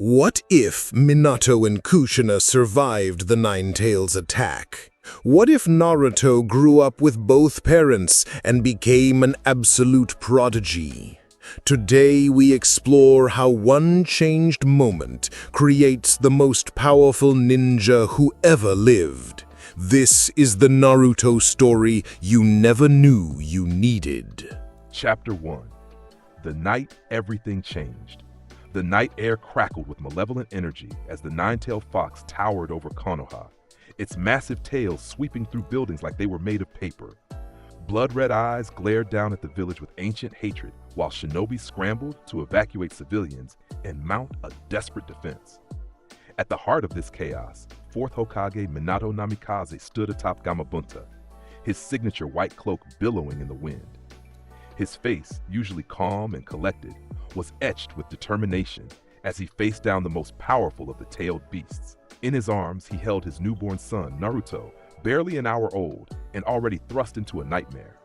What if Minato and Kushina survived the Nine-Tails attack? What if Naruto grew up with both parents and became an absolute prodigy? Today we explore how one changed moment creates the most powerful ninja who ever lived. This is the Naruto story you never knew you needed. Chapter 1. The night everything changed. The night air crackled with malevolent energy as the nine-tailed fox towered over Konoha, its massive tail sweeping through buildings like they were made of paper. Blood-red eyes glared down at the village with ancient hatred, while shinobi scrambled to evacuate civilians and mount a desperate defense. At the heart of this chaos, 4th Hokage Minato Namikaze stood atop Gamabunta, his signature white cloak billowing in the wind. His face, usually calm and collected, was etched with determination as he faced down the most powerful of the tailed beasts. In his arms, he held his newborn son, Naruto, barely an hour old and already thrust into a nightmare.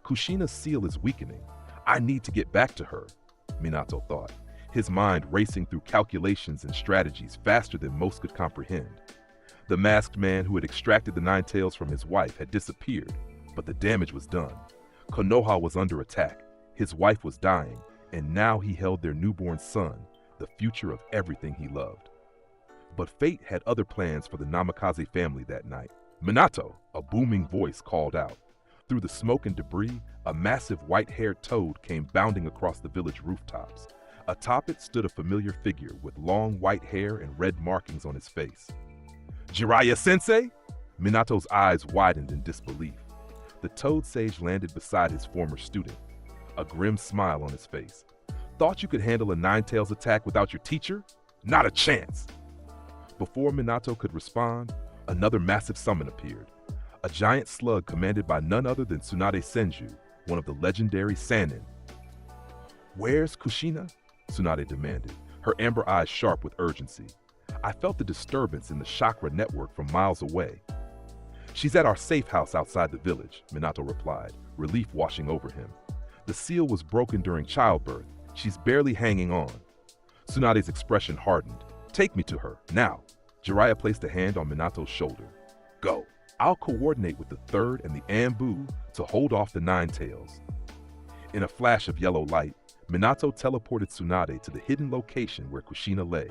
Kushina's seal is weakening. I need to get back to her, Minato thought, his mind racing through calculations and strategies faster than most could comprehend. The masked man who had extracted the nine tails from his wife had disappeared, but the damage was done. Konoha was under attack, his wife was dying, and now he held their newborn son, the future of everything he loved. But fate had other plans for the Namikaze family that night. "Minato!" a booming voice called out. Through the smoke and debris, a massive white-haired toad came bounding across the village rooftops. Atop it stood a familiar figure with long white hair and red markings on his face. "Jiraiya-sensei?" Minato's eyes widened in disbelief. The toad sage landed beside his former student, a grim smile on his face. "Thought you could handle a nine-tails attack without your teacher? Not a chance!" Before Minato could respond, another massive summon appeared. A giant slug commanded by none other than Tsunade Senju, one of the legendary Sannin. "Where's Kushina?" Tsunade demanded, her amber eyes sharp with urgency. "I felt the disturbance in the chakra network from miles away." "She's at our safe house outside the village," Minato replied, relief washing over him. "The seal was broken during childbirth. She's barely hanging on." Tsunade's expression hardened. "Take me to her, now." Jiraiya placed a hand on Minato's shoulder. "Go. I'll coordinate with the third and the Anbu to hold off the nine tails." In a flash of yellow light, Minato teleported Tsunade to the hidden location where Kushina lay.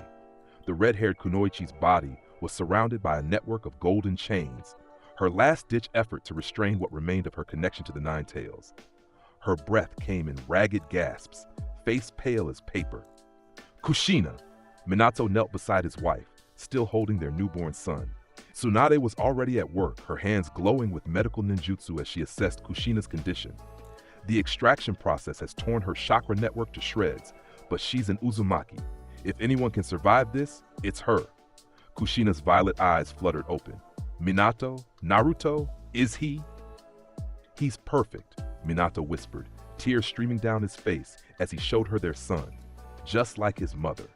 The red-haired kunoichi's body was surrounded by a network of golden chains, her last-ditch effort to restrain what remained of her connection to the nine tails. Her breath came in ragged gasps, face pale as paper. "Kushina!" Minato knelt beside his wife, still holding their newborn son. Tsunade was already at work, her hands glowing with medical ninjutsu as she assessed Kushina's condition. The extraction process has torn her chakra network to shreds, but she's an Uzumaki. If anyone can survive this, it's her. Kushina's violet eyes fluttered open. "Minato? Naruto? Is he?" "He's perfect," Minato whispered, tears streaming down his face as he showed her their son, just like his mother.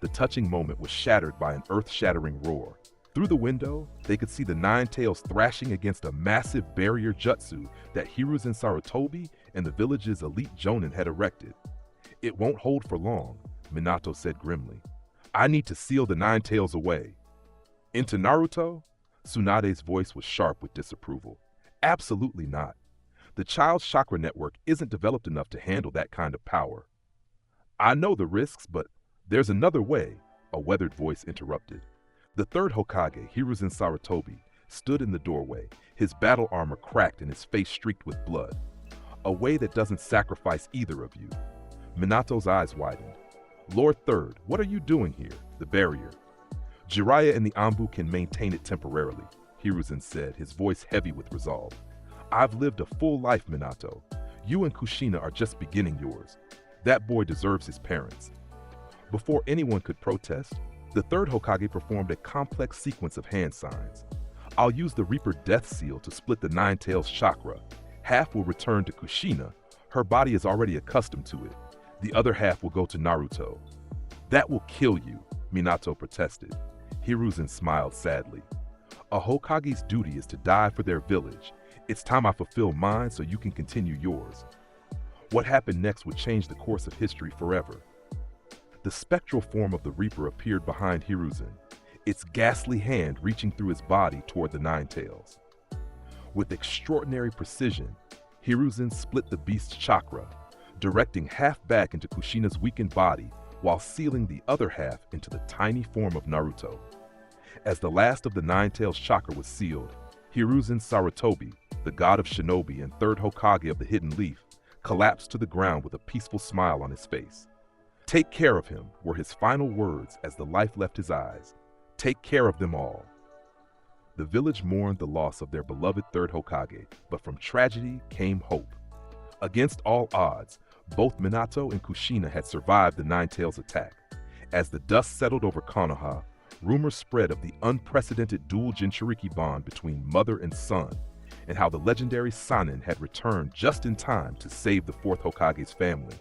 The touching moment was shattered by an earth-shattering roar. Through the window, they could see the nine tails thrashing against a massive barrier jutsu that Hiruzen Sarutobi and the village's elite jonin had erected. "It won't hold for long," Minato said grimly. "I need to seal the nine tails away." "Into Naruto?" Tsunade's voice was sharp with disapproval. "Absolutely not. The child's chakra network isn't developed enough to handle that kind of power." "I know the risks, but there's another way," a weathered voice interrupted. The third Hokage, Hiruzen Sarutobi, stood in the doorway, his battle armor cracked and his face streaked with blood. "A way that doesn't sacrifice either of you." Minato's eyes widened. "Lord Third, what are you doing here? The barrier." "Jiraiya and the Anbu can maintain it temporarily," Hiruzen said, his voice heavy with resolve. "I've lived a full life, Minato. You and Kushina are just beginning yours. That boy deserves his parents." Before anyone could protest, the third Hokage performed a complex sequence of hand signs. "I'll use the Reaper Death Seal to split the nine tails chakra. Half will return to Kushina. Her body is already accustomed to it. The other half will go to Naruto." "That will kill you," Minato protested. Hiruzen smiled sadly. "A Hokage's duty is to die for their village. It's time I fulfill mine so you can continue yours." What happened next would change the course of history forever. The spectral form of the Reaper appeared behind Hiruzen, its ghastly hand reaching through his body toward the Nine Tails. With extraordinary precision, Hiruzen split the beast's chakra, directing half back into Kushina's weakened body while sealing the other half into the tiny form of Naruto. As the last of the Nine Tails chakra was sealed, Hiruzen Sarutobi, the god of shinobi and third Hokage of the Hidden Leaf, collapsed to the ground with a peaceful smile on his face. "Take care of him," were his final words as the life left his eyes. "Take care of them all." The village mourned the loss of their beloved third Hokage, but from tragedy came hope. Against all odds, both Minato and Kushina had survived the Nine Tails attack. As the dust settled over Konoha, rumors spread of the unprecedented dual Jinchuriki bond between mother and son, and how the legendary Sannin had returned just in time to save the fourth Hokage's family.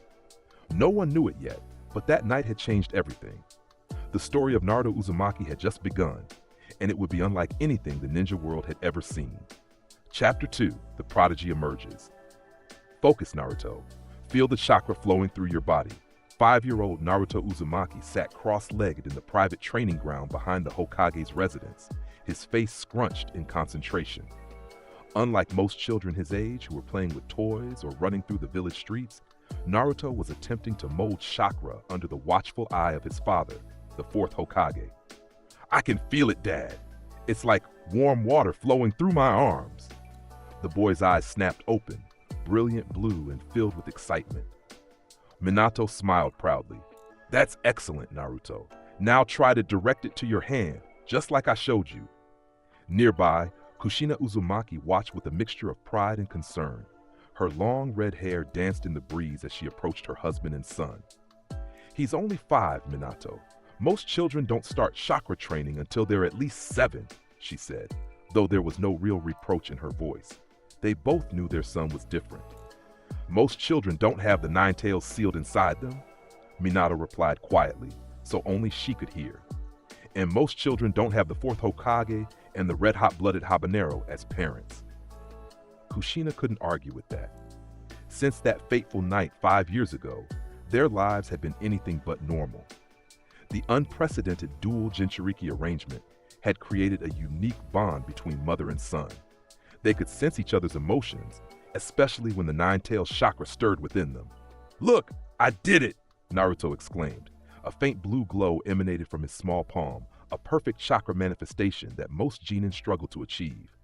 No one knew it yet, but that night had changed everything. The story of Naruto Uzumaki had just begun, and it would be unlike anything the ninja world had ever seen. Chapter 2, The Prodigy Emerges. Focus, Naruto. Feel the chakra flowing through your body. 5-year-old Naruto Uzumaki sat cross-legged in the private training ground behind the Hokage's residence, his face scrunched in concentration. Unlike most children his age who were playing with toys or running through the village streets, Naruto was attempting to mold chakra under the watchful eye of his father, the fourth Hokage. "I can feel it, Dad. It's like warm water flowing through my arms." The boy's eyes snapped open, brilliant blue and filled with excitement. Minato smiled proudly. "That's excellent, Naruto. Now try to direct it to your hand, just like I showed you." Nearby, Kushina Uzumaki watched with a mixture of pride and concern. Her long red hair danced in the breeze as she approached her husband and son. "He's only 5, Minato. Most children don't start chakra training until they're at least 7, she said, though there was no real reproach in her voice. They both knew their son was different. "Most children don't have the Nine Tails sealed inside them," Minato replied quietly, so only she could hear. "And most children don't have the fourth Hokage and the Red Hot-Blooded Habanero as parents." Kushina couldn't argue with that. Since that fateful night 5 years ago, their lives had been anything but normal. The unprecedented dual Jinchuriki arrangement had created a unique bond between mother and son. They could sense each other's emotions, especially when the Nine Tails chakra stirred within them. "Look, I did it!" Naruto exclaimed. A faint blue glow emanated from his small palm, a perfect chakra manifestation that most genin struggle to achieve.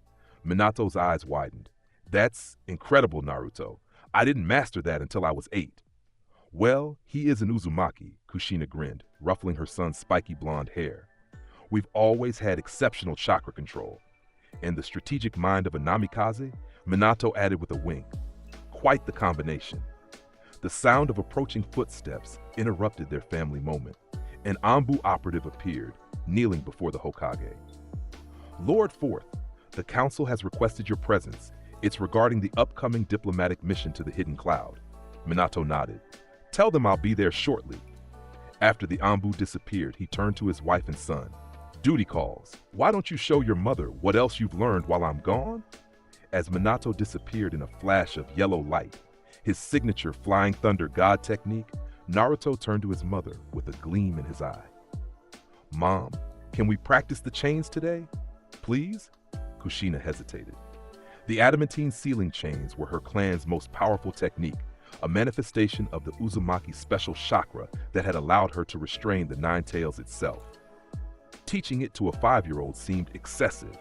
Minato's eyes widened. "That's incredible, Naruto. I didn't master that until I was 8. "Well, he is an Uzumaki," Kushina grinned, ruffling her son's spiky blonde hair. "We've always had exceptional chakra control." And the strategic mind of a Namikaze, Minato added with a wink. Quite the combination. The sound of approaching footsteps interrupted their family moment. An Anbu operative appeared, kneeling before the Hokage. "Lord Fourth, the council has requested your presence. It's regarding the upcoming diplomatic mission to the Hidden Cloud." Minato nodded. "Tell them I'll be there shortly." After the Anbu disappeared, he turned to his wife and son. "Duty calls. Why don't you show your mother what else you've learned while I'm gone?" As Minato disappeared in a flash of yellow light, his signature Flying Thunder God technique, Naruto turned to his mother with a gleam in his eye. "Mom, can we practice the chains today? Please?" Kushina hesitated. The adamantine sealing chains were her clan's most powerful technique, a manifestation of the Uzumaki special chakra that had allowed her to restrain the Nine Tails itself. Teaching it to a 5-year-old seemed excessive,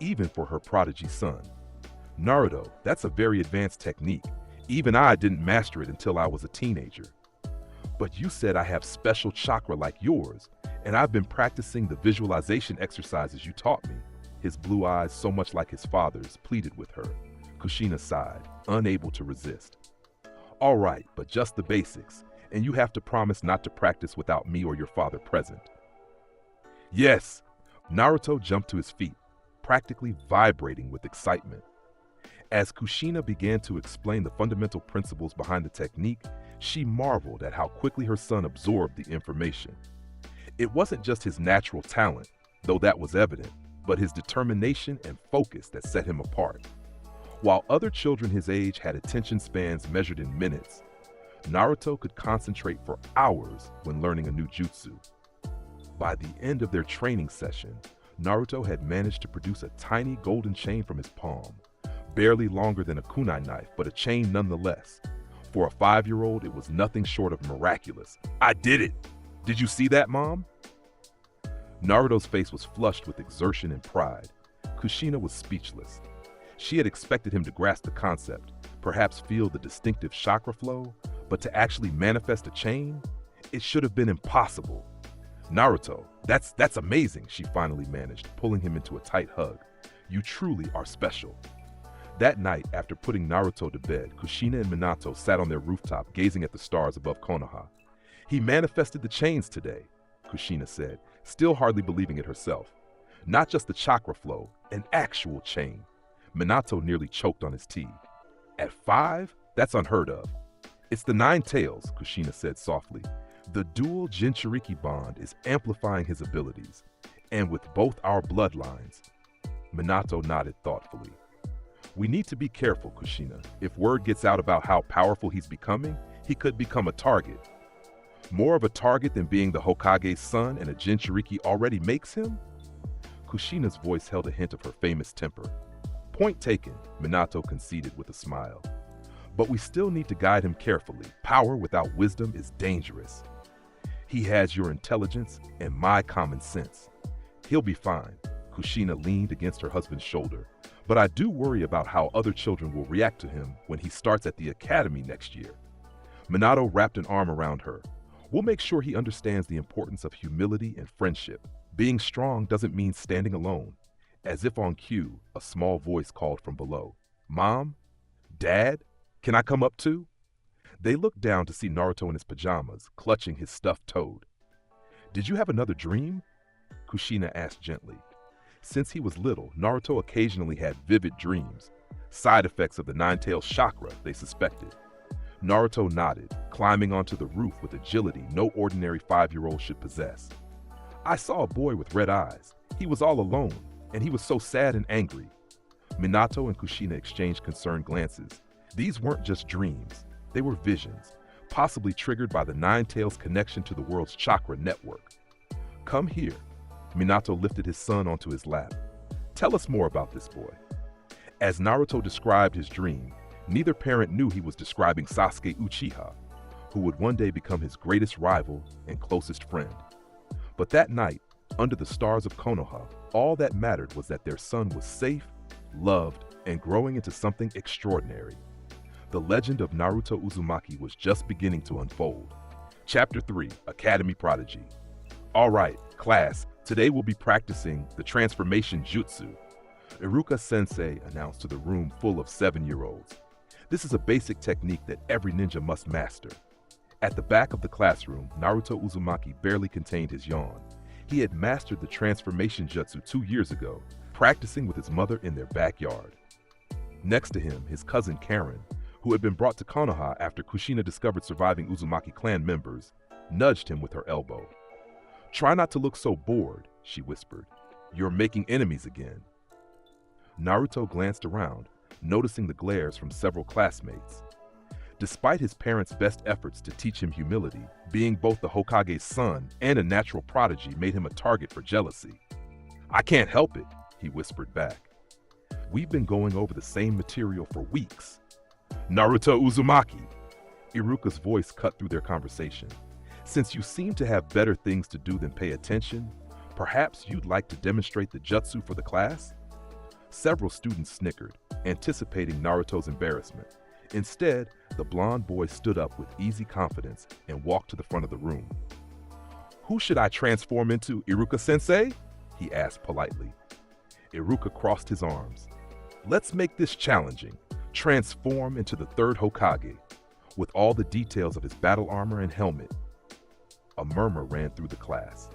even for her prodigy son. "Naruto, that's a very advanced technique. Even I didn't master it until I was a teenager." "But you said I have special chakra like yours, and I've been practicing the visualization exercises you taught me." His blue eyes, so much like his father's, pleaded with her. Kushina sighed, unable to resist. "All right, but just the basics, and you have to promise not to practice without me or your father present." "Yes!" Naruto jumped to his feet, practically vibrating with excitement. As Kushina began to explain the fundamental principles behind the technique, she marveled at how quickly her son absorbed the information. It wasn't just his natural talent, though that was evident, but his determination and focus that set him apart. While other children his age had attention spans measured in minutes, Naruto could concentrate for hours when learning a new jutsu. By the end of their training session, Naruto had managed to produce a tiny golden chain from his palm, barely longer than a kunai knife, but a chain nonetheless. For a 5-year-old, it was nothing short of miraculous. "I did it! Did you see that, Mom?" Naruto's face was flushed with exertion and pride. Kushina was speechless. She had expected him to grasp the concept, perhaps feel the distinctive chakra flow, but to actually manifest a chain? It should have been impossible. "Naruto, that's amazing," she finally managed, pulling him into a tight hug. "You truly are special." That night, after putting Naruto to bed, Kushina and Minato sat on their rooftop gazing at the stars above Konoha. "He manifested the chains today," Kushina said, still hardly believing it herself. "Not just the chakra flow, an actual chain." Minato nearly choked on his tea. "At 5? That's unheard of." "It's the 9 tails," Kushina said softly. "The dual Jinchuriki bond is amplifying his abilities, and with both our bloodlines." Minato nodded thoughtfully. "We need to be careful, Kushina. If word gets out about how powerful he's becoming, he could become a target." "More of a target than being the Hokage's son and a Jinchuriki already makes him?" Kushina's voice held a hint of her famous temper. "Point taken," Minato conceded with a smile. "But we still need to guide him carefully. Power without wisdom is dangerous. He has your intelligence and my common sense. He'll be fine." Kushina leaned against her husband's shoulder. "But I do worry about how other children will react to him when he starts at the academy next year." Minato wrapped an arm around her. "We'll make sure he understands the importance of humility and friendship. Being strong doesn't mean standing alone." As if on cue, a small voice called from below. "Mom? Dad? Can I come up too?" They looked down to see Naruto in his pajamas, clutching his stuffed toad. "Did you have another dream?" Kushina asked gently. Since he was little, Naruto occasionally had vivid dreams, side effects of the nine-tailed chakra, they suspected. Naruto nodded, climbing onto the roof with agility no ordinary 5-year-old should possess. "I saw a boy with red eyes. He was all alone, and he was so sad and angry." Minato and Kushina exchanged concerned glances. These weren't just dreams, they were visions, possibly triggered by the Nine Tails' connection to the world's chakra network. "Come here." Minato lifted his son onto his lap. "Tell us more about this boy." As Naruto described his dream, neither parent knew he was describing Sasuke Uchiha, who would one day become his greatest rival and closest friend. But that night, under the stars of Konoha, all that mattered was that their son was safe, loved, and growing into something extraordinary. The legend of Naruto Uzumaki was just beginning to unfold. Chapter 3, Academy Prodigy. "All right, class, today we'll be practicing the transformation jutsu," Iruka Sensei announced to the room full of 7-year-olds. "This is a basic technique that every ninja must master." At the back of the classroom, Naruto Uzumaki barely contained his yawn. He had mastered the transformation jutsu 2 years ago, practicing with his mother in their backyard. Next to him, his cousin Karen, who had been brought to Konoha after Kushina discovered surviving Uzumaki clan members, nudged him with her elbow. "Try not to look so bored," she whispered. "You're making enemies again." Naruto glanced around, noticing the glares from several classmates. Despite his parents' best efforts to teach him humility, being both the Hokage's son and a natural prodigy made him a target for jealousy. "I can't help it," he whispered back. "We've been going over the same material for weeks." "Naruto Uzumaki!" Iruka's voice cut through their conversation. "Since you seem to have better things to do than pay attention, perhaps you'd like to demonstrate the jutsu for the class?" Several students snickered, anticipating Naruto's embarrassment. Instead, the blonde boy stood up with easy confidence and walked to the front of the room. "Who should I transform into, Iruka-sensei?" he asked politely. Iruka crossed his arms. "Let's make this challenging. Transform into the third Hokage, with all the details of his battle armor and helmet." A murmur ran through the class.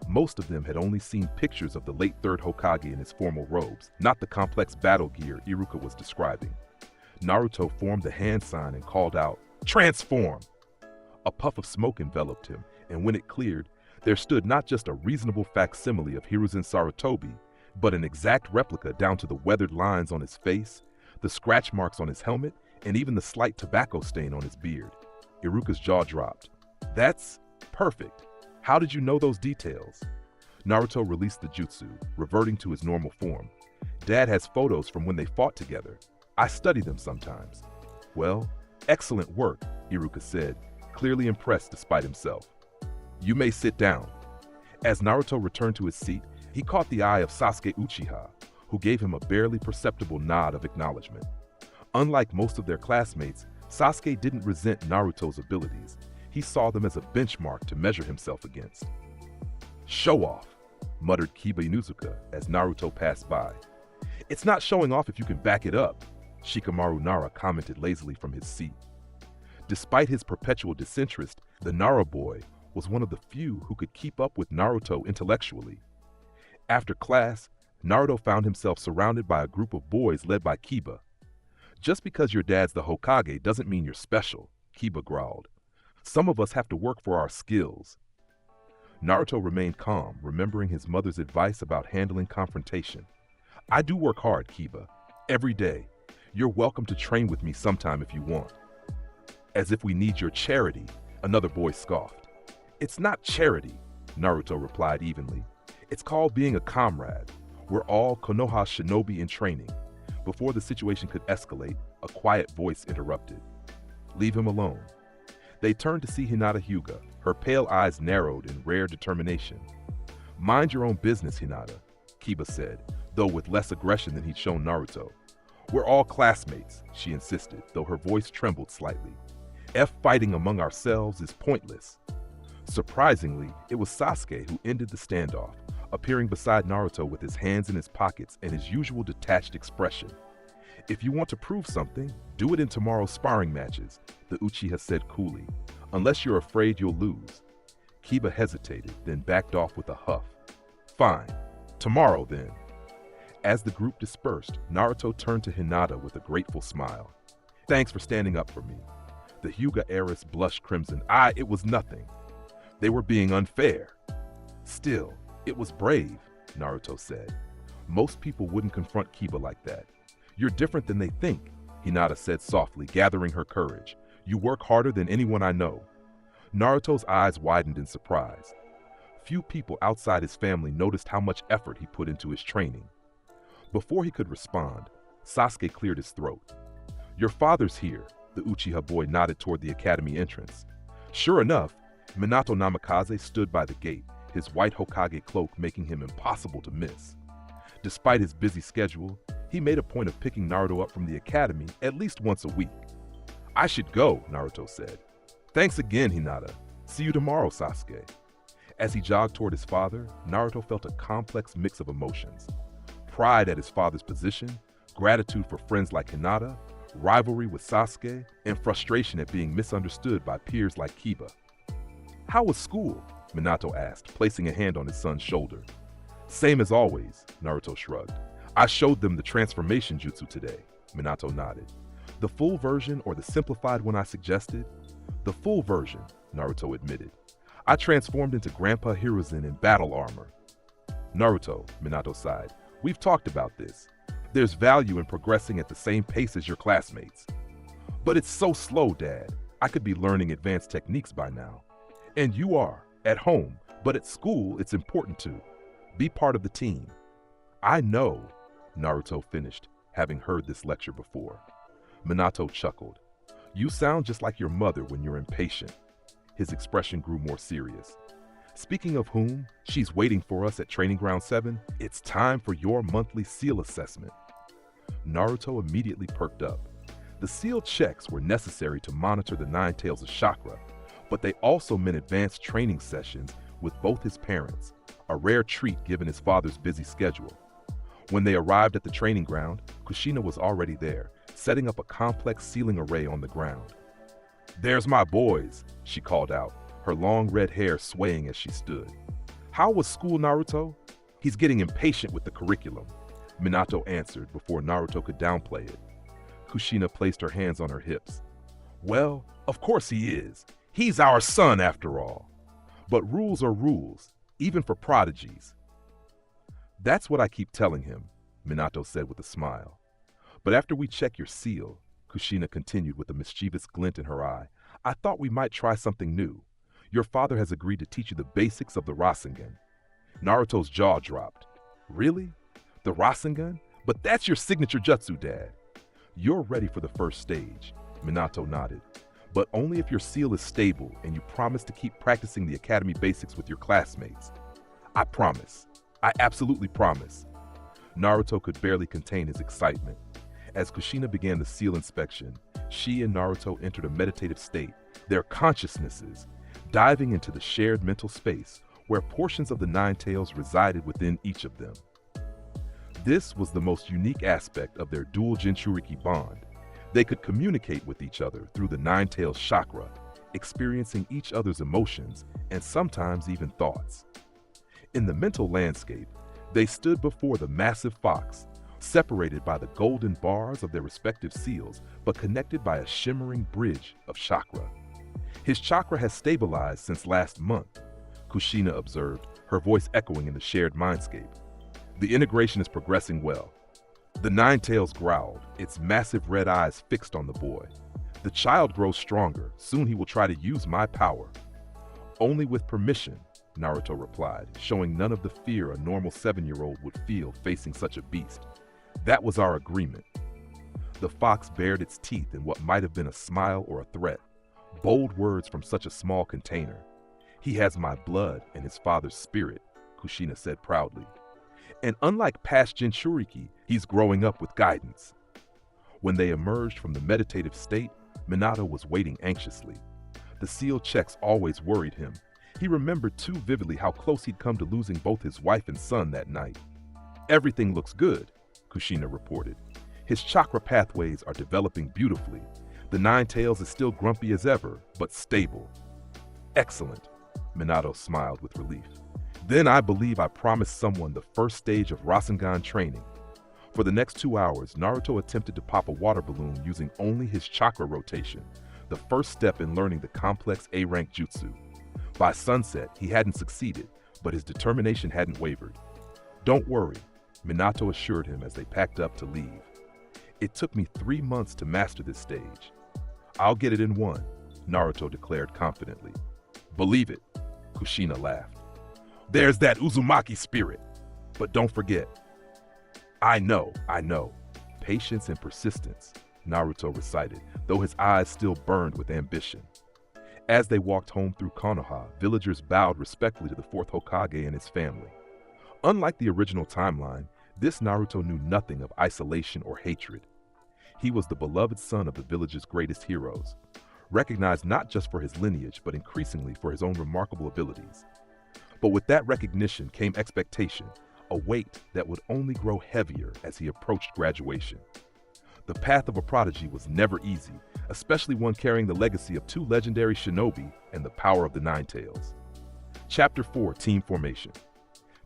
Most of them had only seen pictures of the late third Hokage in his formal robes, not the complex battle gear Iruka was describing. Naruto formed the hand sign and called out, "Transform!" A puff of smoke enveloped him, and when it cleared, there stood not just a reasonable facsimile of Hiruzen Sarutobi, but an exact replica down to the weathered lines on his face, the scratch marks on his helmet, and even the slight tobacco stain on his beard. Iruka's jaw dropped. That's perfect. How did you know those details? Naruto released the jutsu, reverting to his normal form. Dad has photos from when they fought together. I study them sometimes. Well, excellent work, Iruka said, clearly impressed despite himself. You may sit down. As Naruto returned to his seat, he caught the eye of Sasuke Uchiha, who gave him a barely perceptible nod of acknowledgement. Unlike most of their classmates, Sasuke didn't resent Naruto's abilities. He saw them as a benchmark to measure himself against. Show off, muttered Kiba Inuzuka as Naruto passed by. It's not showing off if you can back it up, Shikamaru Nara commented lazily from his seat. Despite his perpetual disinterest, the Nara boy was one of the few who could keep up with Naruto intellectually. After class, Naruto found himself surrounded by a group of boys led by Kiba. Just because your dad's the Hokage doesn't mean you're special, Kiba growled. Some of us have to work for our skills. Naruto remained calm, remembering his mother's advice about handling confrontation. I do work hard, Kiba. Every day. You're welcome to train with me sometime if you want. As if we need your charity, another boy scoffed. It's not charity, Naruto replied evenly. It's called being a comrade. We're all Konoha shinobi in training. Before the situation could escalate, a quiet voice interrupted. Leave him alone. They turned to see Hinata Hyuga, her pale eyes narrowed in rare determination. Mind your own business, Hinata, Kiba said, though with less aggression than he'd shown Naruto. We're all classmates, she insisted, though her voice trembled slightly. Fighting among ourselves is pointless. Surprisingly, it was Sasuke who ended the standoff, appearing beside Naruto with his hands in his pockets and his usual detached expression. If you want to prove something, do it in tomorrow's sparring matches, the Uchiha said coolly, unless you're afraid you'll lose. Kiba hesitated, then backed off with a huff. Fine. Tomorrow, then. As the group dispersed, Naruto turned to Hinata with a grateful smile. Thanks for standing up for me. The Hyuga heiress blushed crimson. It was nothing. They were being unfair. Still, it was brave, Naruto said. Most people wouldn't confront Kiba like that. You're different than they think, Hinata said softly, gathering her courage. You work harder than anyone I know. Naruto's eyes widened in surprise. Few people outside his family noticed how much effort he put into his training. Before he could respond, Sasuke cleared his throat. Your father's here, the Uchiha boy nodded toward the academy entrance. Sure enough, Minato Namikaze stood by the gate, his white Hokage cloak making him impossible to miss. Despite his busy schedule, he made a point of picking Naruto up from the academy at least once a week. I should go, Naruto said. Thanks again, Hinata. See you tomorrow, Sasuke. As he jogged toward his father, Naruto felt a complex mix of emotions. Pride at his father's position, gratitude for friends like Hinata, rivalry with Sasuke, and frustration at being misunderstood by peers like Kiba. How was school? Minato asked, placing a hand on his son's shoulder. Same as always, Naruto shrugged. I showed them the transformation jutsu today, Minato nodded. The full version or the simplified one I suggested? The full version, Naruto admitted. I transformed into Grandpa Hiruzen in battle armor. Naruto, Minato sighed. We've talked about this. There's value in progressing at the same pace as your classmates. But it's so slow, Dad. I could be learning advanced techniques by now. And you are, at home, but at school it's important to. Be part of the team. I know, Naruto finished, having heard this lecture before. Minato chuckled. You sound just like your mother when you're impatient. His expression grew more serious. Speaking of whom, she's waiting for us at Training Ground 7. It's time for your monthly seal assessment. Naruto immediately perked up. The seal checks were necessary to monitor the 9 tails of chakra, but they also meant advanced training sessions with both his parents, a rare treat given his father's busy schedule. When they arrived at the training ground, Kushina was already there, setting up a complex sealing array on the ground. There's my boys, she called out, her long red hair swaying as she stood. How was school, Naruto? He's getting impatient with the curriculum, Minato answered before Naruto could downplay it. Kushina placed her hands on her hips. Well, of course he is. He's our son after all. But rules are rules, even for prodigies. That's what I keep telling him, Minato said with a smile. But after we check your seal, Kushina continued with a mischievous glint in her eye, I thought we might try something new. Your father has agreed to teach you the basics of the Rasengan. Naruto's jaw dropped. Really? The Rasengan? But that's your signature jutsu, Dad. You're ready for the first stage, Minato nodded. But only if your seal is stable and you promise to keep practicing the academy basics with your classmates. I promise. I absolutely promise. Naruto could barely contain his excitement. As Kushina began the seal inspection, she and Naruto entered a meditative state, their consciousnesses diving into the shared mental space where portions of the Nine Tails resided within each of them. This was the most unique aspect of their dual Jinchuriki bond. They could communicate with each other through the Nine Tails chakra, experiencing each other's emotions and sometimes even thoughts. In the mental landscape, they stood before the massive fox, separated by the golden bars of their respective seals, but connected by a shimmering bridge of chakra. His chakra has stabilized since last month, Kushina observed, her voice echoing in the shared mindscape. The integration is progressing well. The Nine Tails growled, its massive red eyes fixed on the boy. The child grows stronger. Soon he will try to use my power. Only with permission, Naruto replied, showing none of the fear a normal 7-year-old would feel facing such a beast. That was our agreement. The fox bared its teeth in what might have been a smile or a threat. Bold words from such a small container. He has my blood and his father's spirit, Kushina said proudly. And unlike past Jinchuriki, he's growing up with guidance. When they emerged from the meditative state, Minato was waiting anxiously. The seal checks always worried him. He remembered too vividly how close he'd come to losing both his wife and son that night. Everything looks good, Kushina reported. His chakra pathways are developing beautifully. The Nine Tails is still grumpy as ever, but stable. Excellent, Minato smiled with relief. Then I believe I promised someone the first stage of Rasengan training. For the next 2 hours, Naruto attempted to pop a water balloon using only his chakra rotation, the first step in learning the complex A-rank jutsu. By sunset, he hadn't succeeded, but his determination hadn't wavered. Don't worry, Minato assured him as they packed up to leave. It took me 3 months to master this stage. I'll get it in 1, Naruto declared confidently. Believe it, Kushina laughed. There's that Uzumaki spirit. But don't forget. I know. Patience and persistence, Naruto recited, though his eyes still burned with ambition. As they walked home through Konoha, villagers bowed respectfully to the fourth Hokage and his family. Unlike the original timeline, this Naruto knew nothing of isolation or hatred. He was the beloved son of the village's greatest heroes, recognized not just for his lineage, but increasingly for his own remarkable abilities. But with that recognition came expectation, a weight that would only grow heavier as he approached graduation. The path of a prodigy was never easy, especially one carrying the legacy of 2 legendary shinobi and the power of the Nine Tails. Chapter 4, Team Formation.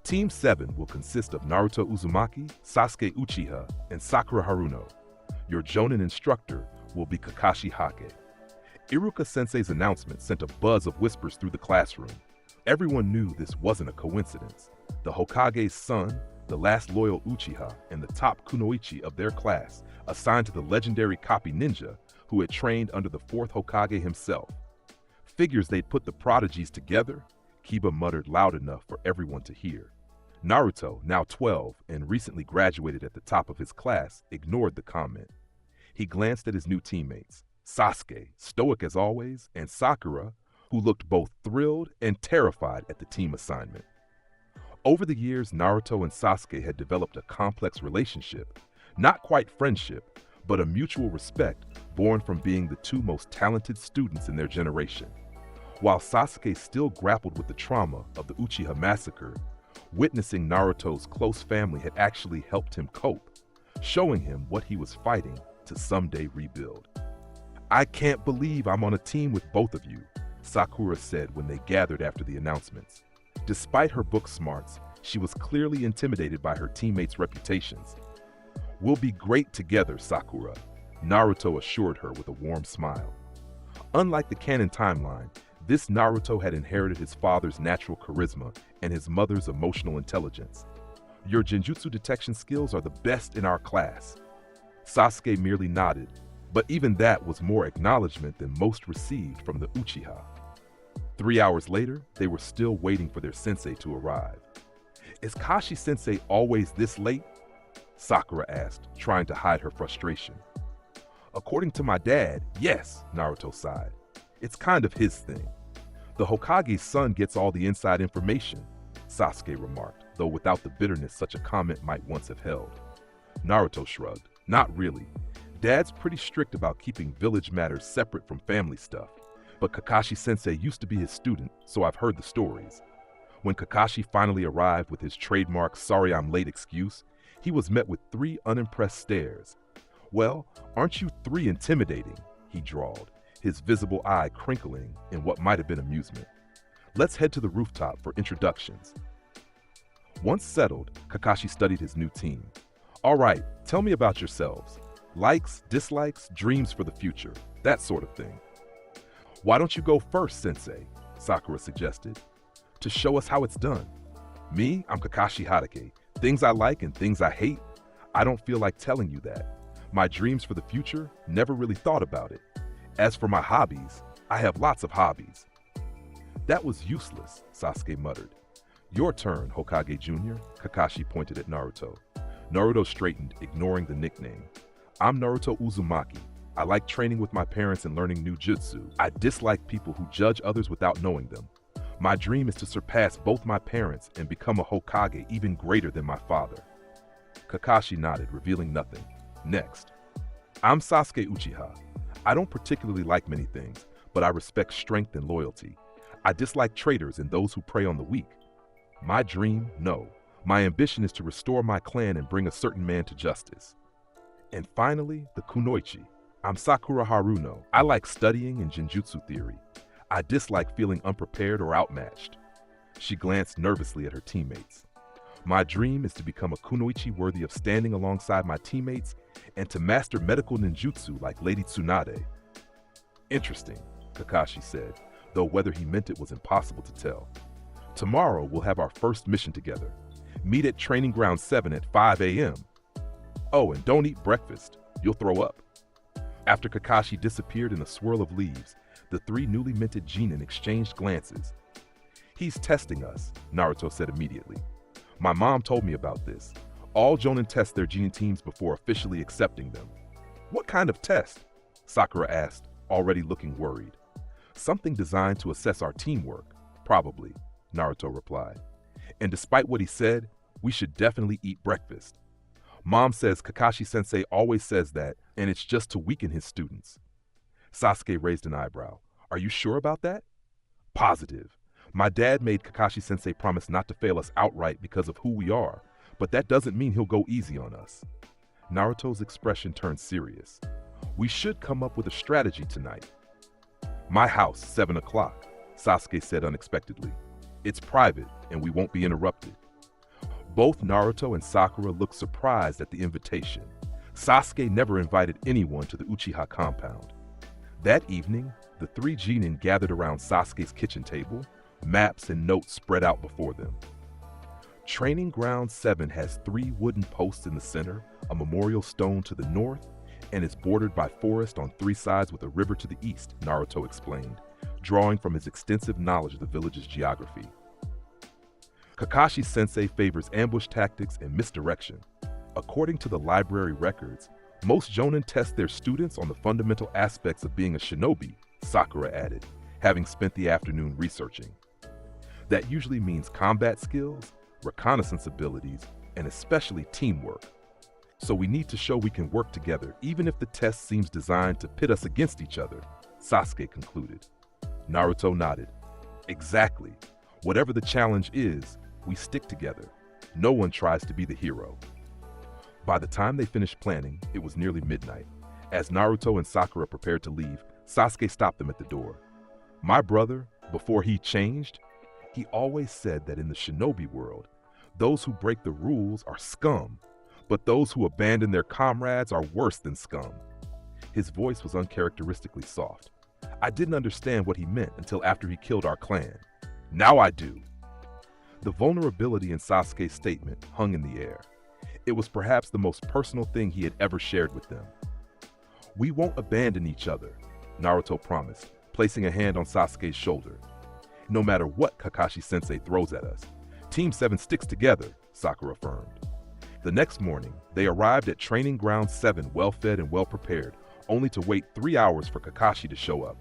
Team 7 will consist of Naruto Uzumaki, Sasuke Uchiha, and Sakura Haruno. Your Jonin instructor will be Kakashi Hake. Iruka-sensei's announcement sent a buzz of whispers through the classroom. Everyone knew this wasn't a coincidence. The Hokage's son, the last loyal Uchiha, and the top kunoichi of their class, assigned to the legendary copy ninja who had trained under the 4th Hokage himself. Figures they'd put the prodigies together, Kiba muttered loud enough for everyone to hear. Naruto, now 12 and recently graduated at the top of his class, ignored the comment. He glanced at his new teammates, Sasuke, stoic as always, and Sakura, who looked both thrilled and terrified at the team assignment. Over the years, Naruto and Sasuke had developed a complex relationship, not quite friendship, but a mutual respect born from being the 2 most talented students in their generation. While Sasuke still grappled with the trauma of the Uchiha massacre, witnessing Naruto's close family had actually helped him cope, showing him what he was fighting to someday rebuild. I can't believe I'm on a team with both of you, Sakura said when they gathered after the announcements. Despite her book smarts, she was clearly intimidated by her teammates' reputations. We'll be great together, Sakura, Naruto assured her with a warm smile. Unlike the canon timeline, this Naruto had inherited his father's natural charisma and his mother's emotional intelligence. Your genjutsu detection skills are the best in our class. Sasuke merely nodded, But even that was more acknowledgement than most received from the Uchiha. 3 hours later, they were still waiting for their sensei to arrive. "Is Kashi-sensei always this late?" Sakura asked, trying to hide her frustration. "According to my dad, yes," Naruto sighed. "It's kind of his thing. The Hokage's son gets all the inside information," Sasuke remarked, though without the bitterness such a comment might once have held. Naruto shrugged. "Not really. Dad's pretty strict about keeping village matters separate from family stuff. But Kakashi-sensei used to be his student, so I've heard the stories. When Kakashi finally arrived with his trademark sorry I'm late excuse, he was met with 3 unimpressed stares. "Well, aren't you 3 intimidating?" he drawled, his visible eye crinkling in what might have been amusement. "Let's head to the rooftop for introductions." Once settled, Kakashi studied his new team. "All right, tell me about yourselves. Likes, dislikes, dreams for the future, that sort of thing." "Why don't you go first, Sensei?" Sakura suggested. "To show us how it's done." "Me, I'm Kakashi Hatake. Things I like and things I hate? I don't feel like telling you that. My dreams for the future, never really thought about it. As for my hobbies, I have lots of hobbies." "That was useless," Sasuke muttered. "Your turn, Hokage Jr., Kakashi pointed at Naruto. Naruto straightened, ignoring the nickname. "I'm Naruto Uzumaki. I like training with my parents and learning new jutsu. I dislike people who judge others without knowing them. My dream is to surpass both my parents and become a Hokage even greater than my father." Kakashi nodded, revealing nothing. "Next. I'm Sasuke Uchiha. I don't particularly like many things, but I respect strength and loyalty. I dislike traitors and those who prey on the weak. My dream? No. My ambition is to restore my clan and bring a certain man to justice. And finally, the Kunoichi. I'm Sakura Haruno. I like studying and genjutsu theory. I dislike feeling unprepared or outmatched." She glanced nervously at her teammates. "My dream is to become a kunoichi worthy of standing alongside my teammates and to master medical ninjutsu like Lady Tsunade." "Interesting," Kakashi said, though whether he meant it was impossible to tell. "Tomorrow we'll have our first mission together. Meet at Training Ground 7 at 5 a.m. Oh, and don't eat breakfast. You'll throw up." After Kakashi disappeared in a swirl of leaves, the 3 newly minted genin exchanged glances. "He's testing us," Naruto said immediately. "My mom told me about this. All jonin test their genin teams before officially accepting them." "What kind of test?" Sakura asked, already looking worried. "Something designed to assess our teamwork, probably," Naruto replied. "And despite what he said, we should definitely eat breakfast. Mom says Kakashi-sensei always says that, and it's just to weaken his students." Sasuke raised an eyebrow. "Are you sure about that?" "Positive. My dad made Kakashi-sensei promise not to fail us outright because of who we are, but that doesn't mean he'll go easy on us." Naruto's expression turned serious. "We should come up with a strategy tonight." "My house, 7 o'clock, Sasuke said unexpectedly. "It's private, and we won't be interrupted." Both Naruto and Sakura looked surprised at the invitation. Sasuke never invited anyone to the Uchiha compound. That evening, the 3 genin gathered around Sasuke's kitchen table, maps and notes spread out before them. Training Ground 7 has 3 wooden posts in the center, a memorial stone to the north, and is bordered by forest on 3 sides with a river to the east, Naruto explained, drawing from his extensive knowledge of the village's geography. Kakashi-sensei favors ambush tactics and misdirection. According to the library records, most jonin test their students on the fundamental aspects of being a shinobi, Sakura added, having spent the afternoon researching. That usually means combat skills, reconnaissance abilities, and especially teamwork. So we need to show we can work together even if the test seems designed to pit us against each other, Sasuke concluded. Naruto nodded. Exactly. Whatever the challenge is, we stick together. No one tries to be the hero. By the time they finished planning, it was nearly midnight. As Naruto and Sakura prepared to leave, Sasuke stopped them at the door. My brother, before he changed, he always said that in the shinobi world, those who break the rules are scum, but those who abandon their comrades are worse than scum. His voice was uncharacteristically soft. I didn't understand what he meant until after he killed our clan. Now I do. The vulnerability in Sasuke's statement hung in the air. It was perhaps the most personal thing he had ever shared with them. "We won't abandon each other," Naruto promised, placing a hand on Sasuke's shoulder. "No matter what Kakashi-sensei throws at us, Team 7 sticks together," Sakura affirmed. The next morning, they arrived at Training Ground 7 well-fed and well-prepared, only to wait 3 hours for Kakashi to show up.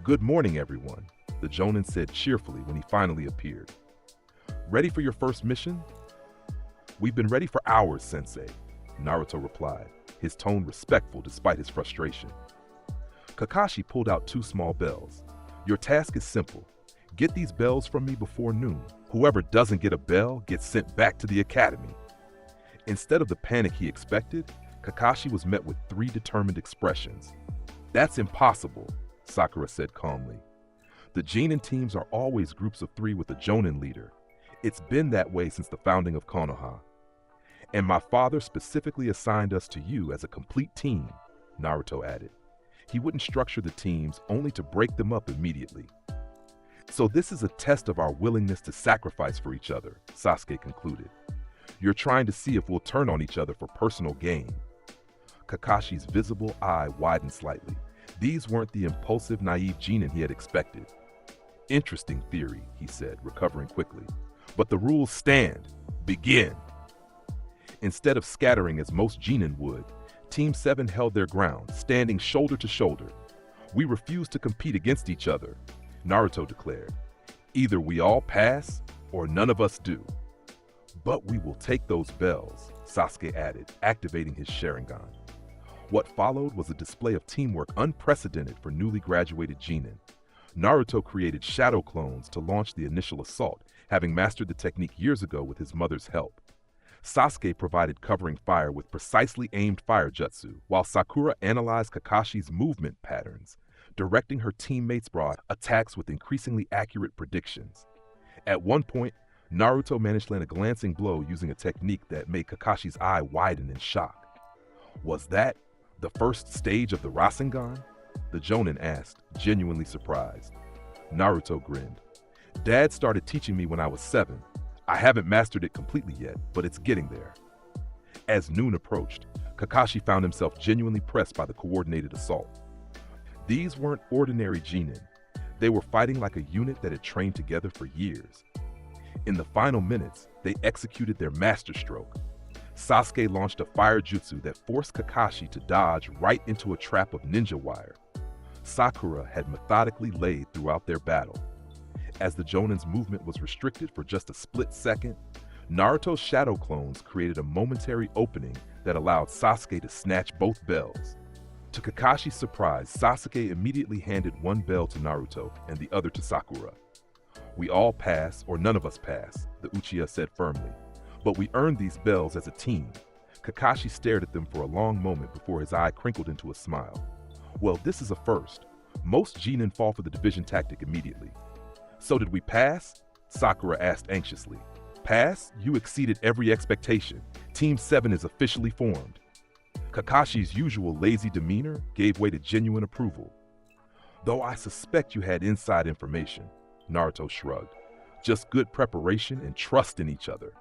"Good morning, everyone," the Jonin said cheerfully when he finally appeared. "Ready for your first mission?" "We've been ready for hours, Sensei," Naruto replied, his tone respectful despite his frustration. Kakashi pulled out 2 small bells. "Your task is simple. Get these bells from me before noon. Whoever doesn't get a bell gets sent back to the academy." Instead of the panic he expected, Kakashi was met with 3 determined expressions. "That's impossible," Sakura said calmly. "The Genin teams are always groups of 3 with a Jonin leader. It's been that way since the founding of Konoha. And my father specifically assigned us to you as a complete team," Naruto added. He wouldn't structure the teams only to break them up immediately. "So this is a test of our willingness to sacrifice for each other," Sasuke concluded. "You're trying to see if we'll turn on each other for personal gain." Kakashi's visible eye widened slightly. These weren't the impulsive, naive Genin he had expected. "Interesting theory," he said, recovering quickly. "But the rules stand. Begin." Instead of scattering as most Genin would, Team 7 held their ground, standing shoulder to shoulder. "We refuse to compete against each other," Naruto declared. "Either we all pass, or none of us do." "But we will take those bells," Sasuke added, activating his Sharingan. What followed was a display of teamwork unprecedented for newly graduated Genin. Naruto created shadow clones to launch the initial assault, having mastered the technique years ago with his mother's help. Sasuke provided covering fire with precisely aimed fire jutsu, while Sakura analyzed Kakashi's movement patterns, directing her teammates' broad attacks with increasingly accurate predictions. At one point, Naruto managed to land a glancing blow using a technique that made Kakashi's eye widen in shock. "Was that the first stage of the Rasengan?" the Jonin asked, genuinely surprised. Naruto grinned. "Dad started teaching me when I was 7. I haven't mastered it completely yet, but it's getting there." As noon approached, Kakashi found himself genuinely pressed by the coordinated assault. These weren't ordinary Genin. They were fighting like a unit that had trained together for years. In the final minutes, they executed their masterstroke. Sasuke launched a fire jutsu that forced Kakashi to dodge right into a trap of ninja wire. Sakura had methodically laid throughout their battle. As the Jonin's movement was restricted for just a split second, Naruto's shadow clones created a momentary opening that allowed Sasuke to snatch both bells. To Kakashi's surprise, Sasuke immediately handed one bell to Naruto and the other to Sakura. "We all pass, or none of us pass," the Uchiha said firmly. "But we earned these bells as a team." Kakashi stared at them for a long moment before his eye crinkled into a smile. "Well, this is a first. Most Genin fall for the division tactic immediately." "So did we pass?" Sakura asked anxiously. "Pass? You exceeded every expectation. Team 7 is officially formed." Kakashi's usual lazy demeanor gave way to genuine approval. "Though I suspect you had inside information," Naruto shrugged. "Just good preparation and trust in each other."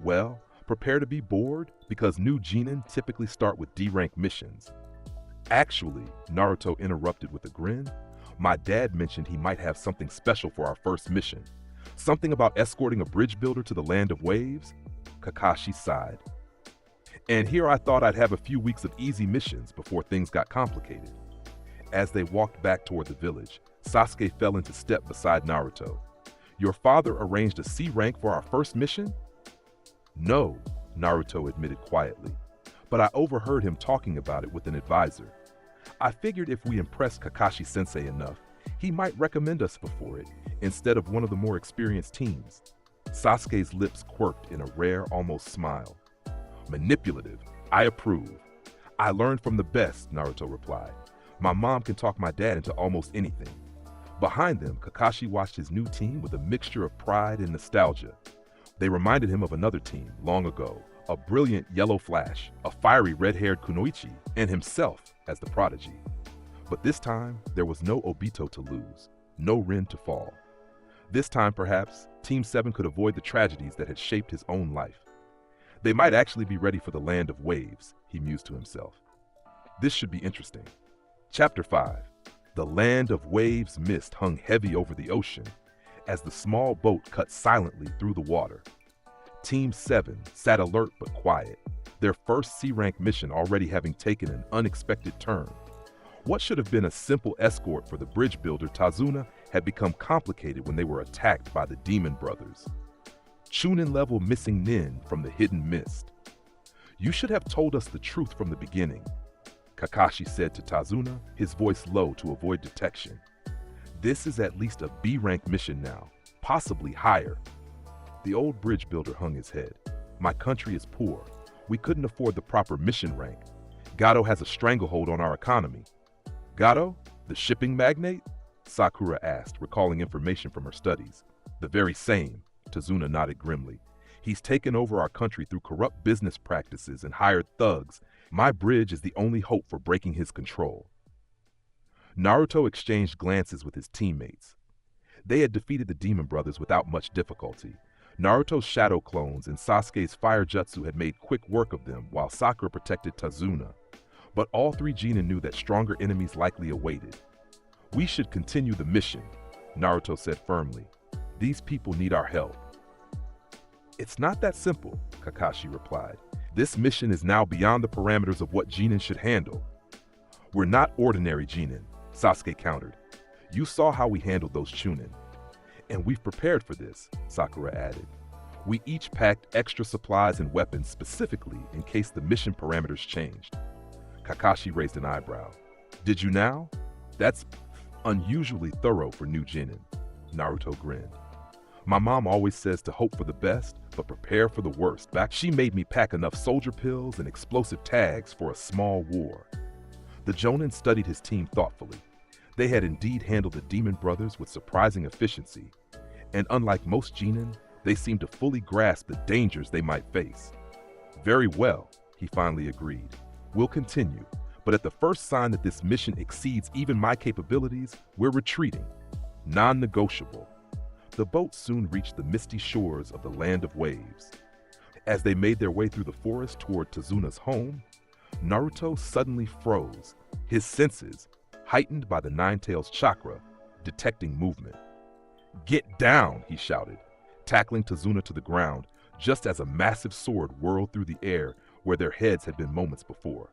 "Well, prepare to be bored, because new Genin typically start with D-rank missions." "Actually," Naruto interrupted with a grin, "my dad mentioned he might have something special for our first mission. Something about escorting a bridge builder to the land of waves?" Kakashi sighed. "And here I thought I'd have a few weeks of easy missions before things got complicated." As they walked back toward the village, Sasuke fell into step beside Naruto. "Your father arranged a C rank for our first mission?" "No," Naruto admitted quietly, "but I overheard him talking about it with an advisor. I figured if we impressed Kakashi-sensei enough, he might recommend us before it, instead of one of the more experienced teams." Sasuke's lips quirked in a rare, almost smile. "Manipulative. I approve." "I learned from the best," Naruto replied. "My mom can talk my dad into almost anything." Behind them, Kakashi watched his new team with a mixture of pride and nostalgia. They reminded him of another team long ago, a brilliant yellow Flash, a fiery red-haired Kunoichi, and himself as the prodigy. But this time, there was no Obito to lose, no Rin to fall. This time, perhaps, Team 7 could avoid the tragedies that had shaped his own life. They might actually be ready for the land of waves, he mused to himself. This should be interesting. Chapter 5. The land of waves mist hung heavy over the ocean as the small boat cut silently through the water. Team 7 sat alert but quiet, their first C-rank mission already having taken an unexpected turn. What should have been a simple escort for the bridge builder Tazuna had become complicated when they were attacked by the Demon Brothers. Chunin-level missing nin from the hidden mist. You should have told us the truth from the beginning, Kakashi said to Tazuna, his voice low to avoid detection. This is at least a B-rank mission now, possibly higher. The old bridge builder hung his head. My country is poor. We couldn't afford the proper mission rank. Gato has a stranglehold on our economy. Gato, the shipping magnate? Sakura asked, recalling information from her studies. The very same, Tazuna nodded grimly. He's taken over our country through corrupt business practices and hired thugs. My bridge is the only hope for breaking his control. Naruto exchanged glances with his teammates. They had defeated the Demon Brothers without much difficulty. Naruto's shadow clones and Sasuke's fire jutsu had made quick work of them while Sakura protected Tazuna. But all three Genin knew that stronger enemies likely awaited. We should continue the mission, Naruto said firmly. These people need our help. It's not that simple, Kakashi replied. This mission is now beyond the parameters of what Genin should handle. We're not ordinary Genin, Sasuke countered. You saw how we handled those Chunin. And we've prepared for this, Sakura added. We each packed extra supplies and weapons specifically in case the mission parameters changed. Kakashi raised an eyebrow. Did you now? That's unusually thorough for new Genin, Naruto grinned. My mom always says to hope for the best, but prepare for the worst. Back she made me pack enough soldier pills and explosive tags for a small war. The Jonin studied his team thoughtfully. They had indeed handled the Demon Brothers with surprising efficiency, and unlike most Genin, they seemed to fully grasp the dangers they might face. Very well, he finally agreed. We'll continue, but at the first sign that this mission exceeds even my capabilities, we're retreating. Non-negotiable. The boat soon reached the misty shores of the land of waves. As they made their way through the forest toward Tazuna's home, Naruto suddenly froze, his senses, heightened by the Nine-Tails chakra, detecting movement. Get down, he shouted, tackling Tazuna to the ground just as a massive sword whirled through the air where their heads had been moments before.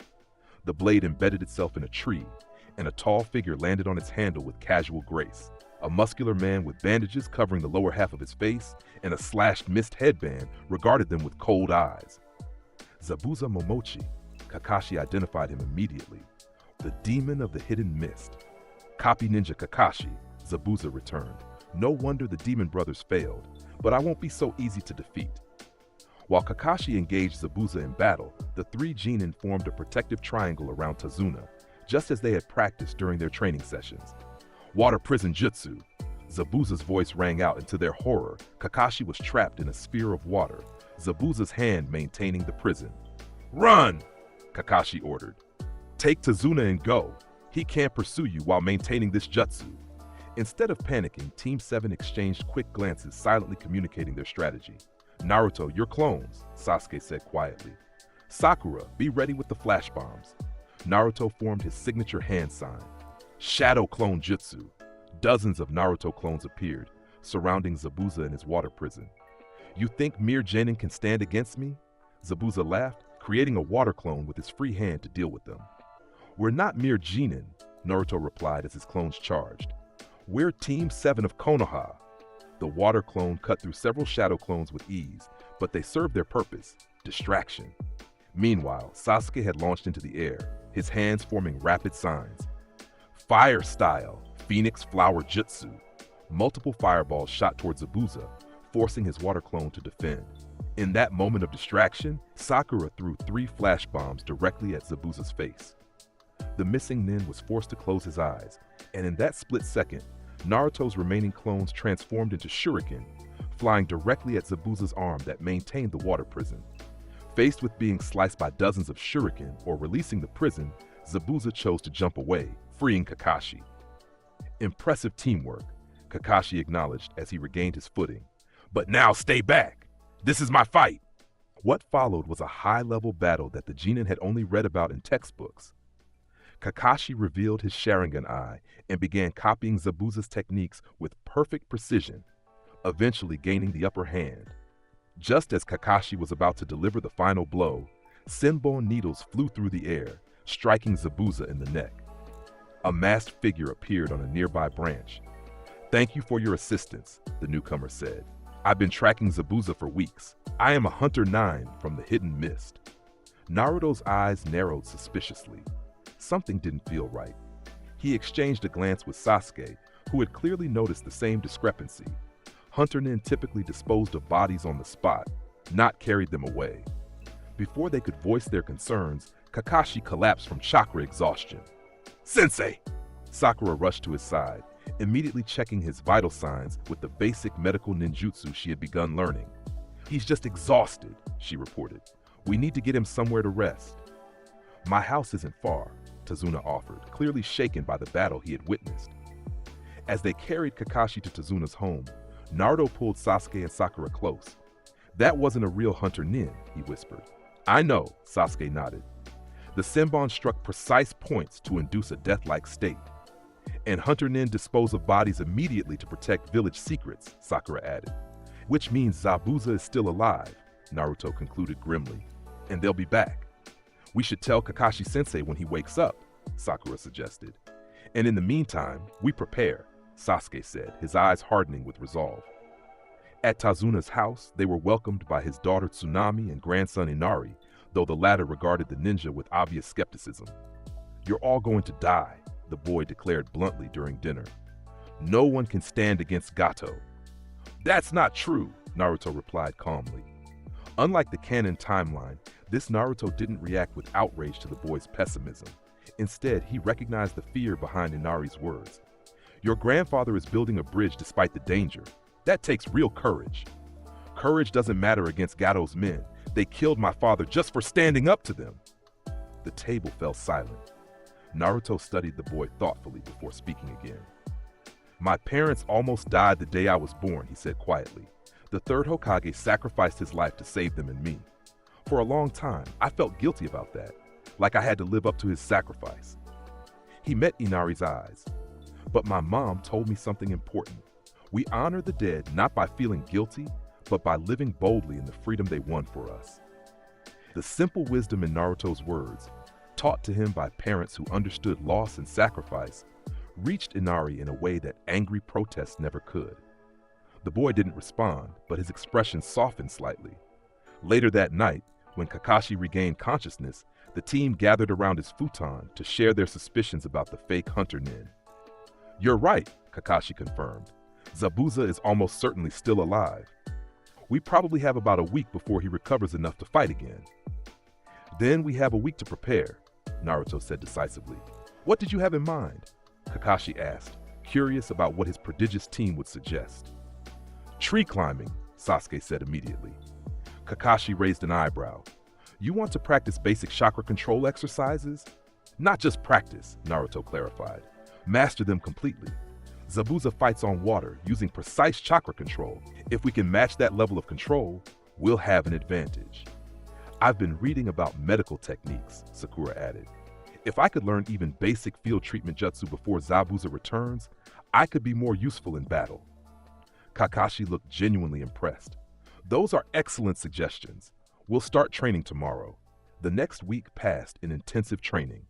The blade embedded itself in a tree, and a tall figure landed on its handle with casual grace. A muscular man with bandages covering the lower half of his face and a slashed mist headband regarded them with cold eyes. Zabuza Momochi, Kakashi identified him immediately. The demon of the hidden mist. Copy Ninja Kakashi, Zabuza returned. No wonder the Demon Brothers failed, but I won't be so easy to defeat. While Kakashi engaged Zabuza in battle, the three Genin formed a protective triangle around Tazuna, just as they had practiced during their training sessions. Water prison jutsu. Zabuza's voice rang out, and to their horror, Kakashi was trapped in a sphere of water, Zabuza's hand maintaining the prison. Run! Kakashi ordered. Take Tazuna and go. He can't pursue you while maintaining this jutsu. Instead of panicking, Team 7 exchanged quick glances, silently communicating their strategy. Naruto, your clones, Sasuke said quietly. Sakura, be ready with the flash bombs. Naruto formed his signature hand sign. Shadow clone jutsu. Dozens of Naruto clones appeared, surrounding Zabuza in his water prison. You think mere Genin can stand against me? Zabuza laughed, creating a water clone with his free hand to deal with them. We're not mere Genin, Naruto replied as his clones charged. We're Team 7 of Konoha. The water clone cut through several shadow clones with ease, but they served their purpose, distraction. Meanwhile, Sasuke had launched into the air, his hands forming rapid signs. Fire style, Phoenix Flower Jutsu. Multiple fireballs shot towards Zabuza, forcing his water clone to defend. In that moment of distraction, Sakura threw 3 flash bombs directly at Zabuza's face. The missing nin was forced to close his eyes, and in that split second, Naruto's remaining clones transformed into shuriken, flying directly at Zabuza's arm that maintained the water prison. Faced with being sliced by dozens of shuriken or releasing the prison, Zabuza chose to jump away, freeing Kakashi. Impressive teamwork, Kakashi acknowledged as he regained his footing. But now stay back! This is my fight! What followed was a high-level battle that the Genin had only read about in textbooks. Kakashi revealed his Sharingan eye and began copying Zabuza's techniques with perfect precision, eventually gaining the upper hand. Just as Kakashi was about to deliver the final blow, Senbon needles flew through the air, striking Zabuza in the neck. A masked figure appeared on a nearby branch. "Thank you for your assistance," the newcomer said. "I've been tracking Zabuza for weeks. I am a Hunter 9 from the Hidden Mist." Naruto's eyes narrowed suspiciously. Something didn't feel right. He exchanged a glance with Sasuke, who had clearly noticed the same discrepancy. Hunter Nin typically disposed of bodies on the spot, not carried them away. Before they could voice their concerns, Kakashi collapsed from chakra exhaustion. "Sensei!" Sakura rushed to his side, immediately checking his vital signs with the basic medical ninjutsu she had begun learning. "He's just exhausted," she reported. "We need to get him somewhere to rest." "My house isn't far," Tazuna offered, clearly shaken by the battle he had witnessed. As they carried Kakashi to Tazuna's home, Naruto pulled Sasuke and Sakura close. "That wasn't a real Hunter Nin," he whispered. "I know," Sasuke nodded. "The Senbon struck precise points to induce a death-like state. And Hunter Nin dispose of bodies immediately to protect village secrets," Sakura added. "Which means Zabuza is still alive," Naruto concluded grimly. "And they'll be back." "We should tell Kakashi-sensei when he wakes up," Sakura suggested. "And in the meantime, we prepare," Sasuke said, his eyes hardening with resolve. At Tazuna's house, they were welcomed by his daughter Tsunami and grandson Inari, though the latter regarded the ninja with obvious skepticism. "You're all going to die," the boy declared bluntly during dinner. "No one can stand against Gato." "That's not true," Naruto replied calmly. Unlike the canon timeline, this Naruto didn't react with outrage to the boy's pessimism. Instead, he recognized the fear behind Inari's words. "Your grandfather is building a bridge despite the danger. That takes real courage. Courage doesn't matter against Gato's men. They killed my father just for standing up to them." The table fell silent. Naruto studied the boy thoughtfully before speaking again. "My parents almost died the day I was born," he said quietly. "The third Hokage sacrificed his life to save them and me. For a long time, I felt guilty about that, like I had to live up to his sacrifice." He met Inari's eyes. "But my mom told me something important. We honor the dead not by feeling guilty, but by living boldly in the freedom they won for us." The simple wisdom in Naruto's words, taught to him by parents who understood loss and sacrifice, reached Inari in a way that angry protest never could. The boy didn't respond, but his expression softened slightly. Later that night, when Kakashi regained consciousness, the team gathered around his futon to share their suspicions about the fake Hunter Nin. "You're right," Kakashi confirmed. "Zabuza is almost certainly still alive. We probably have about a week before he recovers enough to fight again." "Then we have a week to prepare," Naruto said decisively. "What did you have in mind?" Kakashi asked, curious about what his prodigious team would suggest. "Tree climbing," Sasuke said immediately. Kakashi raised an eyebrow. "You want to practice basic chakra control exercises?" "Not just practice," Naruto clarified. "Master them completely. Zabuza fights on water using precise chakra control. If we can match that level of control, we'll have an advantage." "I've been reading about medical techniques," Sakura added. "If I could learn even basic field treatment jutsu before Zabuza returns, I could be more useful in battle." Kakashi looked genuinely impressed. "Those are excellent suggestions. We'll start training tomorrow." The next week passed in intensive training.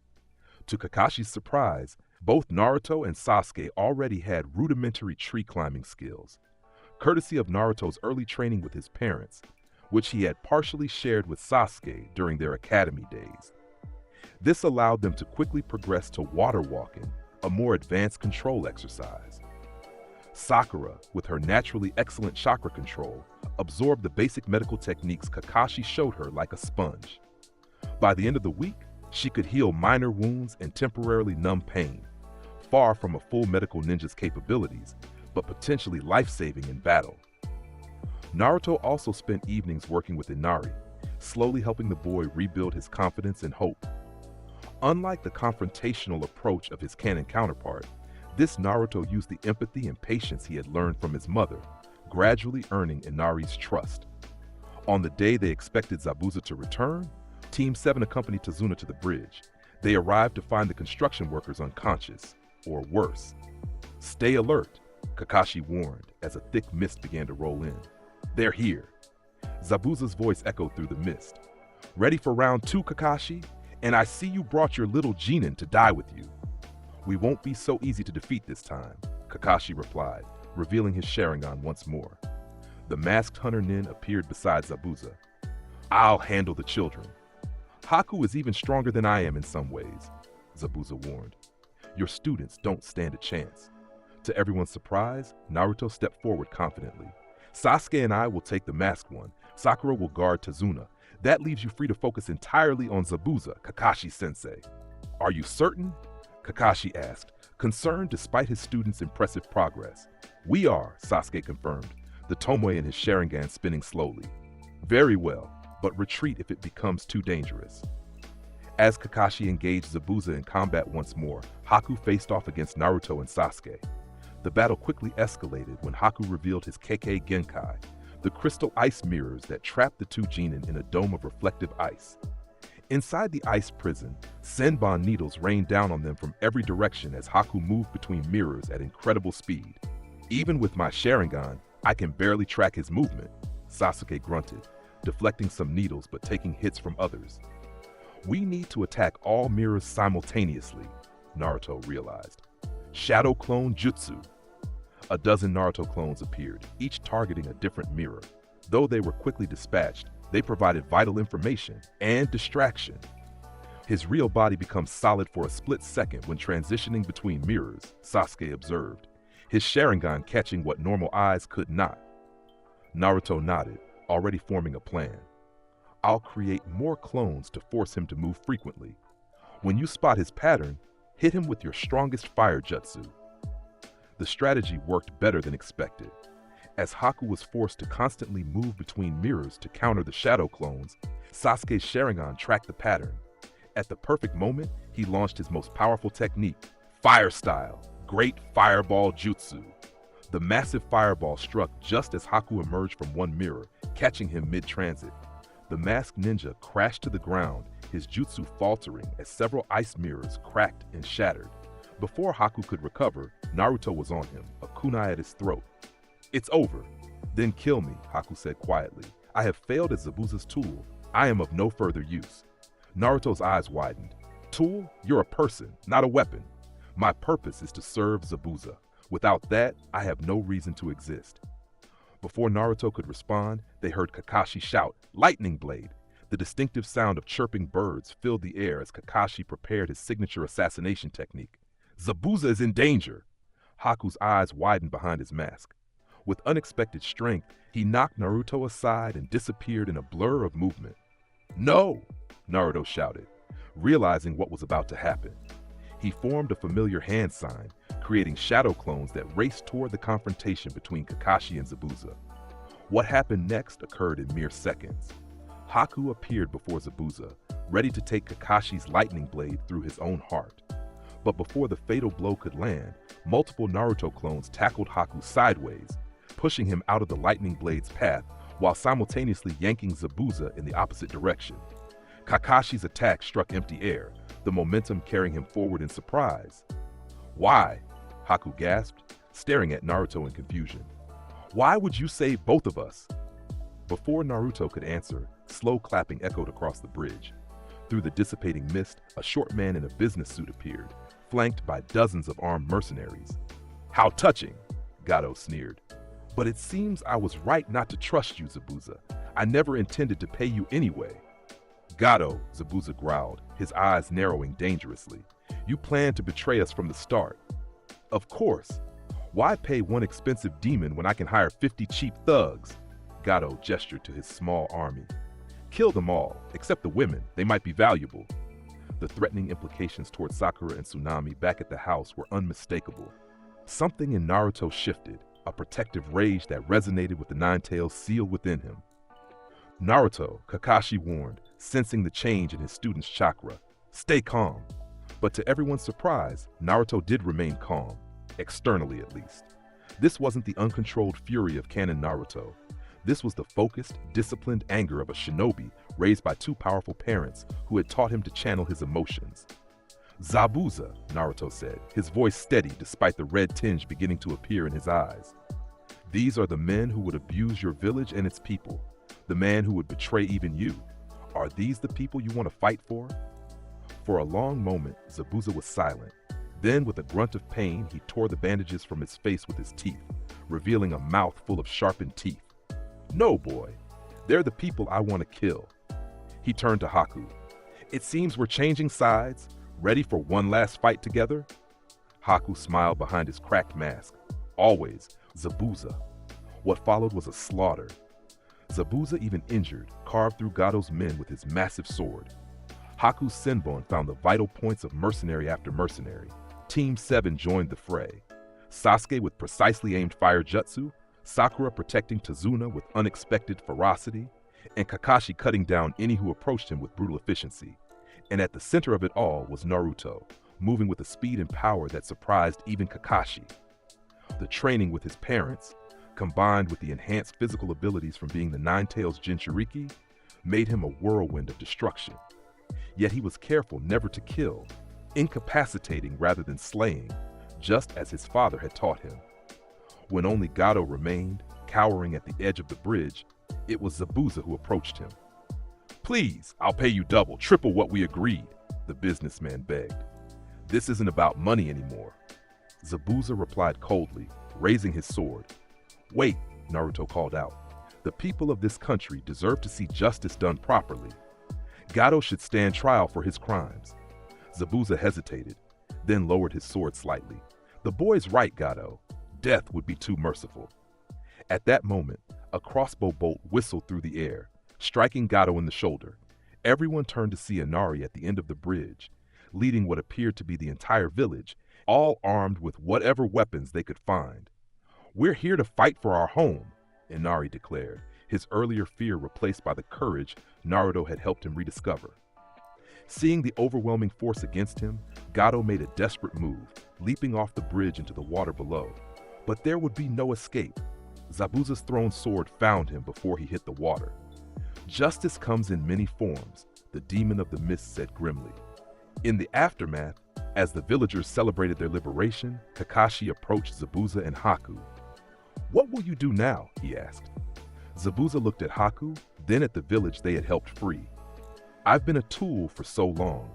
To Kakashi's surprise, both Naruto and Sasuke already had rudimentary tree climbing skills, courtesy of Naruto's early training with his parents, which he had partially shared with Sasuke during their academy days. This allowed them to quickly progress to water walking, a more advanced control exercise. Sakura, with her naturally excellent chakra control, absorbed the basic medical techniques Kakashi showed her like a sponge. By the end of the week, she could heal minor wounds and temporarily numb pain, far from a full medical ninja's capabilities, but potentially life-saving in battle. Naruto also spent evenings working with Inari, slowly helping the boy rebuild his confidence and hope. Unlike the confrontational approach of his canon counterpart, this Naruto used the empathy and patience he had learned from his mother, gradually earning Inari's trust. On the day they expected Zabuza to return, Team 7 accompanied Tazuna to the bridge. They arrive to find the construction workers unconscious, or worse. Stay alert, Kakashi warned as a thick mist began to roll in. They're here. Zabuza's voice echoed through the mist. Ready for round 2, Kakashi? And I see you brought your little Genin to die with you. We won't be so easy to defeat this time, Kakashi replied, revealing his Sharingan once more. The masked hunter Nin appeared beside Zabuza. I'll handle the children. Haku is even stronger than I am in some ways, Zabuza warned. Your students don't stand a chance. To everyone's surprise, Naruto stepped forward confidently. Sasuke and I will take the masked one. Sakura will guard Tazuna. That leaves you free to focus entirely on Zabuza, Kakashi-sensei. Are you certain? Kakashi asked, concerned despite his students' impressive progress. We are, Sasuke confirmed, the Tomoe in his Sharingan spinning slowly. Very well, but retreat if it becomes too dangerous. As Kakashi engaged Zabuza in combat once more, Haku faced off against Naruto and Sasuke. The battle quickly escalated when Haku revealed his Kekkei Genkai, the crystal ice mirrors that trapped the two Genin in a dome of reflective ice. Inside the ice prison, Senbon needles rained down on them from every direction as Haku moved between mirrors at incredible speed. Even with my Sharingan, I can barely track his movement, Sasuke grunted, deflecting some needles but taking hits from others. We need to attack all mirrors simultaneously, Naruto realized. Shadow Clone Jutsu. A dozen Naruto clones appeared, each targeting a different mirror. Though they were quickly dispatched, they provided vital information and distraction. His real body becomes solid for a split second when transitioning between mirrors, Sasuke observed, his Sharingan catching what normal eyes could not. Naruto nodded, already forming a plan. I'll create more clones to force him to move frequently. When you spot his pattern, hit him with your strongest fire jutsu. The strategy worked better than expected. As Haku was forced to constantly move between mirrors to counter the shadow clones, Sasuke's Sharingan tracked the pattern. At the perfect moment, he launched his most powerful technique, Fire Style, Great Fireball Jutsu. The massive fireball struck just as Haku emerged from one mirror, catching him mid-transit. The masked ninja crashed to the ground, his jutsu faltering as several ice mirrors cracked and shattered. Before Haku could recover, Naruto was on him, a kunai at his throat. It's over. Then kill me, Haku said quietly. I have failed as Zabuza's tool. I am of no further use. Naruto's eyes widened. Tool? You're a person, not a weapon. My purpose is to serve Zabuza. Without that, I have no reason to exist. Before Naruto could respond, they heard Kakashi shout, Lightning Blade! The distinctive sound of chirping birds filled the air as Kakashi prepared his signature assassination technique. Zabuza is in danger! Haku's eyes widened behind his mask. With unexpected strength, he knocked Naruto aside and disappeared in a blur of movement. No! Naruto shouted, realizing what was about to happen. He formed a familiar hand sign, creating shadow clones that raced toward the confrontation between Kakashi and Zabuza. What happened next occurred in mere seconds. Haku appeared before Zabuza, ready to take Kakashi's lightning blade through his own heart. But before the fatal blow could land, multiple Naruto clones tackled Haku sideways, pushing him out of the lightning blade's path while simultaneously yanking Zabuza in the opposite direction. Kakashi's attack struck empty air, the momentum carrying him forward in surprise. Why? Haku gasped, staring at Naruto in confusion. Why would you save both of us? Before Naruto could answer, slow clapping echoed across the bridge. Through the dissipating mist, a short man in a business suit appeared, flanked by dozens of armed mercenaries. How touching, Gato sneered. But it seems I was right not to trust you, Zabuza. I never intended to pay you anyway. Gato, Zabuza growled, his eyes narrowing dangerously. You planned to betray us from the start. Of course. Why pay one expensive demon when I can hire 50 cheap thugs? Gato gestured to his small army. Kill them all, except the women. They might be valuable. The threatening implications toward Sakura and Tsunami back at the house were unmistakable. Something in Naruto shifted, a protective rage that resonated with the nine tails sealed within him. Naruto, Kakashi warned, sensing the change in his student's chakra. Stay calm. But to everyone's surprise, Naruto did remain calm, externally at least. This wasn't the uncontrolled fury of canon Naruto. This was the focused, disciplined anger of a shinobi raised by two powerful parents who had taught him to channel his emotions. Zabuza, Naruto said, his voice steady despite the red tinge beginning to appear in his eyes. These are the men who would abuse your village and its people, the man who would betray even you. Are these the people you want to fight for? For a long moment, Zabuza was silent. Then, with a grunt of pain, he tore the bandages from his face with his teeth, revealing a mouth full of sharpened teeth. No, boy. They're the people I want to kill. He turned to Haku. It seems we're changing sides, ready for one last fight together? Haku smiled behind his cracked mask. Always, Zabuza. What followed was a slaughter. Zabuza, even injured, carved through Gado's men with his massive sword. Haku's Senbon found the vital points of mercenary after mercenary. Team 7 joined the fray. Sasuke with precisely aimed fire jutsu, Sakura protecting Tazuna with unexpected ferocity, and Kakashi cutting down any who approached him with brutal efficiency. And at the center of it all was Naruto, moving with a speed and power that surprised even Kakashi. The training with his parents, combined with the enhanced physical abilities from being the Nine-Tails Jinchuriki, made him a whirlwind of destruction. Yet he was careful never to kill, incapacitating rather than slaying, just as his father had taught him. When only Gado remained, cowering at the edge of the bridge, it was Zabuza who approached him. Please, I'll pay you double, triple what we agreed, the businessman begged. This isn't about money anymore. Zabuza replied coldly, raising his sword. Wait, Naruto called out. The people of this country deserve to see justice done properly. Gado should stand trial for his crimes. Zabuza hesitated, then lowered his sword slightly. The boy's right, Gado. Death would be too merciful. At that moment, a crossbow bolt whistled through the air, striking Gado in the shoulder. Everyone turned to see Inari at the end of the bridge, leading what appeared to be the entire village, all armed with whatever weapons they could find. We're here to fight for our home, Inari declared, his earlier fear replaced by the courage Naruto had helped him rediscover. Seeing the overwhelming force against him, Gado made a desperate move, leaping off the bridge into the water below. But there would be no escape. Zabuza's thrown sword found him before he hit the water. Justice comes in many forms, the demon of the mist said grimly. In the aftermath, as the villagers celebrated their liberation, Kakashi approached Zabuza and Haku. What will you do now? He asked. Zabuza looked at Haku, then at the village they had helped free. I've been a tool for so long.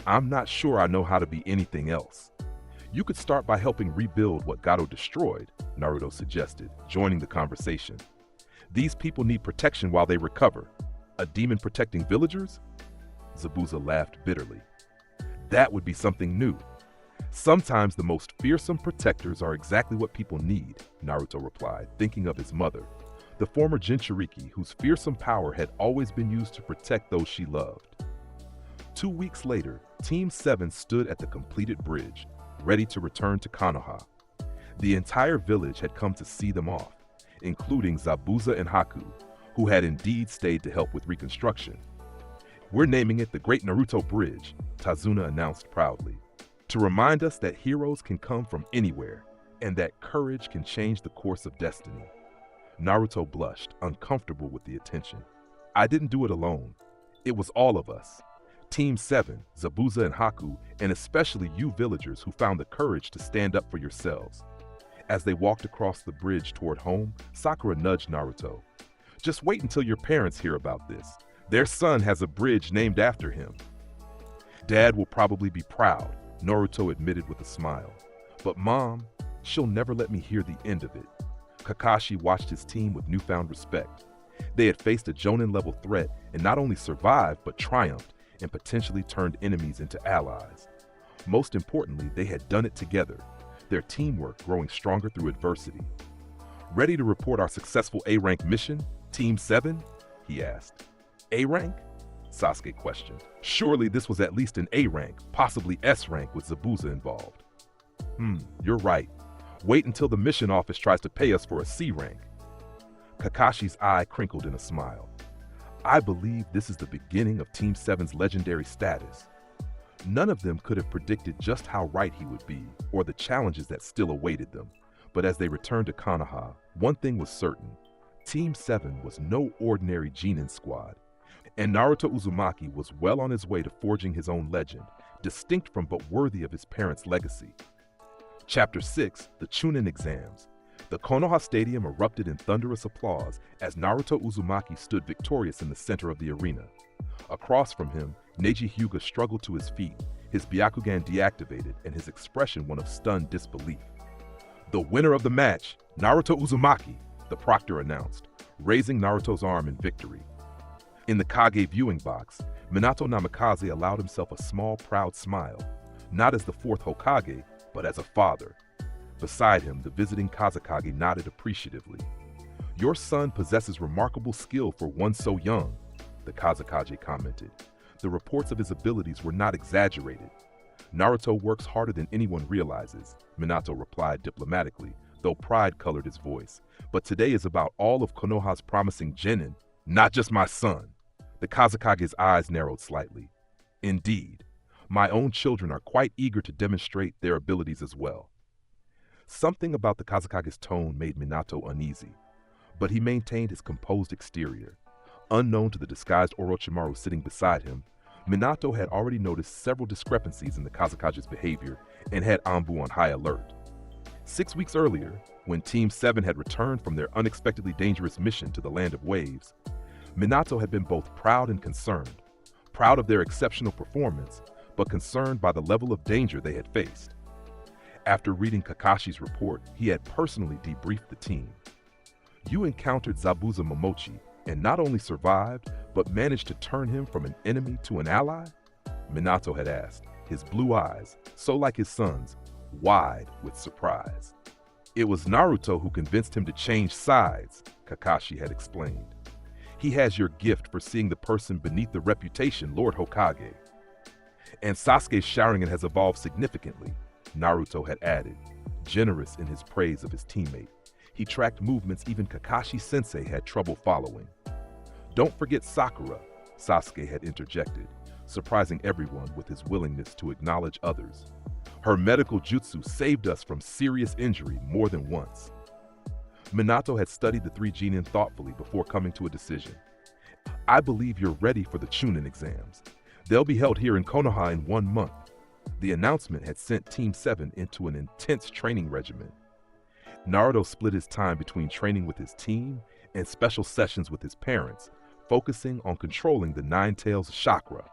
I'm not sure I know how to be anything else. You could start by helping rebuild what Gado destroyed, Naruto suggested, joining the conversation. These people need protection while they recover. A demon protecting villagers? Zabuza laughed bitterly. That would be something new. Sometimes the most fearsome protectors are exactly what people need, Naruto replied, thinking of his mother, the former Jinchuriki whose fearsome power had always been used to protect those she loved. 2 weeks later, Team 7 stood at the completed bridge, ready to return to Konoha. The entire village had come to see them off, including Zabuza and Haku, who had indeed stayed to help with reconstruction. We're naming it the Great Naruto Bridge, Tazuna announced proudly, to remind us that heroes can come from anywhere, and that courage can change the course of destiny. Naruto blushed, uncomfortable with the attention. I didn't do it alone. It was all of us. Team 7, Zabuza and Haku, and especially you villagers who found the courage to stand up for yourselves. As they walked across the bridge toward home, Sakura nudged Naruto. Just wait until your parents hear about this. Their son has a bridge named after him. Dad will probably be proud, Naruto admitted with a smile. But Mom, she'll never let me hear the end of it. Kakashi watched his team with newfound respect. They had faced a Jonin-level threat and not only survived but triumphed and potentially turned enemies into allies. Most importantly, they had done it together, their teamwork growing stronger through adversity. Ready to report our successful A-rank mission, Team 7? He asked. A-rank? Sasuke questioned. Surely this was at least an A-rank, possibly S-rank with Zabuza involved. You're right. Wait until the mission office tries to pay us for a C rank. Kakashi's eye crinkled in a smile. I believe this is the beginning of Team 7's legendary status. None of them could have predicted just how right he would be, or the challenges that still awaited them. But as they returned to Konoha, one thing was certain. Team 7 was no ordinary Genin squad. And Naruto Uzumaki was well on his way to forging his own legend, distinct from but worthy of his parents' legacy. Chapter 6, The Chunin Exams. The Konoha Stadium erupted in thunderous applause as Naruto Uzumaki stood victorious in the center of the arena. Across from him, Neji Hyuga struggled to his feet, his Byakugan deactivated and his expression one of stunned disbelief. The winner of the match, Naruto Uzumaki, the proctor announced, raising Naruto's arm in victory. In the Kage viewing box, Minato Namikaze allowed himself a small, proud smile, not as the fourth Hokage, but as a father. Beside him, the visiting Kazekage nodded appreciatively. "Your son possesses remarkable skill for one so young," the Kazekage commented. The reports of his abilities were not exaggerated. "Naruto works harder than anyone realizes," Minato replied diplomatically, though pride colored his voice. "But today is about all of Konoha's promising genin, not just my son." The Kazekage's eyes narrowed slightly. "Indeed, my own children are quite eager to demonstrate their abilities as well." Something about the Kazekage's tone made Minato uneasy, but he maintained his composed exterior. Unknown to the disguised Orochimaru sitting beside him, Minato had already noticed several discrepancies in the Kazekage's behavior and had Anbu on high alert. 6 weeks earlier, when Team 7 had returned from their unexpectedly dangerous mission to the Land of Waves, Minato had been both proud and concerned, proud of their exceptional performance, but concerned by the level of danger they had faced. After reading Kakashi's report, he had personally debriefed the team. "You encountered Zabuza Momochi and not only survived, but managed to turn him from an enemy to an ally?" Minato had asked, his blue eyes, so like his son's, wide with surprise. "It was Naruto who convinced him to change sides," Kakashi had explained. "He has your gift for seeing the person beneath the reputation, Lord Hokage. And Sasuke's Sharingan has evolved significantly," Naruto had added, generous in his praise of his teammate. He tracked movements even Kakashi-sensei had trouble following. "Don't forget Sakura," Sasuke had interjected, surprising everyone with his willingness to acknowledge others. "Her medical jutsu saved us from serious injury more than once." Minato had studied the three genin thoughtfully before coming to a decision. "I believe you're ready for the Chunin exams. They'll be held here in Konoha in 1 month." The announcement had sent Team 7 into an intense training regimen. Naruto split his time between training with his team and special sessions with his parents, focusing on controlling the Nine Tails chakra.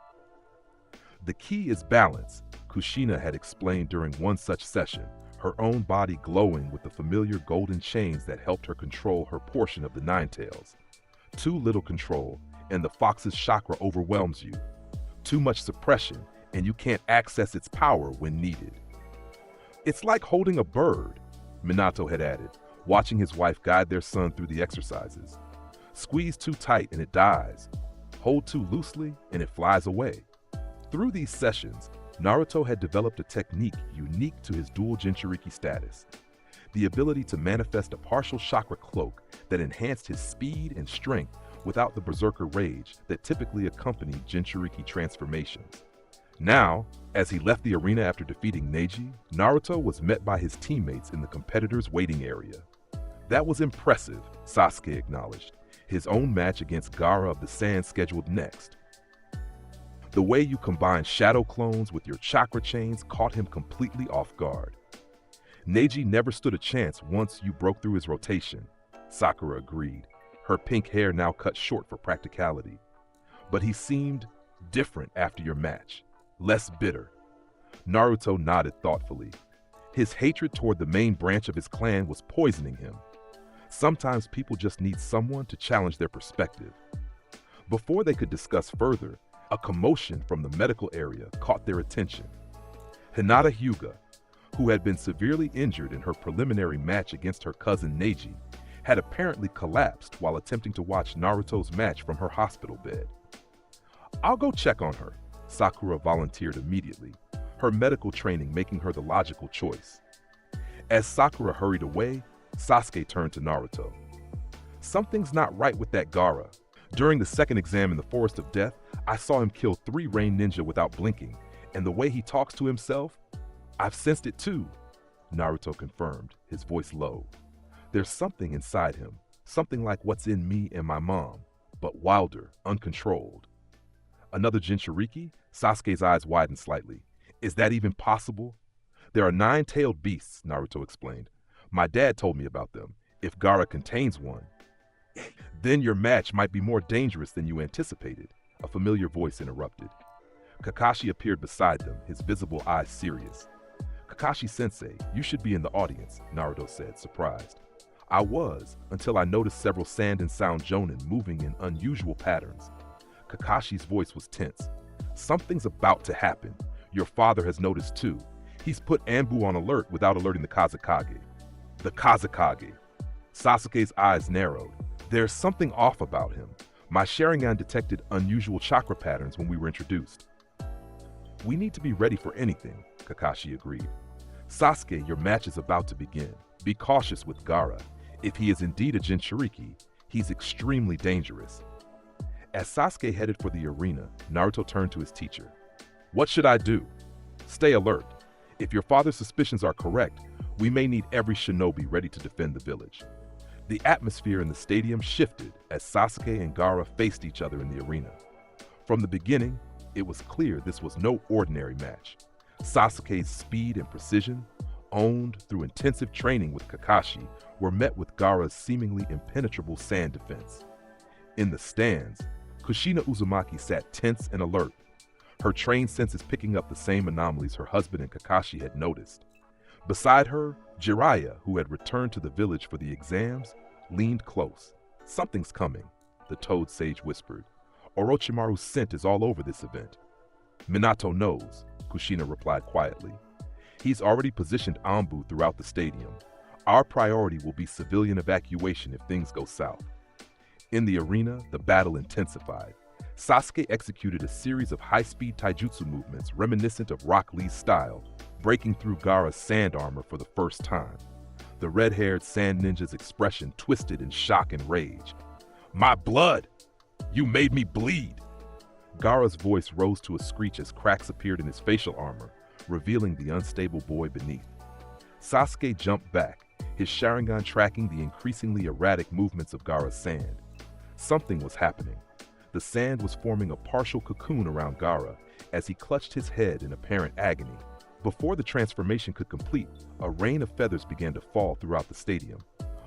"The key is balance," Kushina had explained during one such session, her own body glowing with the familiar golden chains that helped her control her portion of the Nine Tails. "Too little control, and the fox's chakra overwhelms you. Too much suppression, and you can't access its power when needed." "It's like holding a bird," Minato had added, watching his wife guide their son through the exercises. "Squeeze too tight and it dies. Hold too loosely and it flies away." Through these sessions, Naruto had developed a technique unique to his dual Jinchuriki status. The ability to manifest a partial chakra cloak that enhanced his speed and strength without the berserker rage that typically accompanied Jinchuriki transformations. Now, as he left the arena after defeating Neji, Naruto was met by his teammates in the competitors' waiting area. "That was impressive," Sasuke acknowledged, his own match against Gaara of the Sand scheduled next. "The way you combine shadow clones with your chakra chains caught him completely off guard. Neji never stood a chance once you broke through his rotation," Sakura agreed, her pink hair now cut short for practicality. "But he seemed different after your match, less bitter." Naruto nodded thoughtfully. His hatred toward the main branch of his clan was poisoning him. Sometimes people just need someone to challenge their perspective. Before they could discuss further, a commotion from the medical area caught their attention. Hinata Hyuga, who had been severely injured in her preliminary match against her cousin Neji, had apparently collapsed while attempting to watch Naruto's match from her hospital bed. "I'll go check on her," Sakura volunteered immediately, her medical training making her the logical choice. As Sakura hurried away, Sasuke turned to Naruto. "Something's not right with that Gaara. During the second exam in the Forest of Death, I saw him kill 3 Rain Ninja without blinking, and the way he talks to himself, I've sensed it too," Naruto confirmed, his voice low. "There's something inside him, something like what's in me and my mom, but wilder, uncontrolled." "Another Jinchuriki?" Sasuke's eyes widened slightly. Is that even possible? There are 9-tailed beasts, Naruto explained. My dad told me about them. If Gaara contains one, then your match might be more dangerous than you anticipated, a familiar voice interrupted. Kakashi appeared beside them, his visible eyes serious. Kakashi-sensei, you should be in the audience, Naruto said, surprised. I was, until I noticed several sand and sound jonin moving in unusual patterns. Kakashi's voice was tense. Something's about to happen. Your father has noticed too. He's put Anbu on alert without alerting the Kazekage. The Kazekage. Sasuke's eyes narrowed. There's something off about him. My Sharingan detected unusual chakra patterns when we were introduced. We need to be ready for anything, Kakashi agreed. Sasuke, your match is about to begin. Be cautious with Gaara. If he is indeed a Jinchuriki, he's extremely dangerous. As Sasuke headed for the arena, Naruto turned to his teacher. What should I do? Stay alert. If your father's suspicions are correct, we may need every shinobi ready to defend the village. The atmosphere in the stadium shifted as Sasuke and Gaara faced each other in the arena. From the beginning, it was clear this was no ordinary match. Sasuke's speed and precision, owned through intensive training with Kakashi, were met with Gaara's seemingly impenetrable sand defense. In the stands, Kushina Uzumaki sat tense and alert, her trained senses picking up the same anomalies her husband and Kakashi had noticed. Beside her, Jiraiya, who had returned to the village for the exams, leaned close. Something's coming, the Toad Sage whispered. Orochimaru's scent is all over this event. Minato knows, Kushina replied quietly. He's already positioned Anbu throughout the stadium. Our priority will be civilian evacuation if things go south. In the arena, the battle intensified. Sasuke executed a series of high-speed taijutsu movements reminiscent of Rock Lee's style, breaking through Gaara's sand armor for the first time. The red-haired sand ninja's expression twisted in shock and rage. My blood! You made me bleed! Gaara's voice rose to a screech as cracks appeared in his facial armor, revealing the unstable boy beneath. Sasuke jumped back, his Sharingan tracking the increasingly erratic movements of Gaara's sand. Something was happening. The sand was forming a partial cocoon around Gaara as he clutched his head in apparent agony. Before the transformation could complete, a rain of feathers began to fall throughout the stadium,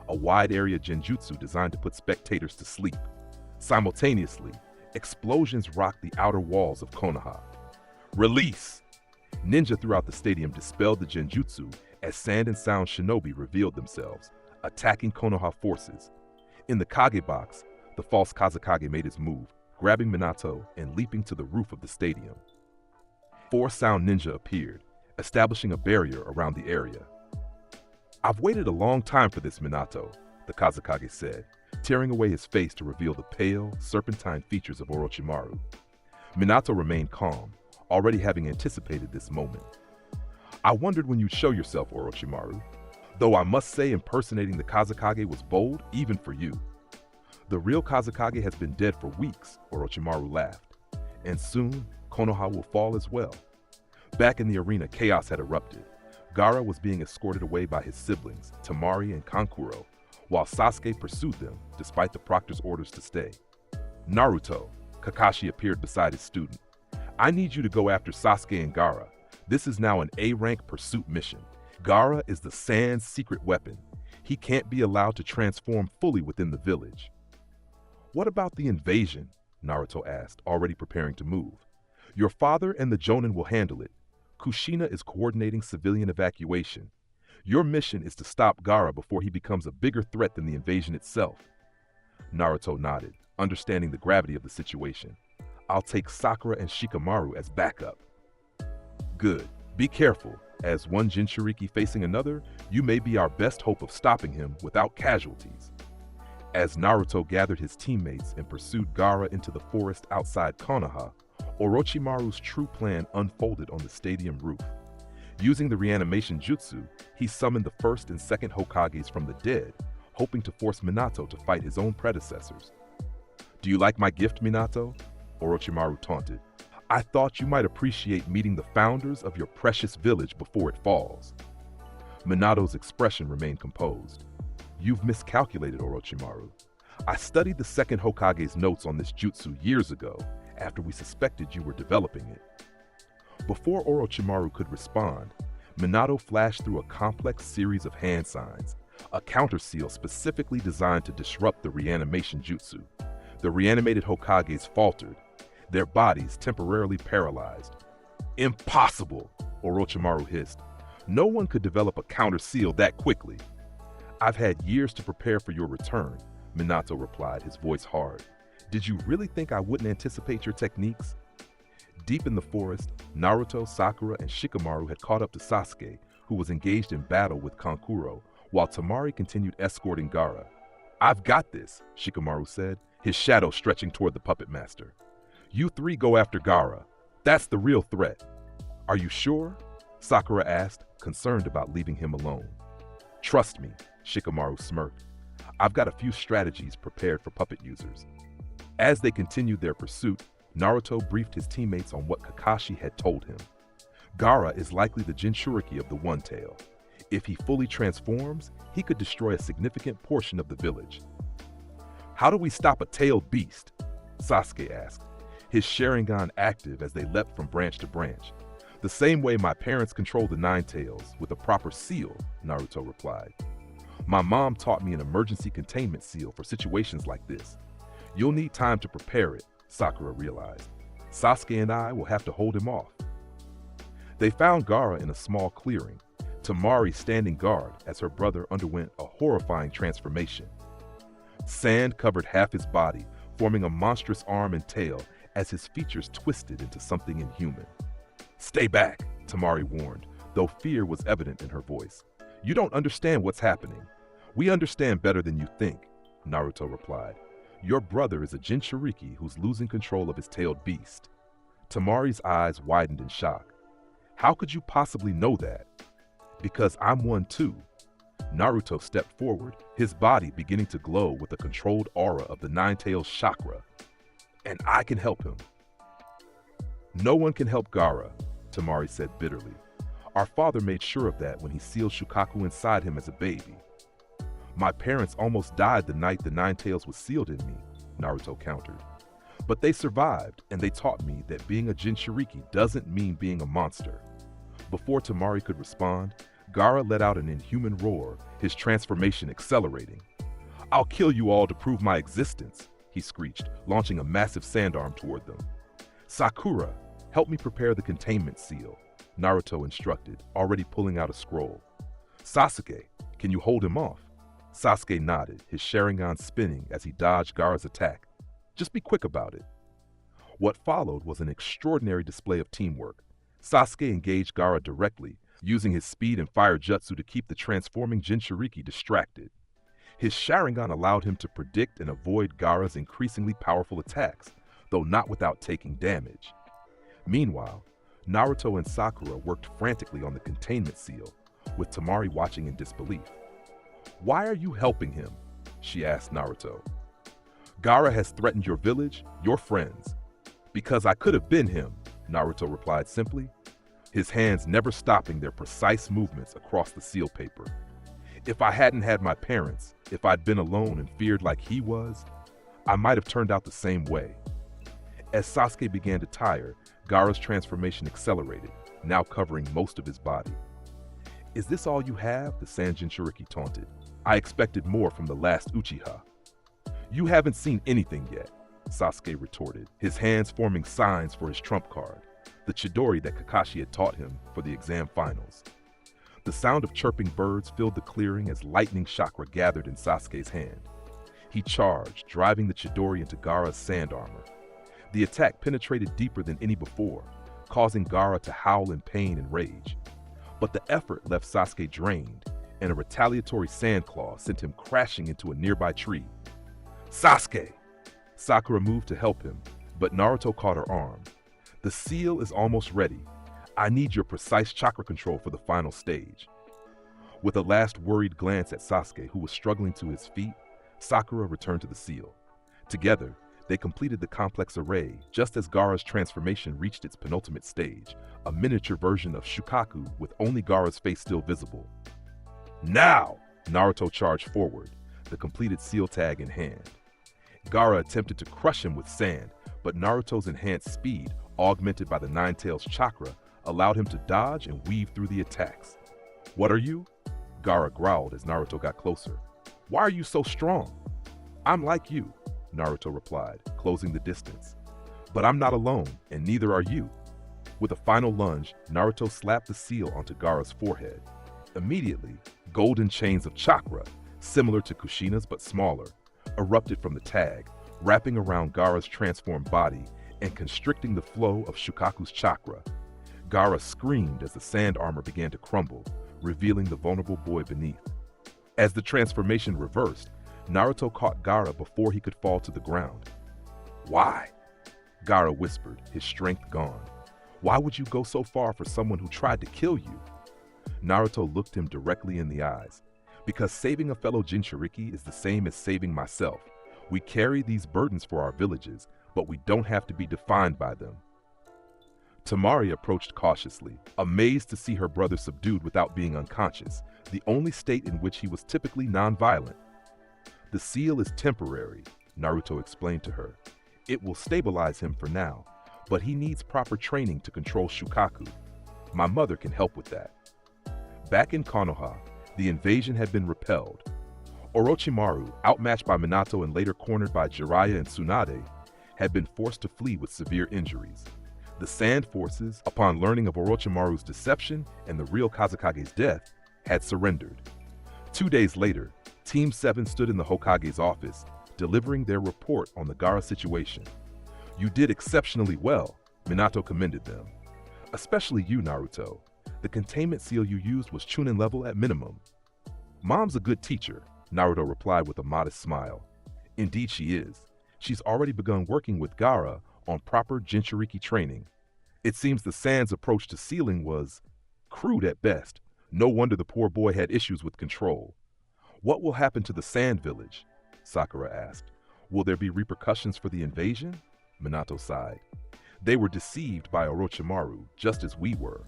a wide-area genjutsu designed to put spectators to sleep. Simultaneously, explosions rocked the outer walls of Konoha. Release! Ninja throughout the stadium dispelled the genjutsu as sand and sound shinobi revealed themselves, attacking Konoha forces. In the Kage box, the false Kazekage made his move, grabbing Minato and leaping to the roof of the stadium. 4 sound ninja appeared, establishing a barrier around the area. I've waited a long time for this, Minato, the Kazekage said, tearing away his face to reveal the pale, serpentine features of Orochimaru. Minato remained calm, already having anticipated this moment. I wondered when you'd show yourself, Orochimaru. Though I must say impersonating the Kazekage was bold, even for you. The real Kazekage has been dead for weeks, Orochimaru laughed. And soon, Konoha will fall as well. Back in the arena, chaos had erupted. Gaara was being escorted away by his siblings, Temari and Kankuro, while Sasuke pursued them, despite the proctor's orders to stay. Naruto, Kakashi appeared beside his student. I need you to go after Sasuke and Gaara. This is now an A-rank pursuit mission. Gaara is the Sand's secret weapon. He can't be allowed to transform fully within the village. What about the invasion? Naruto asked, already preparing to move. Your father and the Jonin will handle it. Kushina is coordinating civilian evacuation. Your mission is to stop Gaara before he becomes a bigger threat than the invasion itself. Naruto nodded, understanding the gravity of the situation. I'll take Sakura and Shikamaru as backup. Good. Be careful. As one Jinchuriki facing another, you may be our best hope of stopping him without casualties. As Naruto gathered his teammates and pursued Gaara into the forest outside Konoha, Orochimaru's true plan unfolded on the stadium roof. Using the reanimation jutsu, he summoned the first and second Hokages from the dead, hoping to force Minato to fight his own predecessors. Do you like my gift, Minato? Orochimaru taunted. I thought you might appreciate meeting the founders of your precious village before it falls. Minato's expression remained composed. You've miscalculated, Orochimaru. I studied the second Hokage's notes on this jutsu years ago, after we suspected you were developing it. Before Orochimaru could respond, Minato flashed through a complex series of hand signs, a counter-seal specifically designed to disrupt the reanimation jutsu. The reanimated Hokages faltered, their bodies temporarily paralyzed. "Impossible!" Orochimaru hissed. "No one could develop a counter-seal that quickly." "I've had years to prepare for your return," Minato replied, his voice hard. "Did you really think I wouldn't anticipate your techniques?" Deep in the forest, Naruto, Sakura, and Shikamaru had caught up to Sasuke, who was engaged in battle with Kankuro, while Temari continued escorting Gaara. "I've got this," Shikamaru said, his shadow stretching toward the puppet master. "You three go after Gaara. That's the real threat." "Are you sure?" Sakura asked, concerned about leaving him alone. "Trust me," Shikamaru smirked. "I've got a few strategies prepared for puppet users." As they continued their pursuit, Naruto briefed his teammates on what Kakashi had told him. Gaara is likely the Jinchuriki of the One Tail. If he fully transforms, he could destroy a significant portion of the village. "How do we stop a tailed beast?" Sasuke asked, his Sharingan active as they leapt from branch to branch. "The same way my parents controlled the Nine Tails, with a proper seal," Naruto replied. "My mom taught me an emergency containment seal for situations like this. You'll need time to prepare it," Sakura realized. "Sasuke and I will have to hold him off." They found Gaara in a small clearing, Temari standing guard as her brother underwent a horrifying transformation. Sand covered half his body, forming a monstrous arm and tail as his features twisted into something inhuman. "Stay back," Temari warned, though fear was evident in her voice. "You don't understand what's happening." "We understand better than you think," Naruto replied. "Your brother is a Jinchuriki who's losing control of his tailed beast." Temari's eyes widened in shock. "How could you possibly know that?" "Because I'm one too." Naruto stepped forward, his body beginning to glow with a controlled aura of the Nine Tails chakra. "And I can help him." "No one can help Gaara," Temari said bitterly. "Our father made sure of that when he sealed Shukaku inside him as a baby." "My parents almost died the night the Nine Tails was sealed in me," Naruto countered. "But they survived, and they taught me that being a Jinchuriki doesn't mean being a monster." Before Temari could respond, Gaara let out an inhuman roar, his transformation accelerating. "I'll kill you all to prove my existence," he screeched, launching a massive sandarm toward them. "Sakura, help me prepare the containment seal," Naruto instructed, already pulling out a scroll. "Sasuke, can you hold him off?" Sasuke nodded, his Sharingan spinning as he dodged Gaara's attack. "Just be quick about it." What followed was an extraordinary display of teamwork. Sasuke engaged Gaara directly, using his speed and fire jutsu to keep the transforming Jinchuriki distracted. His Sharingan allowed him to predict and avoid Gaara's increasingly powerful attacks, though not without taking damage. Meanwhile, Naruto and Sakura worked frantically on the containment seal, with Temari watching in disbelief. "Why are you helping him?" she asked Naruto. "Gaara has threatened your village, your friends." "Because I could have been him," Naruto replied simply, his hands never stopping their precise movements across the seal paper. "If I hadn't had my parents, if I'd been alone and feared like he was, I might have turned out the same way." As Sasuke began to tire, Gaara's transformation accelerated, now covering most of his body. "Is this all you have?" the Sand Jinchuriki taunted. "I expected more from the last Uchiha." "You haven't seen anything yet," Sasuke retorted, his hands forming signs for his trump card, the Chidori that Kakashi had taught him for the exam finals. The sound of chirping birds filled the clearing as lightning chakra gathered in Sasuke's hand. He charged, driving the Chidori into Gaara's sand armor. The attack penetrated deeper than any before, causing Gaara to howl in pain and rage. But the effort left Sasuke drained, and a retaliatory sand claw sent him crashing into a nearby tree. "Sasuke!" Sakura moved to help him, but Naruto caught her arm. "The seal is almost ready. I need your precise chakra control for the final stage." With a last worried glance at Sasuke, who was struggling to his feet, Sakura returned to the seal. Together, they completed the complex array just as Gaara's transformation reached its penultimate stage, a miniature version of Shukaku with only Gaara's face still visible. "Now!" Naruto charged forward, the completed seal tag in hand. Gaara attempted to crush him with sand, but Naruto's enhanced speed, augmented by the Nine Tails chakra, allowed him to dodge and weave through the attacks. "What are you?" Gaara growled as Naruto got closer. "Why are you so strong?" "I'm like you," Naruto replied, closing the distance. "But I'm not alone, and neither are you." With a final lunge, Naruto slapped the seal onto Gaara's forehead. Immediately, golden chains of chakra, similar to Kushina's but smaller, erupted from the tag, wrapping around Gaara's transformed body and constricting the flow of Shukaku's chakra. Gaara screamed as the sand armor began to crumble, revealing the vulnerable boy beneath. As the transformation reversed, Naruto caught Gaara before he could fall to the ground. "Why?" Gaara whispered, his strength gone. "Why would you go so far for someone who tried to kill you?" Naruto looked him directly in the eyes. "Because saving a fellow Jinchuriki is the same as saving myself. We carry these burdens for our villages, but we don't have to be defined by them." Tamari approached cautiously, amazed to see her brother subdued without being unconscious, the only state in which he was typically nonviolent. "The seal is temporary," Naruto explained to her. "It will stabilize him for now, but he needs proper training to control Shukaku. My mother can help with that." Back in Konoha, the invasion had been repelled. Orochimaru, outmatched by Minato and later cornered by Jiraiya and Tsunade, had been forced to flee with severe injuries. The Sand Forces, upon learning of Orochimaru's deception and the real Kazekage's death, had surrendered. 2 days later, Team 7 stood in the Hokage's office, delivering their report on the Gaara situation. "You did exceptionally well," Minato commended them. "Especially you, Naruto. The containment seal you used was Chunin level at minimum." "Mom's a good teacher," Naruto replied with a modest smile. "Indeed she is. She's already begun working with Gaara on proper Jinchuriki training. It seems the Sand's approach to sealing was crude at best. No wonder the poor boy had issues with control." "What will happen to the Sand Village?" Sakura asked. "Will there be repercussions for the invasion?" Minato sighed. "They were deceived by Orochimaru, just as we were.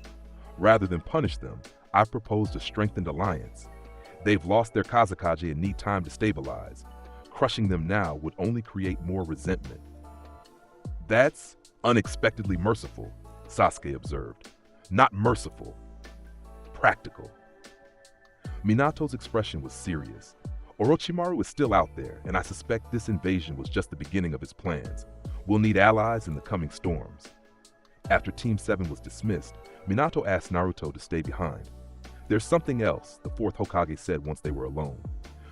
Rather than punish them, I've proposed a strengthened alliance. They've lost their Kazekage and need time to stabilize. Crushing them now would only create more resentment." "That's unexpectedly merciful," Sasuke observed. "Not merciful. Practical." Minato's expression was serious. Orochimaru is still out there, and I suspect this invasion was just the beginning of his plans. We'll need allies in the coming storms. After Team 7 was dismissed, Minato asked Naruto to stay behind. "There's something else," the fourth Hokage said once they were alone.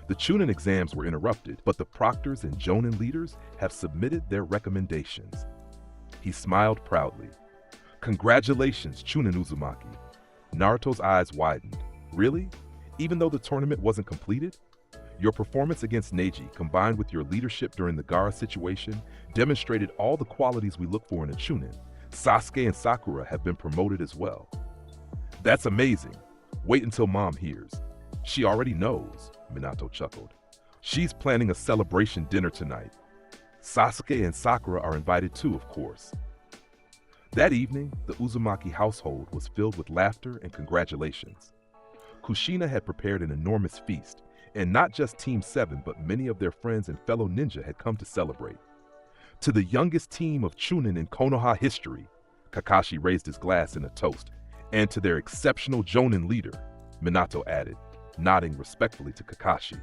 "The Chunin exams were interrupted, but the proctors and Jonin leaders have submitted their recommendations." He smiled proudly. "Congratulations, Chunin Uzumaki." Naruto's eyes widened. "Really? Even though the tournament wasn't completed? Your performance against Neji, combined with your leadership during the Gaara situation, demonstrated all the qualities we look for in a Chunin. Sasuke and Sakura have been promoted as well." "That's amazing. Wait until Mom hears." "She already knows," Minato chuckled. "She's planning a celebration dinner tonight. Sasuke and Sakura are invited too, of course." That evening, the Uzumaki household was filled with laughter and congratulations. Kushina had prepared an enormous feast, and not just Team 7, but many of their friends and fellow ninja had come to celebrate. "To the youngest team of Chunin in Konoha history," Kakashi raised his glass in a toast, "and to their exceptional Jonin leader," Minato added, nodding respectfully to Kakashi.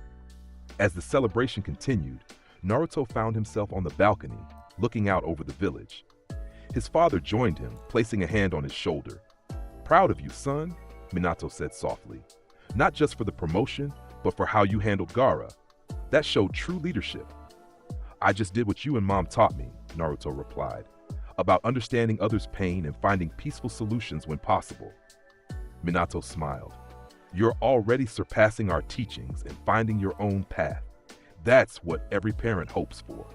As the celebration continued, Naruto found himself on the balcony, looking out over the village. His father joined him, placing a hand on his shoulder. "Proud of you, son," Minato said softly. "Not just for the promotion, but for how you handled Gaara. That showed true leadership." "I just did what you and Mom taught me," Naruto replied, "about understanding others' pain and finding peaceful solutions when possible." Minato smiled. "You're already surpassing our teachings and finding your own path. That's what every parent hopes for."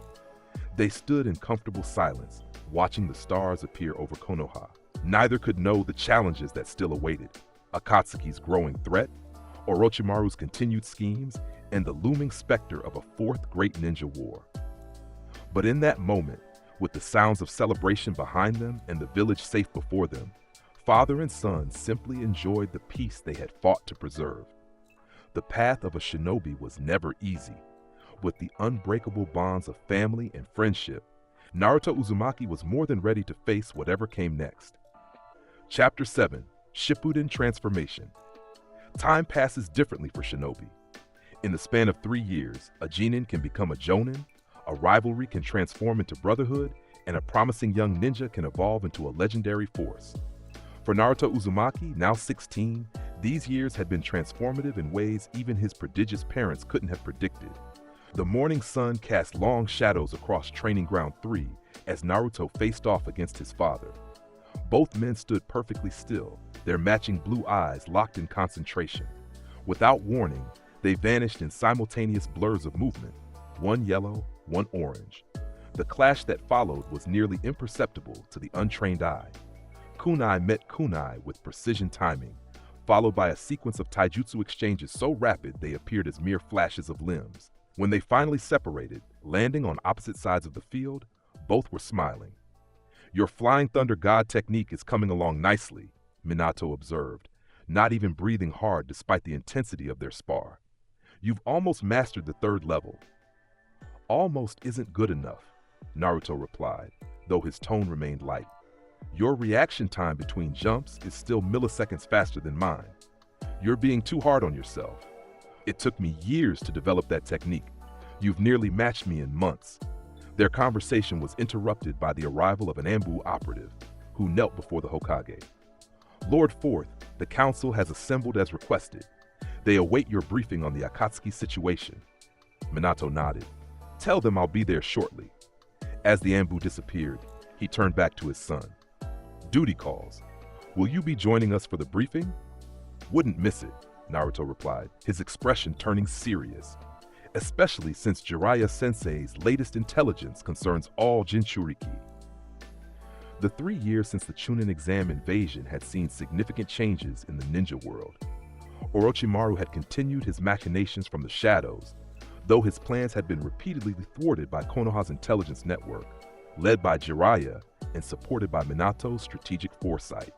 They stood in comfortable silence, watching the stars appear over Konoha. Neither could know the challenges that still awaited: Akatsuki's growing threat, Orochimaru's continued schemes, and the looming specter of a fourth great ninja war. But in that moment, with the sounds of celebration behind them and the village safe before them, father and son simply enjoyed the peace they had fought to preserve. The path of a shinobi was never easy. With the unbreakable bonds of family and friendship, Naruto Uzumaki was more than ready to face whatever came next. Chapter 7, Shippuden Transformation. Time passes differently for shinobi. In the span of 3 years, a genin can become a jonin, a rivalry can transform into brotherhood, and a promising young ninja can evolve into a legendary force. For Naruto Uzumaki, now 16, these years had been transformative in ways even his prodigious parents couldn't have predicted. The morning sun cast long shadows across Training Ground 3 as Naruto faced off against his father. Both men stood perfectly still, their matching blue eyes locked in concentration. Without warning, they vanished in simultaneous blurs of movement, one yellow, one orange. The clash that followed was nearly imperceptible to the untrained eye. Kunai met kunai with precision timing, followed by a sequence of taijutsu exchanges so rapid they appeared as mere flashes of limbs. When they finally separated, landing on opposite sides of the field, both were smiling. "Your Flying Thunder God technique is coming along nicely," Minato observed, not even breathing hard despite the intensity of their spar. "You've almost mastered the 3rd level." "Almost isn't good enough," Naruto replied, though his tone remained light. "Your reaction time between jumps is still milliseconds faster than mine. You're being too hard on yourself. It took me years to develop that technique. You've nearly matched me in months." Their conversation was interrupted by the arrival of an Anbu operative, who knelt before the Hokage. "Lord Fourth, the council has assembled as requested. They await your briefing on the Akatsuki situation." Minato nodded. "Tell them I'll be there shortly." As the Anbu disappeared, he turned back to his son. "Duty calls. Will you be joining us for the briefing?" "Wouldn't miss it," Naruto replied, his expression turning serious. "Especially since Jiraiya Sensei's latest intelligence concerns all Jinchuriki." The 3 years since the Chunin exam invasion had seen significant changes in the ninja world. Orochimaru had continued his machinations from the shadows, though his plans had been repeatedly thwarted by Konoha's intelligence network, led by Jiraiya and supported by Minato's strategic foresight.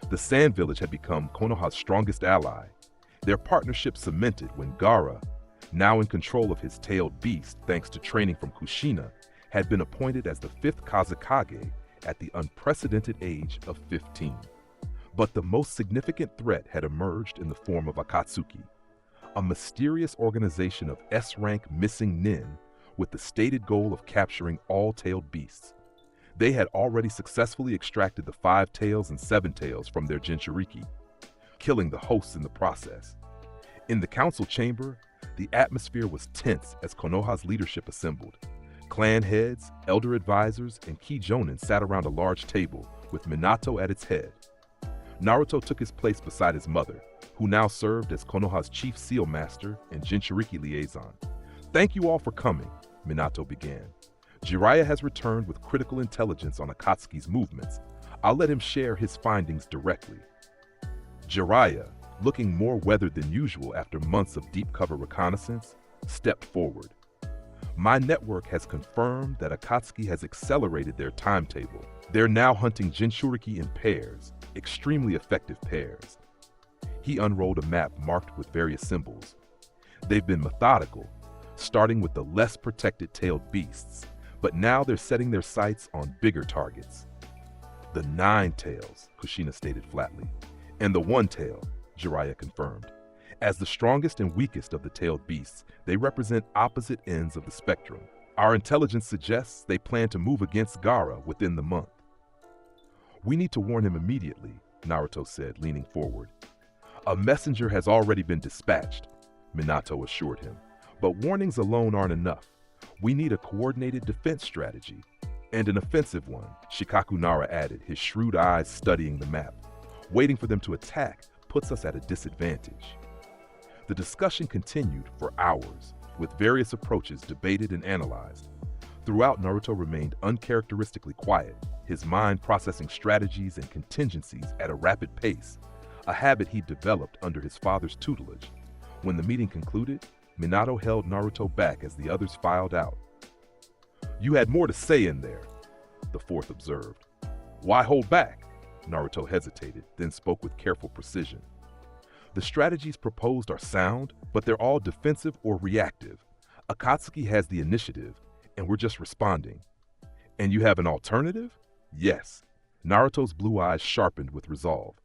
The Sand Village had become Konoha's strongest ally, their partnership cemented when Gaara, now in control of his tailed beast thanks to training from Kushina, had been appointed as the 5th Kazekage at the unprecedented age of 15. But the most significant threat had emerged in the form of Akatsuki, a mysterious organization of S-rank missing nin with the stated goal of capturing all tailed beasts. They had already successfully extracted the 5 tails and 7 tails from their Jinchuriki, killing the hosts in the process. In the council chamber, the atmosphere was tense as Konoha's leadership assembled. Clan heads, elder advisors, and key jonin sat around a large table with Minato at its head. Naruto took his place beside his mother, who now served as Konoha's chief seal master and Jinchuriki liaison. "Thank you all for coming," Minato began. "Jiraiya has returned with critical intelligence on Akatsuki's movements. I'll let him share his findings directly." Jiraiya, looking more weathered than usual after months of deep cover reconnaissance, stepped forward. "My network has confirmed that Akatsuki has accelerated their timetable. They're now hunting Jinchuriki in pairs, extremely effective pairs." He unrolled a map marked with various symbols. "They've been methodical, starting with the less protected tailed beasts, but now they're setting their sights on bigger targets." "The 9 tails," Kushina stated flatly. "And the 1 tail," Jiraiya confirmed. "As the strongest and weakest of the tailed beasts, they represent opposite ends of the spectrum. Our intelligence suggests they plan to move against Gaara within the month." "We need to warn him immediately," Naruto said, leaning forward. "A messenger has already been dispatched," Minato assured him. "But warnings alone aren't enough. We need a coordinated defense strategy." "And an offensive one," Shikaku Nara added, his shrewd eyes studying the map. "Waiting for them to attack puts us at a disadvantage." The discussion continued for hours, with various approaches debated and analyzed. Throughout, Naruto remained uncharacteristically quiet, his mind processing strategies and contingencies at a rapid pace, a habit he developed under his father's tutelage. When the meeting concluded, Minato held Naruto back as the others filed out. "You had more to say in there," the 4th observed. "Why hold back?" Naruto hesitated, then spoke with careful precision. "The strategies proposed are sound, but they're all defensive or reactive. Akatsuki has the initiative, and we're just responding." "And you have an alternative?" "Yes. Naruto's blue eyes sharpened with resolve.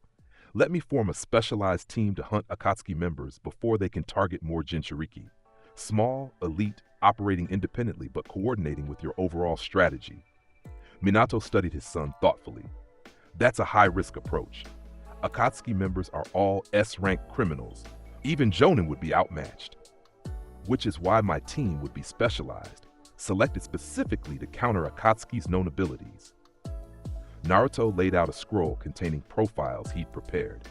Let me form a specialized team to hunt Akatsuki members before they can target more Jinchuriki. Small, elite, operating independently but coordinating with your overall strategy. Minato studied his son thoughtfully. That's a high-risk approach. Akatsuki members are all S-rank criminals. Even Jonin would be outmatched. Which is why my team would be specialized, selected specifically to counter Akatsuki's known abilities. Naruto laid out a scroll containing profiles he'd prepared.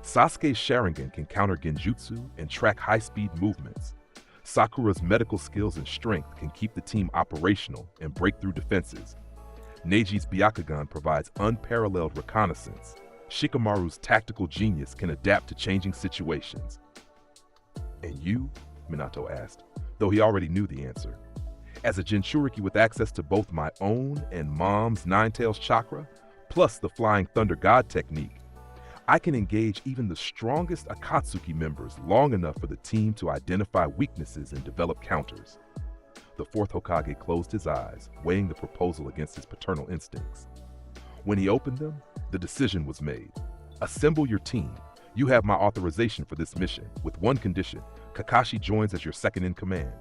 Sasuke's Sharingan can counter genjutsu and track high-speed movements. Sakura's medical skills and strength can keep the team operational and break through defenses. Neiji's Byakugan provides unparalleled reconnaissance. Shikamaru's tactical genius can adapt to changing situations. And you? Minato asked, though he already knew the answer. As a Jinchuriki with access to both my own and Mom's Nine-Tails chakra, plus the Flying Thunder God technique, I can engage even the strongest Akatsuki members long enough for the team to identify weaknesses and develop counters. The fourth Hokage closed his eyes, weighing the proposal against his paternal instincts. When he opened them, the decision was made. Assemble your team. You have my authorization for this mission, with one condition: Kakashi joins as your second-in-command.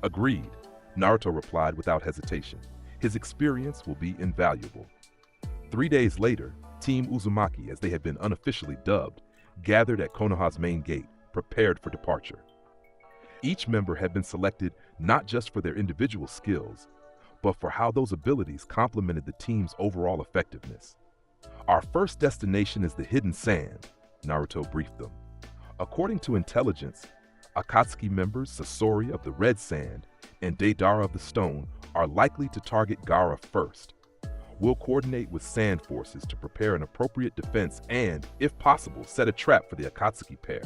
Agreed, Naruto replied without hesitation. His experience will be invaluable. 3 days later, Team Uzumaki, as they had been unofficially dubbed, gathered at Konoha's main gate, prepared for departure. Each member had been selected not just for their individual skills, but for how those abilities complemented the team's overall effectiveness. Our first destination is the Hidden Sand, Naruto briefed them. According to intelligence, Akatsuki members Sasori of the Red Sand and Deidara of the Stone are likely to target Gaara first. We'll coordinate with Sand forces to prepare an appropriate defense and, if possible, set a trap for the Akatsuki pair.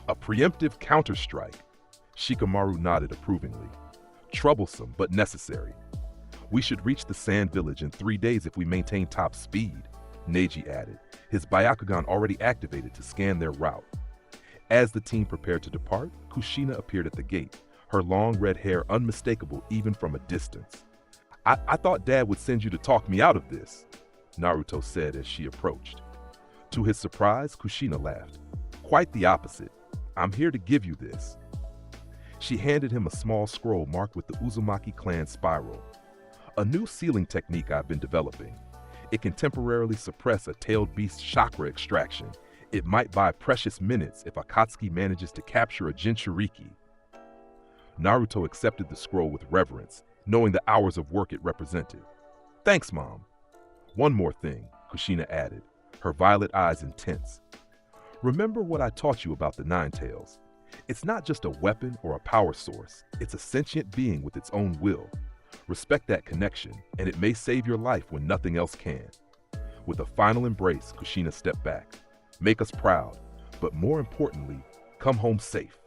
A preemptive counterstrike. Shikamaru nodded approvingly. Troublesome, but necessary. We should reach the Sand Village in 3 days if we maintain top speed, Neji added, his Byakugan already activated to scan their route. As the team prepared to depart, Kushina appeared at the gate, her long red hair unmistakable even from a distance. I thought Dad would send you to talk me out of this, Naruto said as she approached. To his surprise, Kushina laughed. Quite the opposite. I'm here to give you this. She handed him a small scroll marked with the Uzumaki clan spiral. A new sealing technique I've been developing. It can temporarily suppress a tailed beast's chakra extraction. It might buy precious minutes if Akatsuki manages to capture a Jinchuriki. Naruto accepted the scroll with reverence, knowing the hours of work it represented. Thanks, Mom. One more thing, Kushina added, her violet eyes intense. Remember what I taught you about the Nine-Tails. It's not just a weapon or a power source. It's a sentient being with its own will. Respect that connection, and it may save your life when nothing else can. With a final embrace, Kushina stepped back. Make us proud, but more importantly, come home safe.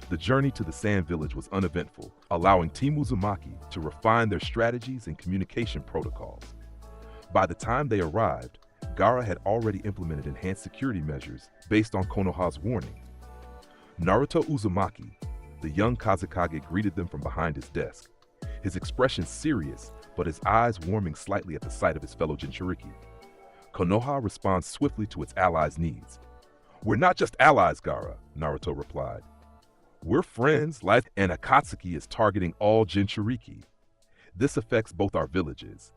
The journey to the Sand Village was uneventful, allowing Team Uzumaki to refine their strategies and communication protocols. By the time they arrived, Gaara had already implemented enhanced security measures based on Konoha's warning. Naruto Uzumaki, the young Kazekage, greeted them from behind his desk, his expression serious, but his eyes warming slightly at the sight of his fellow Jinchuriki. Konoha responds swiftly to its allies' needs. We're not just allies, Gaara, Naruto replied. We're friends, and Akatsuki is targeting all Jinchuriki. This affects both our villages.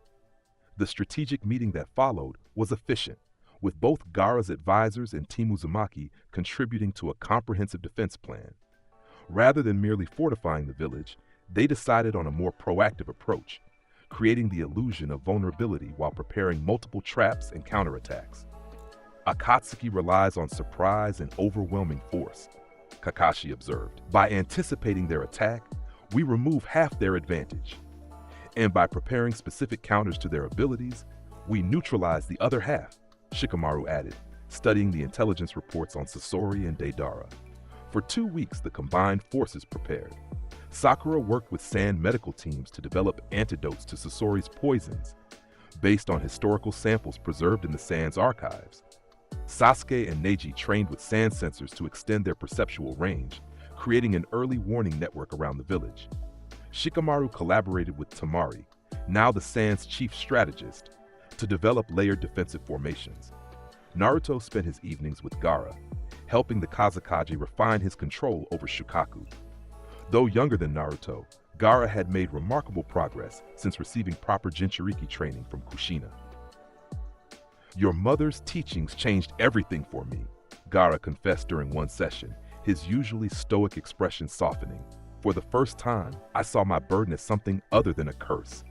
The strategic meeting that followed was efficient, with both Gaara's advisors and Team Uzumaki contributing to a comprehensive defense plan. Rather than merely fortifying the village, they decided on a more proactive approach, creating the illusion of vulnerability while preparing multiple traps and counterattacks. Akatsuki relies on surprise and overwhelming force, Kakashi observed. By anticipating their attack, we remove half their advantage. And by preparing specific counters to their abilities, we neutralize the other half, Shikamaru added, studying the intelligence reports on Sasori and Deidara. For 2 weeks, the combined forces prepared. Sakura worked with Sand medical teams to develop antidotes to Sasori's poisons, based on historical samples preserved in the Sand's archives. Sasuke and Neji trained with Sand sensors to extend their perceptual range, creating an early warning network around the village. Shikamaru collaborated with Temari, now the Sand's chief strategist, to develop layered defensive formations. Naruto spent his evenings with Gaara, helping the Kazekage refine his control over Shukaku. Though younger than Naruto, Gaara had made remarkable progress since receiving proper Jinchuriki training from Kushina. "Your mother's teachings changed everything for me," Gaara confessed during one session, his usually stoic expression softening. "For the first time, I saw my burden as something other than a curse."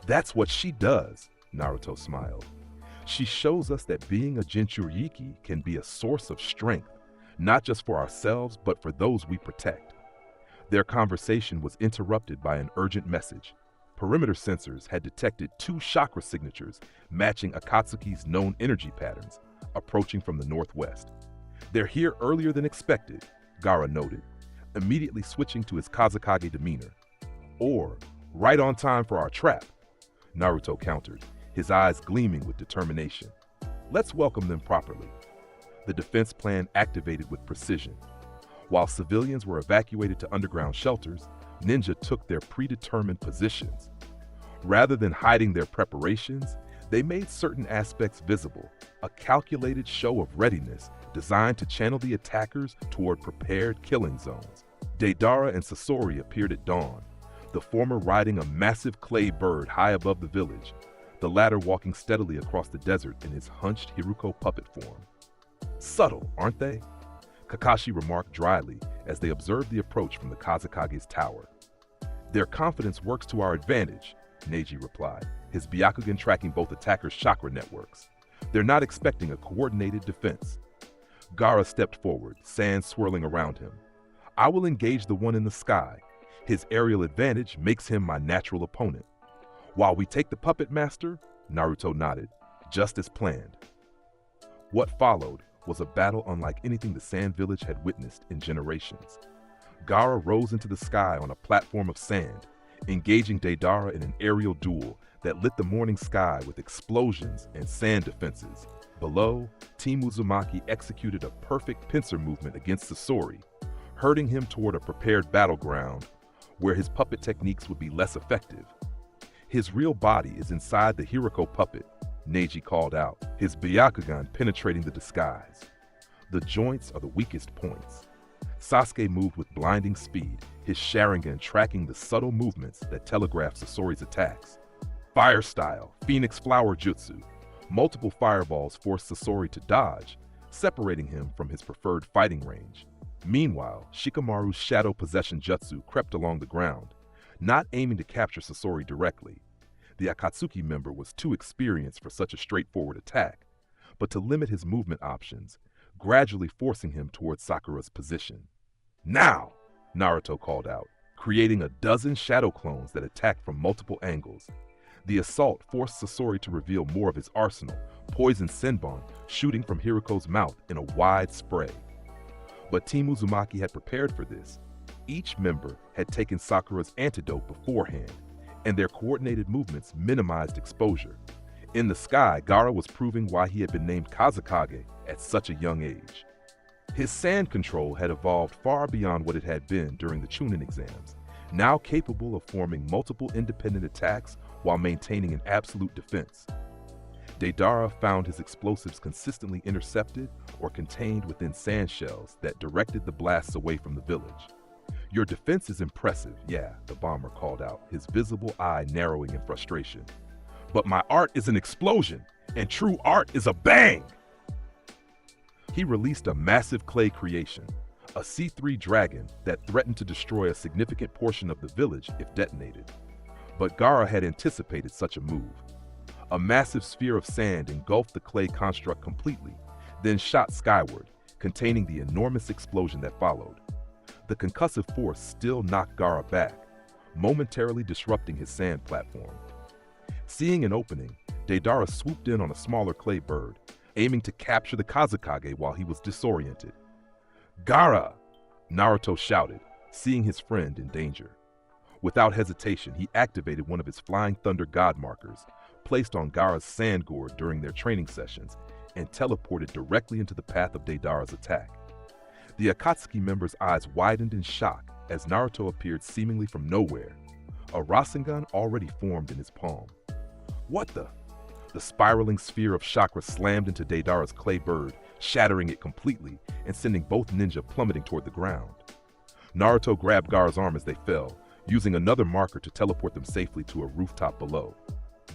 "That's what she does," Naruto smiled. "She shows us that being a Jinchuriki can be a source of strength, not just for ourselves, but for those we protect." Their conversation was interrupted by an urgent message. Perimeter sensors had detected 2 chakra signatures matching Akatsuki's known energy patterns, approaching from the northwest. "They're here earlier than expected," Gaara noted, immediately switching to his Kazekage demeanor. "Or, right on time for our trap," Naruto countered, his eyes gleaming with determination. "Let's welcome them properly." The defense plan activated with precision. While civilians were evacuated to underground shelters, ninja took their predetermined positions. Rather than hiding their preparations, they made certain aspects visible, a calculated show of readiness designed to channel the attackers toward prepared killing zones. Deidara and Sasori appeared at dawn, the former riding a massive clay bird high above the village, the latter walking steadily across the desert in his hunched Hiruko puppet form. "Subtle, aren't they?" Kakashi remarked dryly as they observed the approach from the Kazekage's tower. "Their confidence works to our advantage," Neji replied, his Byakugan tracking both attackers' chakra networks. "They're not expecting a coordinated defense." Gaara stepped forward, sand swirling around him. "I will engage the one in the sky. His aerial advantage makes him my natural opponent. While we take the puppet master," Naruto nodded, "just as planned." What followed was a battle unlike anything the Sand Village had witnessed in generations. Gaara rose into the sky on a platform of sand, engaging Deidara in an aerial duel that lit the morning sky with explosions and sand defenses. Below, Team Uzumaki executed a perfect pincer movement against Sasori, herding him toward a prepared battleground where his puppet techniques would be less effective. "His real body is inside the Hiruko puppet," Neji called out, his Byakugan penetrating the disguise. "The joints are the weakest points." Sasuke moved with blinding speed, his Sharingan tracking the subtle movements that telegraphed Sasori's attacks. Fire style, Phoenix Flower Jutsu. Multiple fireballs forced Sasori to dodge, separating him from his preferred fighting range. Meanwhile, Shikamaru's Shadow Possession Jutsu crept along the ground, not aiming to capture Sasori directly. The Akatsuki member was too experienced for such a straightforward attack, but to limit his movement options, gradually forcing him towards Sakura's position. "Now!" Naruto called out, creating a dozen shadow clones that attacked from multiple angles. The assault forced Sasori to reveal more of his arsenal, poison Senbon shooting from Hiruko's mouth in a wide spray. But Team Uzumaki had prepared for this. Each member had taken Sakura's antidote beforehand, and their coordinated movements minimized exposure. In the sky, Gaara was proving why he had been named Kazekage at such a young age. His sand control had evolved far beyond what it had been during the Chunin exams, now capable of forming multiple independent attacks while maintaining an absolute defense. Deidara found his explosives consistently intercepted or contained within sand shells that directed the blasts away from the village. "Your defense is impressive, yeah," the bomber called out, his visible eye narrowing in frustration. "But my art is an explosion, and true art is a bang!" He released a massive clay creation, a C3 dragon that threatened to destroy a significant portion of the village if detonated. But Gaara had anticipated such a move. A massive sphere of sand engulfed the clay construct completely, then shot skyward, containing the enormous explosion that followed. The concussive force still knocked Gaara back, momentarily disrupting his sand platform. Seeing an opening, Deidara swooped in on a smaller clay bird, aiming to capture the Kazekage while he was disoriented. "Gaara!" Naruto shouted, seeing his friend in danger. Without hesitation, he activated one of his Flying Thunder God markers, placed on Gaara's sand gourd during their training sessions, and teleported directly into the path of Deidara's attack. The Akatsuki member's eyes widened in shock as Naruto appeared seemingly from nowhere, a Rasengan already formed in his palm. "What the?" The spiraling sphere of chakra slammed into Deidara's clay bird, shattering it completely and sending both ninja plummeting toward the ground. Naruto grabbed Gaara's arm as they fell, using another marker to teleport them safely to a rooftop below.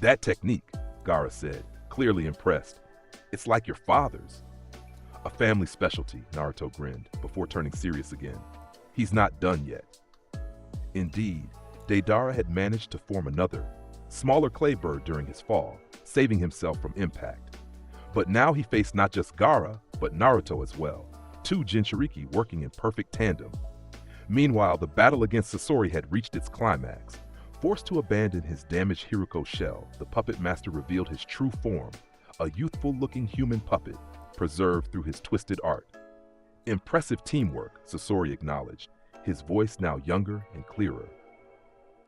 "That technique," Gaara said, clearly impressed. "It's like your father's." "A family specialty," Naruto grinned, before turning serious again. "He's not done yet." Indeed, Deidara had managed to form another, smaller clay bird during his fall, saving himself from impact. But now he faced not just Gaara, but Naruto as well, two Jinchuriki working in perfect tandem. Meanwhile, the battle against Sasori had reached its climax. Forced to abandon his damaged Hiriko shell, the puppet master revealed his true form, a youthful-looking human puppet, preserved through his twisted art. "Impressive teamwork," Sasori acknowledged, his voice now younger and clearer.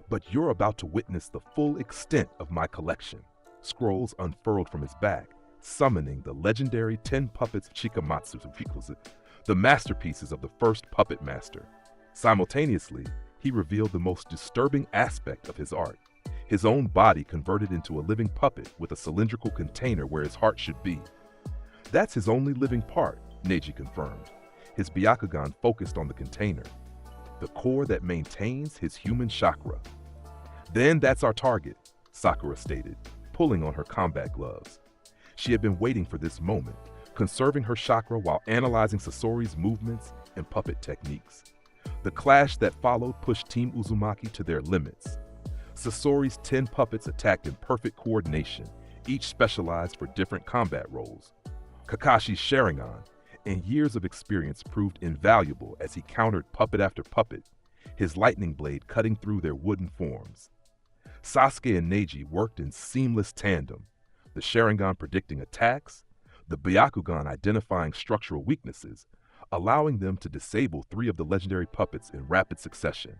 "But you're about to witness the full extent of my collection." Scrolls unfurled from his back, summoning the legendary 10 puppets of Shikamatsu, the masterpieces of the first puppet master. Simultaneously, he revealed the most disturbing aspect of his art, his own body converted into a living puppet with a cylindrical container where his heart should be. "That's his only living part," Neji confirmed, his Byakugan focused on the container, the core that maintains his human chakra. "Then that's our target," Sakura stated, pulling on her combat gloves. She had been waiting for this moment, conserving her chakra while analyzing Sasori's movements and puppet techniques. The clash that followed pushed Team Uzumaki to their limits. Sasori's 10 puppets attacked in perfect coordination, each specialized for different combat roles. Kakashi's Sharingan and years of experience proved invaluable as he countered puppet after puppet, his lightning blade cutting through their wooden forms. Sasuke and Neji worked in seamless tandem, the Sharingan predicting attacks, the Byakugan identifying structural weaknesses, allowing them to disable 3 of the legendary puppets in rapid succession.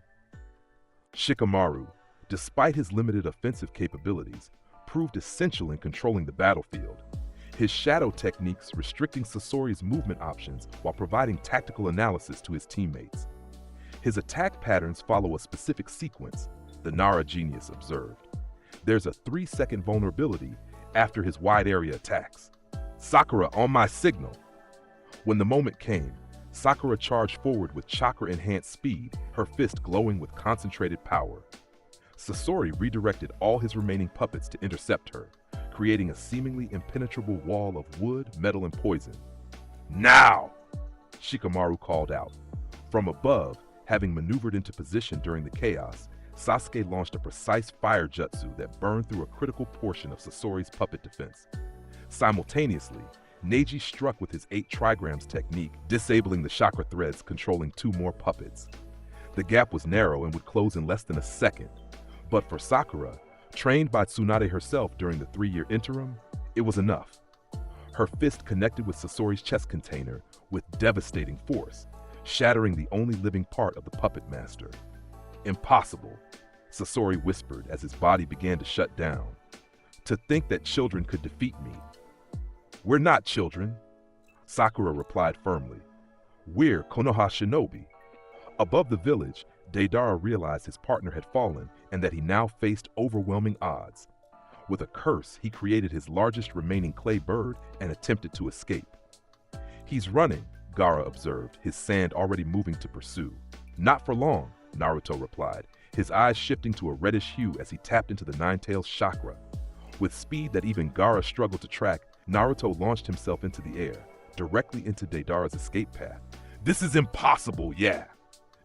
Shikamaru, despite his limited offensive capabilities, proved essential in controlling the battlefield, his shadow techniques restricting Sasori's movement options while providing tactical analysis to his teammates. His attack patterns follow a specific sequence, the Nara genius observed. There's a 3-second vulnerability after his wide area attacks. "Sakura, on my signal!" When the moment came, Sakura charged forward with chakra-enhanced speed, her fist glowing with concentrated power. Sasori redirected all his remaining puppets to intercept her, creating a seemingly impenetrable wall of wood, metal, and poison. "Now!" Shikamaru called out. From above, having maneuvered into position during the chaos, Sasuke launched a precise fire jutsu that burned through a critical portion of Sasori's puppet defense. Simultaneously, Neji struck with his 8 trigrams technique, disabling the chakra threads controlling 2 more puppets. The gap was narrow and would close in less than a second. But for Sakura, trained by Tsunade herself during the 3-year interim, it was enough. Her fist connected with Sasori's chest container with devastating force, shattering the only living part of the puppet master. "Impossible," Sasori whispered as his body began to shut down. "To think that children could defeat me." "We're not children," Sakura replied firmly. "We're Konoha shinobi." Above the village, Deidara realized his partner had fallen and that he now faced overwhelming odds. With a curse, he created his largest remaining clay bird and attempted to escape. "He's running," Gaara observed, his sand already moving to pursue. "Not for long," Naruto replied, his eyes shifting to a reddish hue as he tapped into the Nine-Tails chakra. With speed that even Gaara struggled to track, Naruto launched himself into the air, directly into Deidara's escape path. "This is impossible, yeah!"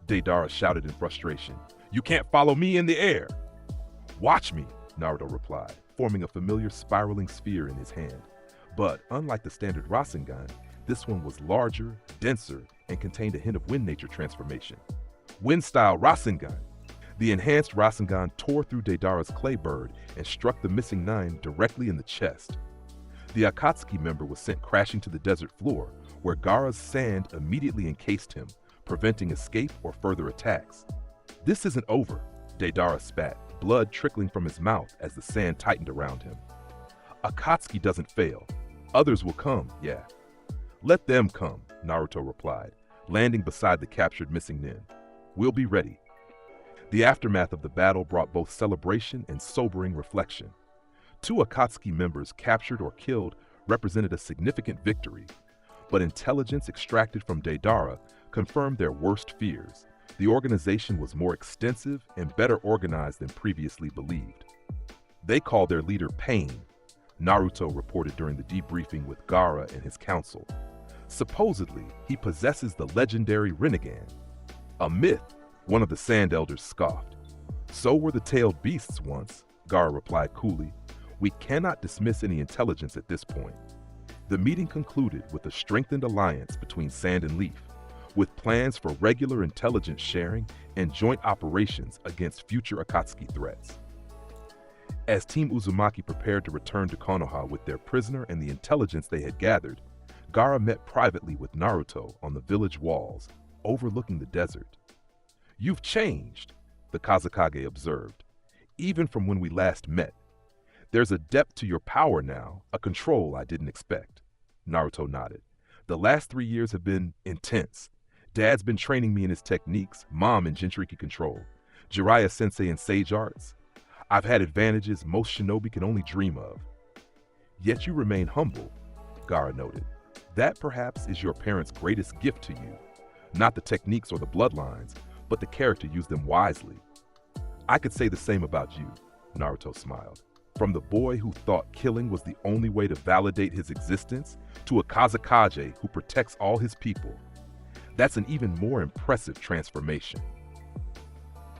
Deidara shouted in frustration. "You can't follow me in the air!" "Watch me," Naruto replied, forming a familiar spiraling sphere in his hand. But unlike the standard Rasengan, this one was larger, denser, and contained a hint of wind nature transformation. Wind-style Rasengan! The enhanced Rasengan tore through Deidara's clay bird and struck the missing 9 directly in the chest. The Akatsuki member was sent crashing to the desert floor, where Gaara's sand immediately encased him, preventing escape or further attacks. "This isn't over," Deidara spat, blood trickling from his mouth as the sand tightened around him. "Akatsuki doesn't fail. Others will come, yeah." "Let them come," Naruto replied, landing beside the captured missing nin. "We'll be ready." The aftermath of the battle brought both celebration and sobering reflection. Two Akatsuki members captured or killed represented a significant victory, but intelligence extracted from Deidara confirmed their worst fears. The organization was more extensive and better organized than previously believed. They called their leader Pain, Naruto reported during the debriefing with Gaara and his council. Supposedly, he possesses the legendary Rinnegan. A myth, one of the Sand Elders scoffed. So were the tailed beasts once, Gaara replied coolly. We cannot dismiss any intelligence at this point. The meeting concluded with a strengthened alliance between Sand and Leaf, with plans for regular intelligence sharing and joint operations against future Akatsuki threats. As Team Uzumaki prepared to return to Konoha with their prisoner and the intelligence they had gathered, Gaara met privately with Naruto on the village walls, overlooking the desert. You've changed, the Kazekage observed, even from when we last met. There's a depth to your power now, a control I didn't expect. Naruto nodded. The last 3 years have been intense. Dad's been training me in his techniques, Mom in Jinchuriki control, Jiraiya-sensei in sage arts. I've had advantages most shinobi can only dream of. Yet you remain humble, Gaara noted. That perhaps is your parents' greatest gift to you. Not the techniques or the bloodlines, but the character used them wisely. I could say the same about you, Naruto smiled. From the boy who thought killing was the only way to validate his existence, to a Kazekage who protects all his people. That's an even more impressive transformation.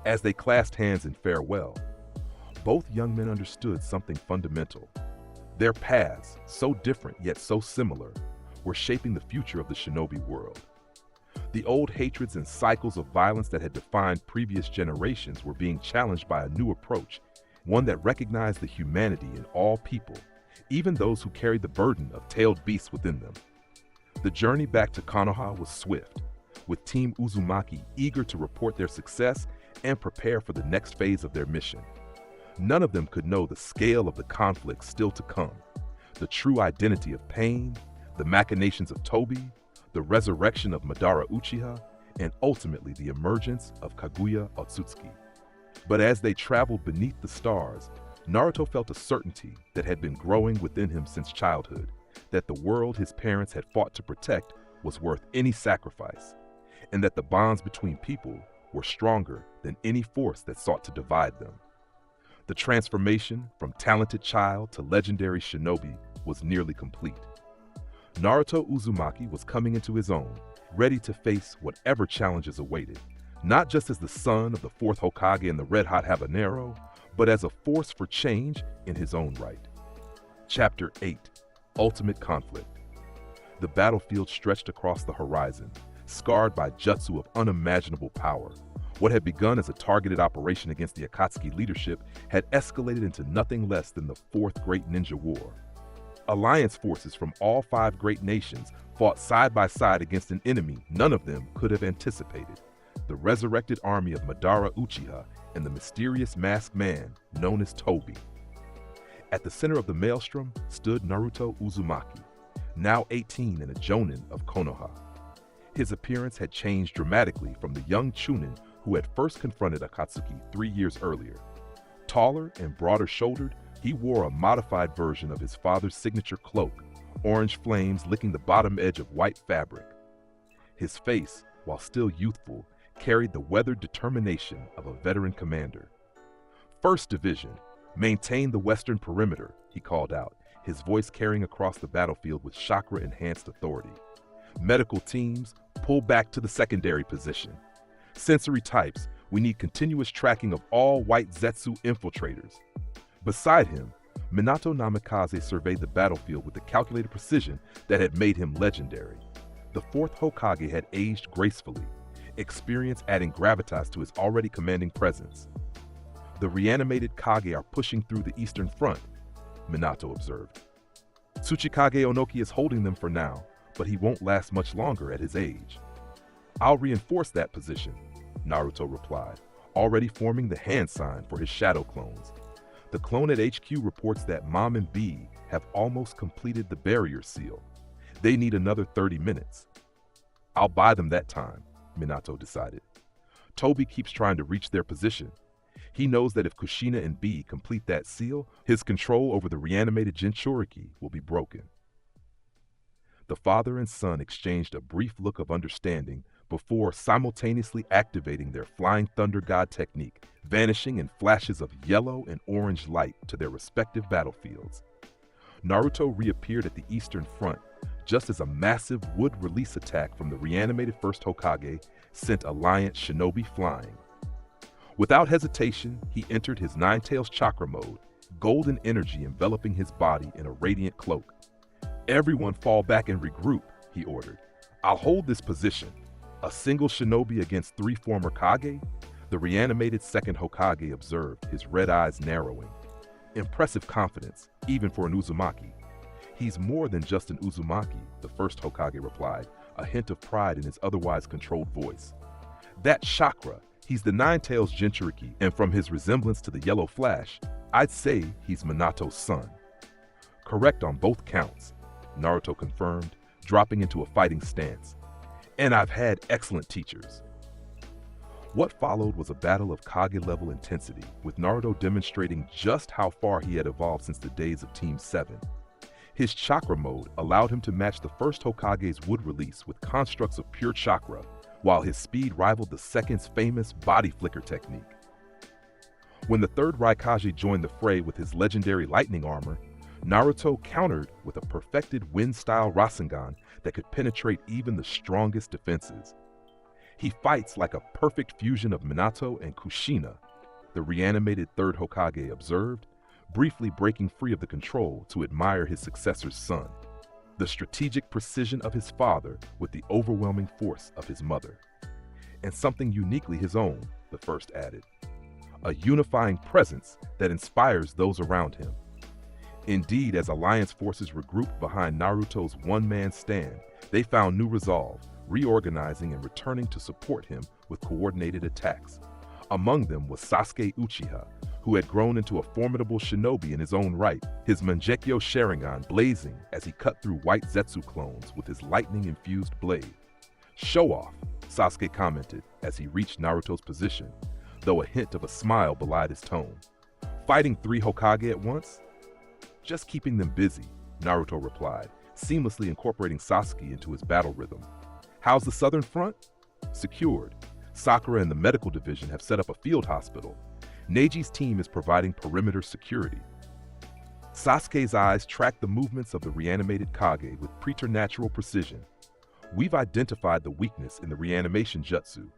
As they clasped hands in farewell, both young men understood something fundamental. Their paths, so different yet so similar, were shaping the future of the shinobi world. The old hatreds and cycles of violence that had defined previous generations were being challenged by a new approach, one that recognized the humanity in all people, even those who carried the burden of tailed beasts within them. The journey back to Konoha was swift, with Team Uzumaki eager to report their success and prepare for the next phase of their mission. None of them could know the scale of the conflict still to come, the true identity of Pain, the machinations of Tobi, the resurrection of Madara Uchiha, and ultimately the emergence of Kaguya Otsutsuki. But as they traveled beneath the stars, Naruto felt a certainty that had been growing within him since childhood, that the world his parents had fought to protect was worth any sacrifice, and that the bonds between people were stronger than any force that sought to divide them. The transformation from talented child to legendary shinobi was nearly complete. Naruto Uzumaki was coming into his own, ready to face whatever challenges awaited, not just as the son of the fourth Hokage and the Red Hot-Habanero, but as a force for change in his own right. Chapter 8: Ultimate Conflict. The battlefield stretched across the horizon, scarred by jutsu of unimaginable power. What had begun as a targeted operation against the Akatsuki leadership had escalated into nothing less than the Fourth Great Ninja War. Alliance forces from all 5 great nations fought side by side against an enemy none of them could have anticipated: the resurrected army of Madara Uchiha and the mysterious masked man known as Tobi. At the center of the maelstrom stood Naruto Uzumaki, now 18 and a jonin of Konoha. His appearance had changed dramatically from the young chunin who had first confronted Akatsuki 3 years earlier. Taller and broader shouldered, he wore a modified version of his father's signature cloak, orange flames licking the bottom edge of white fabric. His face, while still youthful, carried the weathered determination of a veteran commander. "First Division, maintain the western perimeter," he called out, his voice carrying across the battlefield with chakra-enhanced authority. "Medical teams, pull back to the secondary position. Sensory types, we need continuous tracking of all white Zetsu infiltrators." Beside him, Minato Namikaze surveyed the battlefield with the calculated precision that had made him legendary. The fourth Hokage had aged gracefully, experience adding gravitas to his already commanding presence. "The reanimated Kage are pushing through the eastern front," Minato observed. "Tsuchikage Onoki is holding them for now, but he won't last much longer at his age." "I'll reinforce that position," Naruto replied, already forming the hand sign for his shadow clones. "The clone at HQ reports that Mom and B have almost completed the barrier seal. They need another 30 minutes. I'll buy them that time," Minato decided. "Tobi keeps trying to reach their position. He knows that if Kushina and B complete that seal, his control over the reanimated Jinchuriki will be broken. The father and son exchanged a brief look of understanding before simultaneously activating their Flying Thunder God technique, vanishing in flashes of yellow and orange light to their respective battlefields. Naruto reappeared at the Eastern Front just as a massive wood release attack from the reanimated first Hokage sent Alliance shinobi flying. Without hesitation, he entered his Nine Tails chakra mode, golden energy enveloping his body in a radiant cloak. "Everyone fall back and regroup," he ordered. "I'll hold this position." A single shinobi against 3 former Kage? The reanimated second Hokage observed, his red eyes narrowing. Impressive confidence, even for an Uzumaki. "He's more than just an Uzumaki," the first Hokage replied, a hint of pride in his otherwise controlled voice. "That chakra, he's the Nine Tails Jinchuriki, and from his resemblance to the Yellow Flash, I'd say he's Minato's son." "Correct on both counts," Naruto confirmed, dropping into a fighting stance. "And I've had excellent teachers." What followed was a battle of Kage-level intensity, with Naruto demonstrating just how far he had evolved since the days of Team 7. His chakra mode allowed him to match the first Hokage's wood release with constructs of pure chakra, while his speed rivaled the second's famous body flicker technique. When the third Raikage joined the fray with his legendary lightning armor, Naruto countered with a perfected wind-style Rasengan that could penetrate even the strongest defenses. He fights like a perfect fusion of Minato and Kushina, the reanimated third Hokage observed, briefly breaking free of the control to admire his successor's son. The strategic precision of his father with the overwhelming force of his mother. And something uniquely his own, the first added. A unifying presence that inspires those around him. Indeed, as Alliance forces regrouped behind Naruto's one-man stand, they found new resolve, reorganizing and returning to support him with coordinated attacks. Among them was Sasuke Uchiha, who had grown into a formidable shinobi in his own right, his Mangekyo Sharingan blazing as he cut through white Zetsu clones with his lightning-infused blade. "Show off," Sasuke commented as he reached Naruto's position, though a hint of a smile belied his tone. "Fighting 3 Hokage at once?" "Just keeping them busy," Naruto replied, seamlessly incorporating Sasuke into his battle rhythm. "How's the Southern Front?" "Secured. Sakura and the medical division have set up a field hospital. Neiji's team is providing perimeter security." Sasuke's eyes tracked the movements of the reanimated Kage with preternatural precision. "We've identified the weakness in the reanimation jutsu.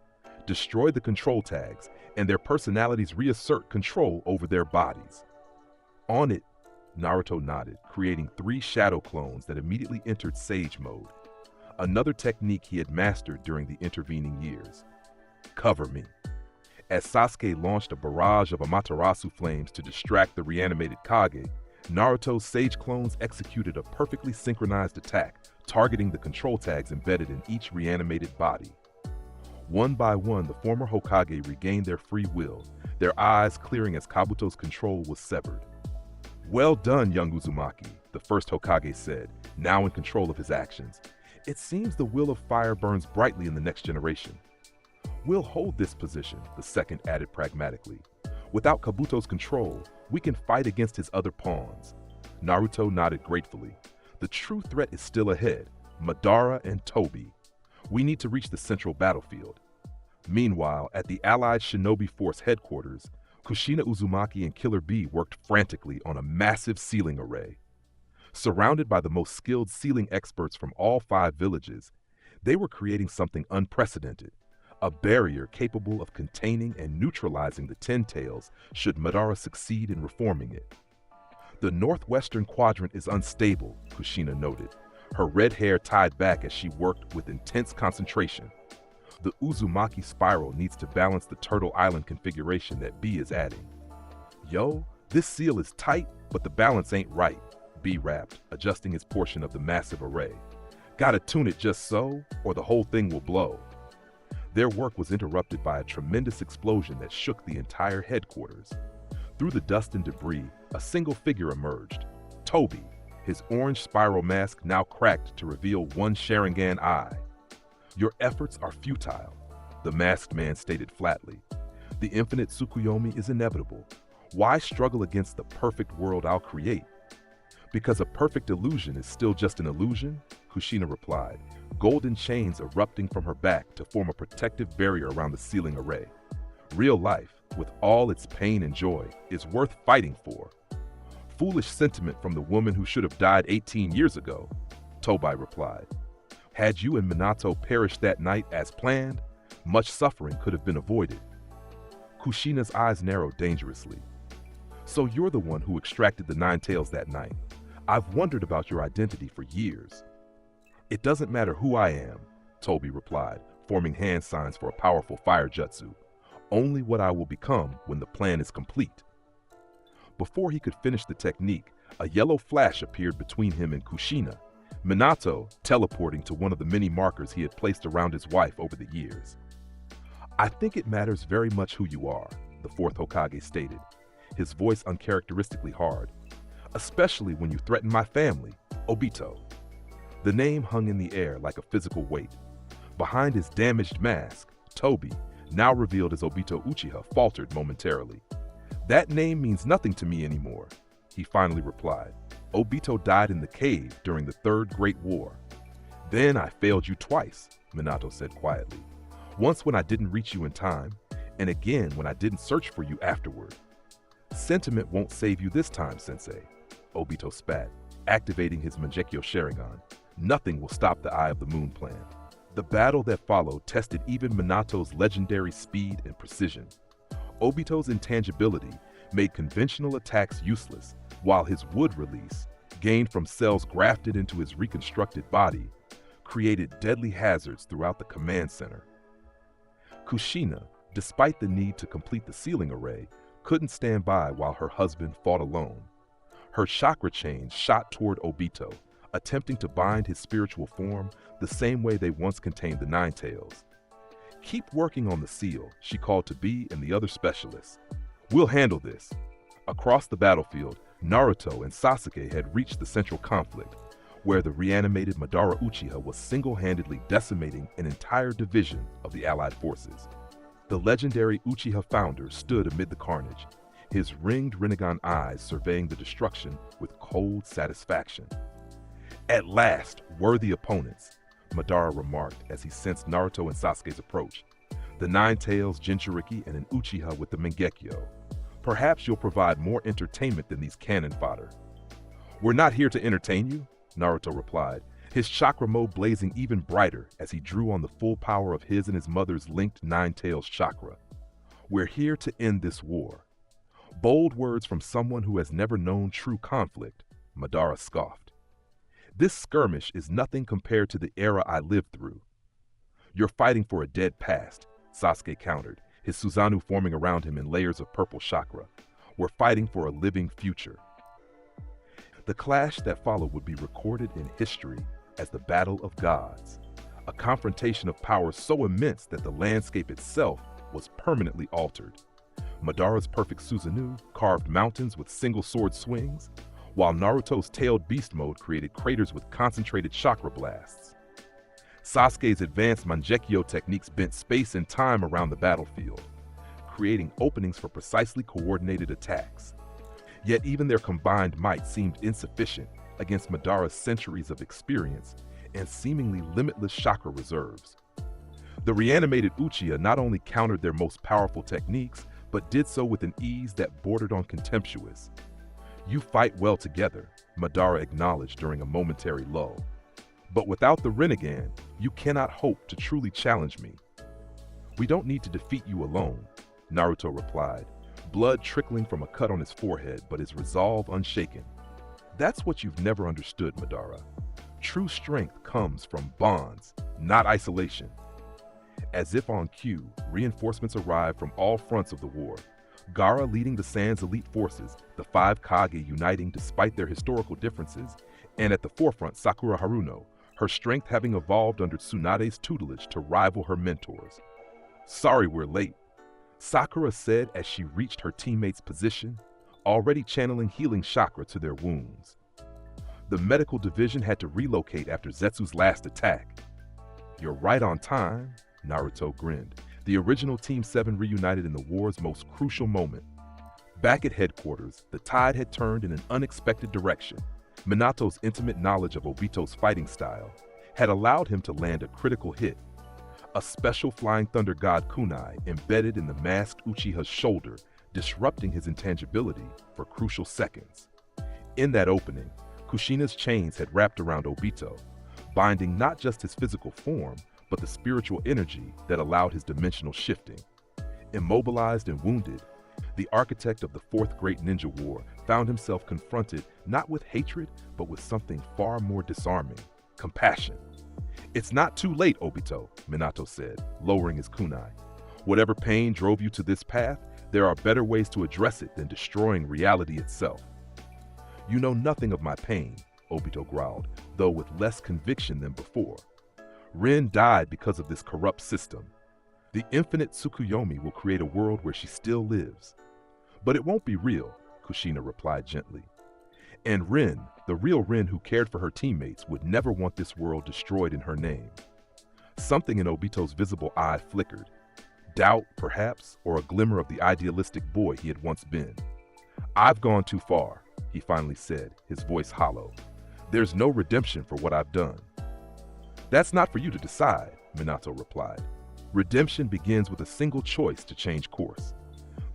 Destroy the control tags, and their personalities reassert control over their bodies." "On it," Naruto nodded, creating 3 shadow clones that immediately entered Sage mode. Another technique he had mastered during the intervening years. "Cover me." As Sasuke launched a barrage of Amaterasu flames to distract the reanimated Kage, Naruto's Sage clones executed a perfectly synchronized attack, targeting the control tags embedded in each reanimated body. One by one, the former Hokage regained their free will, their eyes clearing as Kabuto's control was severed. "Well done, young Uzumaki," the first Hokage said, now in control of his actions. "It seems the will of fire burns brightly in the next generation." "We'll hold this position," the second added pragmatically. "Without Kabuto's control, we can fight against his other pawns." Naruto nodded gratefully. "The true threat is still ahead, Madara and Tobi. We need to reach the central battlefield." Meanwhile, at the Allied Shinobi Force headquarters, Kushina Uzumaki and Killer Bee worked frantically on a massive sealing array. Surrounded by the most skilled sealing experts from all 5 villages, they were creating something unprecedented. A barrier capable of containing and neutralizing the Ten Tails should Madara succeed in reforming it. "The northwestern quadrant is unstable," Kushina noted, her red hair tied back as she worked with intense concentration. "The Uzumaki spiral needs to balance the Turtle Island configuration that B is adding." "Yo, this seal is tight, but the balance ain't right," B rapped, adjusting his portion of the massive array. "Gotta tune it just so, or the whole thing will blow." Their work was interrupted by a tremendous explosion that shook the entire headquarters. Through the dust and debris, a single figure emerged. Tobi, his orange spiral mask now cracked to reveal one Sharingan eye. "Your efforts are futile," the masked man stated flatly. The infinite Tsukuyomi is inevitable. Why struggle against the perfect world I'll create? Because a perfect illusion is still just an illusion, Kushina replied, golden chains erupting from her back to form a protective barrier around the ceiling array. Real life, with all its pain and joy, is worth fighting for. Foolish sentiment from the woman who should have died 18 years ago, Tobai replied. Had you and Minato perished that night as planned, much suffering could have been avoided. Kushina's eyes narrowed dangerously. So you're the one who extracted the nine tails that night. I've wondered about your identity for years. It doesn't matter who I am, Toby replied, forming hand signs for a powerful fire jutsu. Only what I will become when the plan is complete. Before he could finish the technique, a yellow flash appeared between him and Kushina, Minato teleporting to one of the many markers he had placed around his wife over the years. I think it matters very much who you are, the fourth Hokage stated, his voice uncharacteristically hard. Especially when you threaten my family, Obito. The name hung in the air like a physical weight. Behind his damaged mask, Toby, now revealed as Obito Uchiha, faltered momentarily. That name means nothing to me anymore, he finally replied. Obito died in the cave during the Third Great War. Then I failed you twice, Minato said quietly. Once when I didn't reach you in time, and again when I didn't search for you afterward. Sentiment won't save you this time, Sensei, Obito spat, activating his Mangekyo Sharingan. Nothing will stop the Eye of the Moon plan. The battle that followed tested even Minato's legendary speed and precision. Obito's intangibility made conventional attacks useless, while his wood release, gained from cells grafted into his reconstructed body, created deadly hazards throughout the command center. Kushina, despite the need to complete the ceiling array, couldn't stand by while her husband fought alone. Her chakra chains shot toward Obito, attempting to bind his spiritual form the same way they once contained the Nine Tails. Keep working on the seal, she called to B and the other specialists. We'll handle this. Across the battlefield, Naruto and Sasuke had reached the central conflict, where the reanimated Madara Uchiha was single-handedly decimating an entire division of the Allied forces. The legendary Uchiha founder stood amid the carnage, his ringed Rinnegan eyes surveying the destruction with cold satisfaction. At last, worthy opponents, Madara remarked as he sensed Naruto and Sasuke's approach. The Nine Tails, Jinchuriki, and an Uchiha with the Mangekyo. Perhaps you'll provide more entertainment than these cannon fodder. We're not here to entertain you, Naruto replied, his chakra mode blazing even brighter as he drew on the full power of his and his mother's linked Nine Tails chakra. We're here to end this war. Bold words from someone who has never known true conflict, Madara scoffed. This skirmish is nothing compared to the era I lived through. You're fighting for a dead past, Sasuke countered, his Susanoo forming around him in layers of purple chakra. We're fighting for a living future. The clash that followed would be recorded in history as the Battle of Gods, a confrontation of powers so immense that the landscape itself was permanently altered. Madara's perfect Susanoo carved mountains with single sword swings, while Naruto's tailed beast mode created craters with concentrated chakra blasts. Sasuke's advanced Mangekyo techniques bent space and time around the battlefield, creating openings for precisely coordinated attacks. Yet even their combined might seemed insufficient against Madara's centuries of experience and seemingly limitless chakra reserves. The reanimated Uchiha not only countered their most powerful techniques, but did so with an ease that bordered on contemptuous. You fight well together, Madara acknowledged during a momentary lull. But without the Rinnegan, you cannot hope to truly challenge me. We don't need to defeat you alone, Naruto replied, blood trickling from a cut on his forehead, but his resolve unshaken. That's what you've never understood, Madara. True strength comes from bonds, not isolation. As if on cue, reinforcements arrived from all fronts of the war. Gaara leading the Sans elite forces, the five Kage uniting despite their historical differences, and at the forefront Sakura Haruno, her strength having evolved under Tsunade's tutelage to rival her mentors. Sorry we're late, Sakura said as she reached her teammate's position, already channeling healing chakra to their wounds. The medical division had to relocate after Zetsu's last attack. You're right on time, Naruto grinned. The original Team 7 reunited in the war's most crucial moment. Back at headquarters, the tide had turned in an unexpected direction. Minato's intimate knowledge of Obito's fighting style had allowed him to land a critical hit. A special flying thunder god kunai embedded in the masked Uchiha's shoulder, disrupting his intangibility for crucial seconds. In that opening, Kushina's chains had wrapped around Obito, binding not just his physical form, but the spiritual energy that allowed his dimensional shifting. Immobilized and wounded, the architect of the Fourth Great Ninja War found himself confronted not with hatred, but with something far more disarming: compassion. "It's not too late, Obito," Minato said, lowering his kunai. "Whatever pain drove you to this path, there are better ways to address it than destroying reality itself." "You know nothing of my pain," Obito growled, though with less conviction than before. "Rin died because of this corrupt system. The infinite Tsukuyomi will create a world where she still lives. But it won't be real," Kushina replied gently. "And Rin, the real Rin who cared for her teammates, would never want this world destroyed in her name." Something in Obito's visible eye flickered. Doubt, perhaps, or a glimmer of the idealistic boy he had once been. "I've gone too far," he finally said, his voice hollow. "There's no redemption for what I've done." "That's not for you to decide," Minato replied. "Redemption begins with a single choice to change course."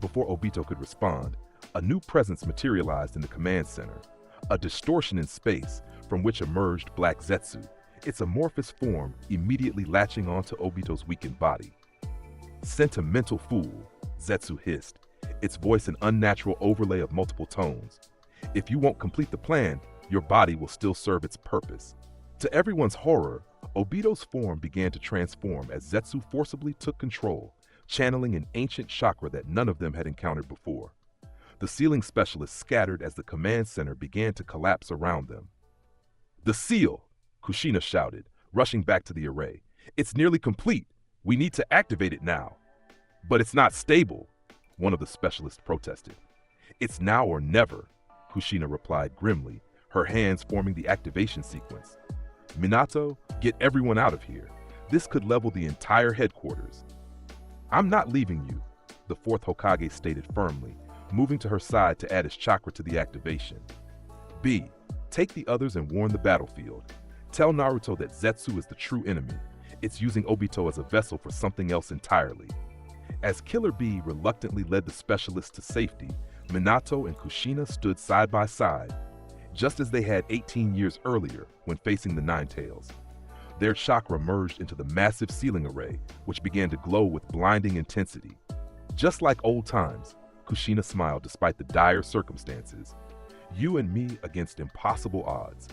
Before Obito could respond, a new presence materialized in the command center, a distortion in space from which emerged Black Zetsu, its amorphous form immediately latching onto Obito's weakened body. "Sentimental fool," Zetsu hissed, its voice an unnatural overlay of multiple tones. "If you won't complete the plan, your body will still serve its purpose." To everyone's horror, Obito's form began to transform as Zetsu forcibly took control, channeling an ancient chakra that none of them had encountered before. The sealing specialists scattered as the command center began to collapse around them. "The seal!" Kushina shouted, rushing back to the array. "It's nearly complete. We need to activate it now." "But it's not stable," one of the specialists protested. "It's now or never," Kushina replied grimly, her hands forming the activation sequence. "Minato, get everyone out of here. This could level the entire headquarters." "I'm not leaving you," the fourth Hokage stated firmly, moving to her side to add his chakra to the activation. "B, take the others and warn the battlefield. Tell Naruto that Zetsu is the true enemy. It's using Obito as a vessel for something else entirely." As Killer B reluctantly led the specialists to safety, Minato and Kushina stood side by side, just as they had 18 years earlier when facing the Nine Tails. Their chakra merged into the massive sealing array, which began to glow with blinding intensity. "Just like old times," Kushina smiled despite the dire circumstances. "You and me against impossible odds."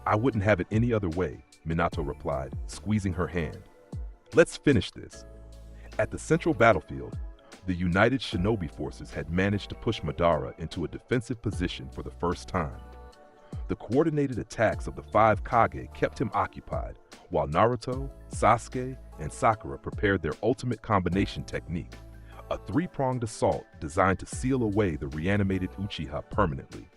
"I wouldn't have it any other way," Minato replied, squeezing her hand. "Let's finish this." At the central battlefield, the united shinobi forces had managed to push Madara into a defensive position for the first time. The coordinated attacks of the five Kage kept him occupied, while Naruto, Sasuke, and Sakura prepared their ultimate combination technique, a three-pronged assault designed to seal away the reanimated Uchiha permanently.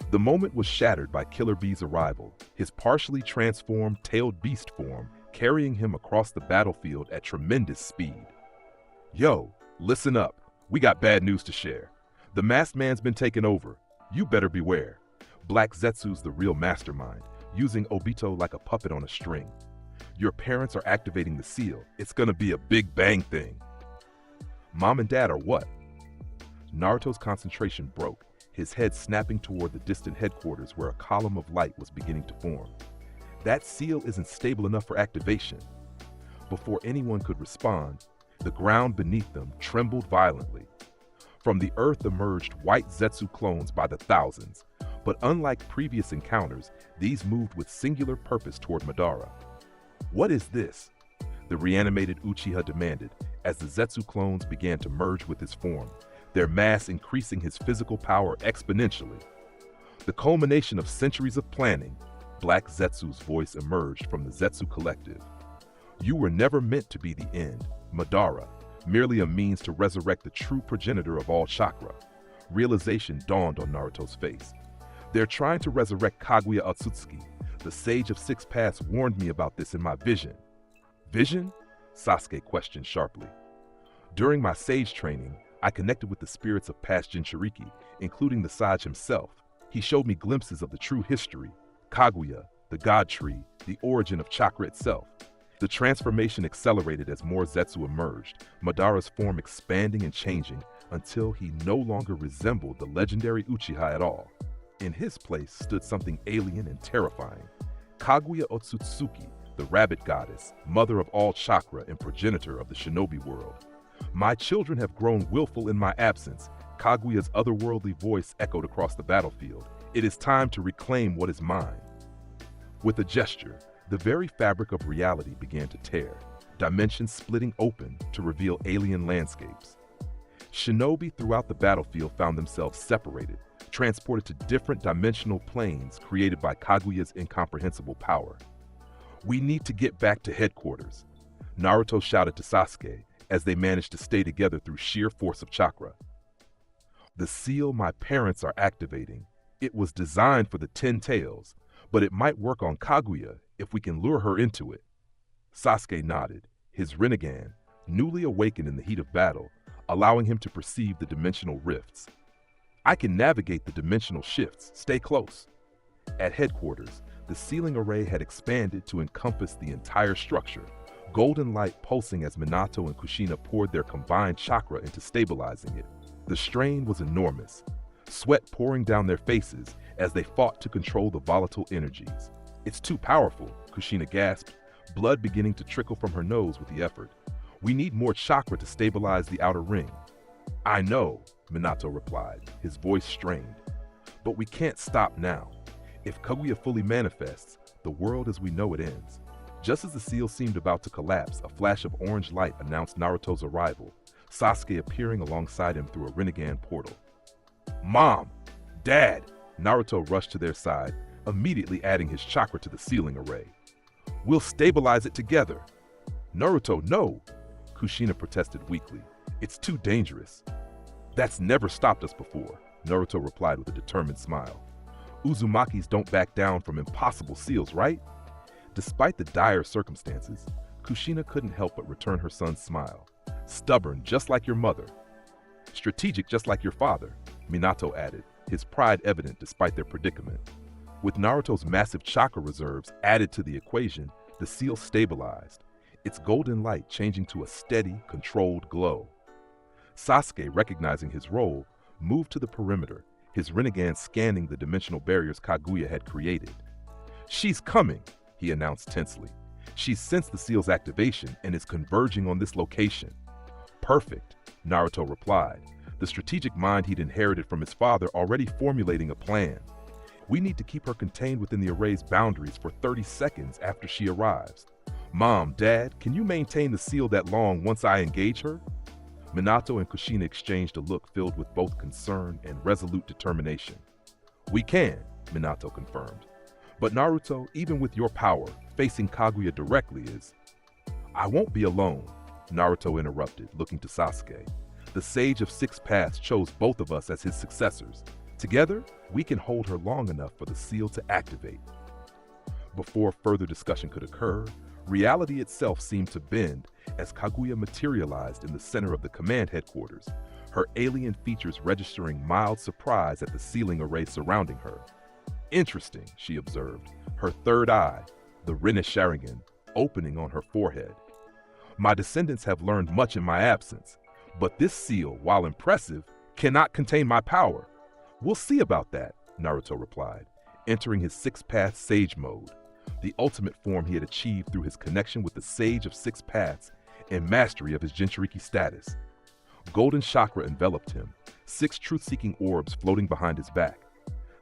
The moment was shattered by Killer B's arrival, his partially transformed tailed beast form carrying him across the battlefield at tremendous speed. "Yo, listen up. We got bad news to share. The masked man's been taken over. You better beware. Black Zetsu's the real mastermind, using Obito like a puppet on a string. Your parents are activating the seal. It's gonna be a big bang thing." "Mom and Dad are what?" Naruto's concentration broke, his head snapping toward the distant headquarters where a column of light was beginning to form. "That seal isn't stable enough for activation." Before anyone could respond, the ground beneath them trembled violently. From the earth emerged white Zetsu clones by the thousands, but unlike previous encounters, these moved with singular purpose toward Madara. "What is this?" the reanimated Uchiha demanded as the Zetsu clones began to merge with his form, their mass increasing his physical power exponentially. "The culmination of centuries of planning," Black Zetsu's voice emerged from the Zetsu collective. "You were never meant to be the end, Madara, merely a means to resurrect the true progenitor of all chakra." Realization dawned on Naruto's face. "They're trying to resurrect Kaguya Akatsuki. The Sage of Six Paths warned me about this in my vision." "Vision?" Sasuke questioned sharply. During my sage training, I connected with the spirits of past Jinchuriki, including the sage himself. He showed me glimpses of the true history, Kaguya, the god tree, the origin of chakra itself. The transformation accelerated as more Zetsu emerged, Madara's form expanding and changing until he no longer resembled the legendary Uchiha at all. In his place stood something alien and terrifying, Kaguya Otsutsuki, the rabbit goddess, mother of all chakra and progenitor of the shinobi world. My children have grown willful in my absence, Kaguya's otherworldly voice echoed across the battlefield. It is time to reclaim what is mine. With a gesture, the very fabric of reality began to tear, dimensions splitting open to reveal alien landscapes. Shinobi throughout the battlefield found themselves separated, transported to different dimensional planes created by Kaguya's incomprehensible power. "We need to get back to headquarters," Naruto shouted to Sasuke as they managed to stay together through sheer force of chakra. "The seal my parents are activating. It was designed for the 10 tails, but it might work on Kaguya if we can lure her into it." Sasuke nodded, his Rinnegan, newly awakened in the heat of battle, allowing him to perceive the dimensional rifts. "I can navigate the dimensional shifts. Stay close." At headquarters, the sealing array had expanded to encompass the entire structure, golden light pulsing as Minato and Kushina poured their combined chakra into stabilizing it. The strain was enormous, sweat pouring down their faces as they fought to control the volatile energies. "It's too powerful," Kushina gasped, blood beginning to trickle from her nose with the effort. "We need more chakra to stabilize the outer ring." "I know," Minato replied, his voice strained. "But we can't stop now. If Kaguya fully manifests, the world as we know it ends." Just as the seal seemed about to collapse, a flash of orange light announced Naruto's arrival, Sasuke appearing alongside him through a Rinnegan portal. "Mom! Dad!" Naruto rushed to their side, immediately adding his chakra to the sealing array. "We'll stabilize it together." "Naruto, no!" Kushina protested weakly. "It's too dangerous." "That's never stopped us before," Naruto replied with a determined smile. "Uzumakis don't back down from impossible seals, right?" Despite the dire circumstances, Kushina couldn't help but return her son's smile. "Stubborn, just like your mother. Strategic, just like your father," Minato added, his pride evident despite their predicament. With Naruto's massive chakra reserves added to the equation, the seal stabilized, its golden light changing to a steady, controlled glow. Sasuke, recognizing his role, moved to the perimeter, his Rinnegan scanning the dimensional barriers Kaguya had created. "She's coming," he announced tensely. "She's sensed the seal's activation and is converging on this location." "Perfect," Naruto replied, the strategic mind he'd inherited from his father already formulating a plan. "We need to keep her contained within the array's boundaries for 30 seconds after she arrives. Mom, Dad, can you maintain the seal that long once I engage her?" Minato and Kushina exchanged a look filled with both concern and resolute determination. "We can," Minato confirmed. "But Naruto, even with your power, facing Kaguya directly is—" "I won't be alone," Naruto interrupted, looking to Sasuke. "The Sage of Six Paths chose both of us as his successors. Together, we can hold her long enough for the seal to activate." Before further discussion could occur, reality itself seemed to bend as Kaguya materialized in the center of the command headquarters, her alien features registering mild surprise at the sealing array surrounding her. "Interesting," she observed, her third eye, the Rinne Sharingan, opening on her forehead. "My descendants have learned much in my absence, but this seal, while impressive, cannot contain my power." "We'll see about that," Naruto replied, entering his six-path sage mode, the ultimate form he had achieved through his connection with the Sage of Six Paths and mastery of his Jinchuriki status. Golden chakra enveloped him, 6 truth-seeking orbs floating behind his back.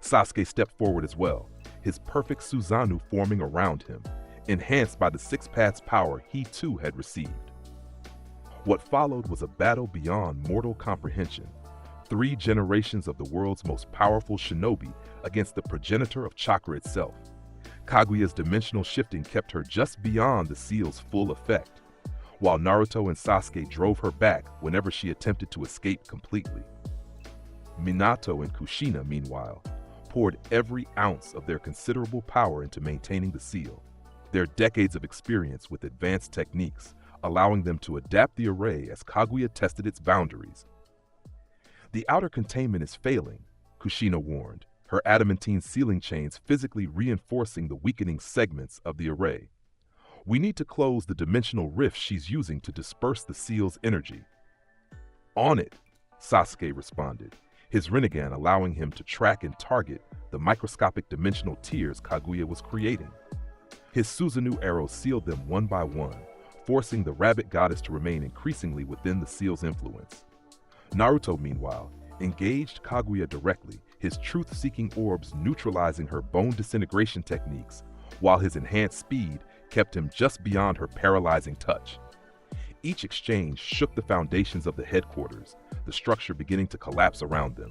Sasuke stepped forward as well, his perfect Susanoo forming around him, enhanced by the Six Paths power he too had received. What followed was a battle beyond mortal comprehension. 3 generations of the world's most powerful shinobi against the progenitor of chakra itself. Kaguya's dimensional shifting kept her just beyond the seal's full effect, while Naruto and Sasuke drove her back whenever she attempted to escape completely. Minato and Kushina, meanwhile, poured every ounce of their considerable power into maintaining the seal. Their decades of experience with advanced techniques allowing them to adapt the array as Kaguya tested its boundaries. The outer containment is failing, Kushina warned, her adamantine sealing chains physically reinforcing the weakening segments of the array. We need to close the dimensional rift she's using to disperse the seal's energy. On it, Sasuke responded, his Rinnegan allowing him to track and target the microscopic dimensional tiers Kaguya was creating. His Susanoo arrows sealed them one by one, forcing the rabbit goddess to remain increasingly within the seal's influence. Naruto, meanwhile, engaged Kaguya directly, his truth-seeking orbs neutralizing her bone disintegration techniques, while his enhanced speed kept him just beyond her paralyzing touch. Each exchange shook the foundations of the headquarters, the structure beginning to collapse around them.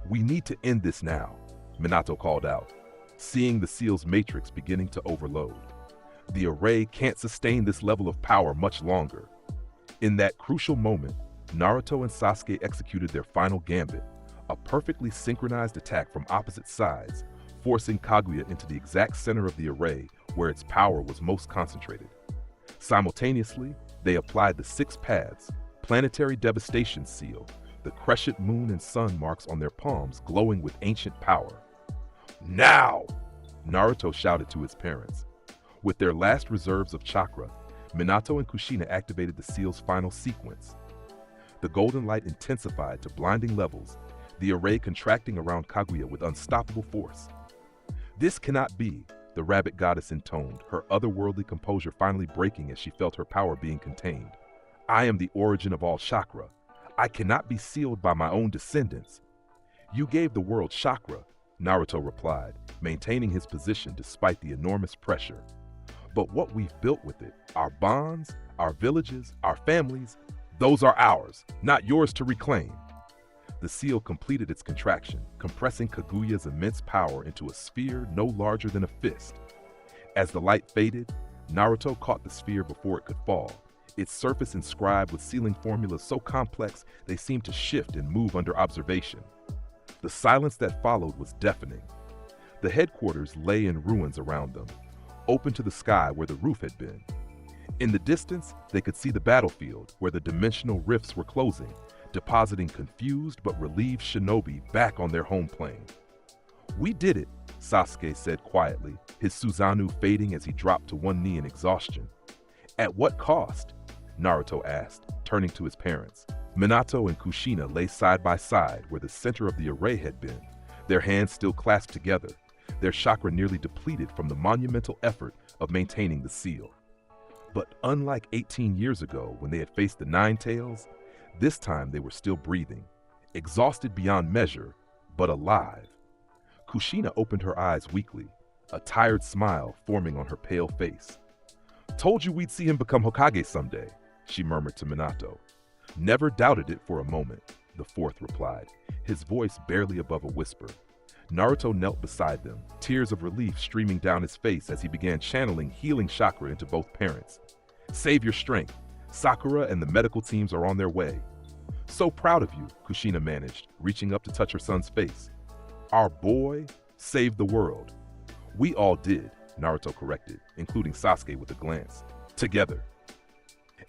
"We need to end this now," Minato called out, seeing the seal's matrix beginning to overload. The array can't sustain this level of power much longer. In that crucial moment, Naruto and Sasuke executed their final gambit, a perfectly synchronized attack from opposite sides, forcing Kaguya into the exact center of the array where its power was most concentrated. Simultaneously, they applied the 6 paths, planetary devastation seal, the crescent moon and sun marks on their palms glowing with ancient power. "Now!" Naruto shouted to his parents. With their last reserves of chakra, Minato and Kushina activated the seal's final sequence. The golden light intensified to blinding levels, the array contracting around Kaguya with unstoppable force. "This cannot be," the rabbit goddess intoned, her otherworldly composure finally breaking as she felt her power being contained. "I am the origin of all chakra. I cannot be sealed by my own descendants." "You gave the world chakra," Naruto replied, maintaining his position despite the enormous pressure. "But what we've built with it, our bonds, our villages, our families, those are ours, not yours to reclaim." The seal completed its contraction, compressing Kaguya's immense power into a sphere no larger than a fist. As the light faded, Naruto caught the sphere before it could fall, its surface inscribed with sealing formulas so complex they seemed to shift and move under observation. The silence that followed was deafening. The headquarters lay in ruins around them, open to the sky where the roof had been. In the distance, they could see the battlefield where the dimensional rifts were closing, depositing confused but relieved shinobi back on their home plane. "We did it," Sasuke said quietly, his Susanoo fading as he dropped to one knee in exhaustion. "At what cost?" Naruto asked, turning to his parents. Minato and Kushina lay side by side where the center of the array had been, their hands still clasped together, their chakra nearly depleted from the monumental effort of maintaining the seal. But unlike 18 years ago when they had faced the Nine Tails, this time they were still breathing, exhausted beyond measure, but alive. Kushina opened her eyes weakly, a tired smile forming on her pale face. "Told you we'd see him become Hokage someday," she murmured to Minato. "Never doubted it for a moment," the fourth replied, his voice barely above a whisper. Naruto knelt beside them, tears of relief streaming down his face as he began channeling healing chakra into both parents. "Save your strength. Sakura and the medical teams are on their way." "So proud of you," Kushina managed, reaching up to touch her son's face. "Our boy saved the world." "We all did," Naruto corrected, including Sasuke with a glance. "Together."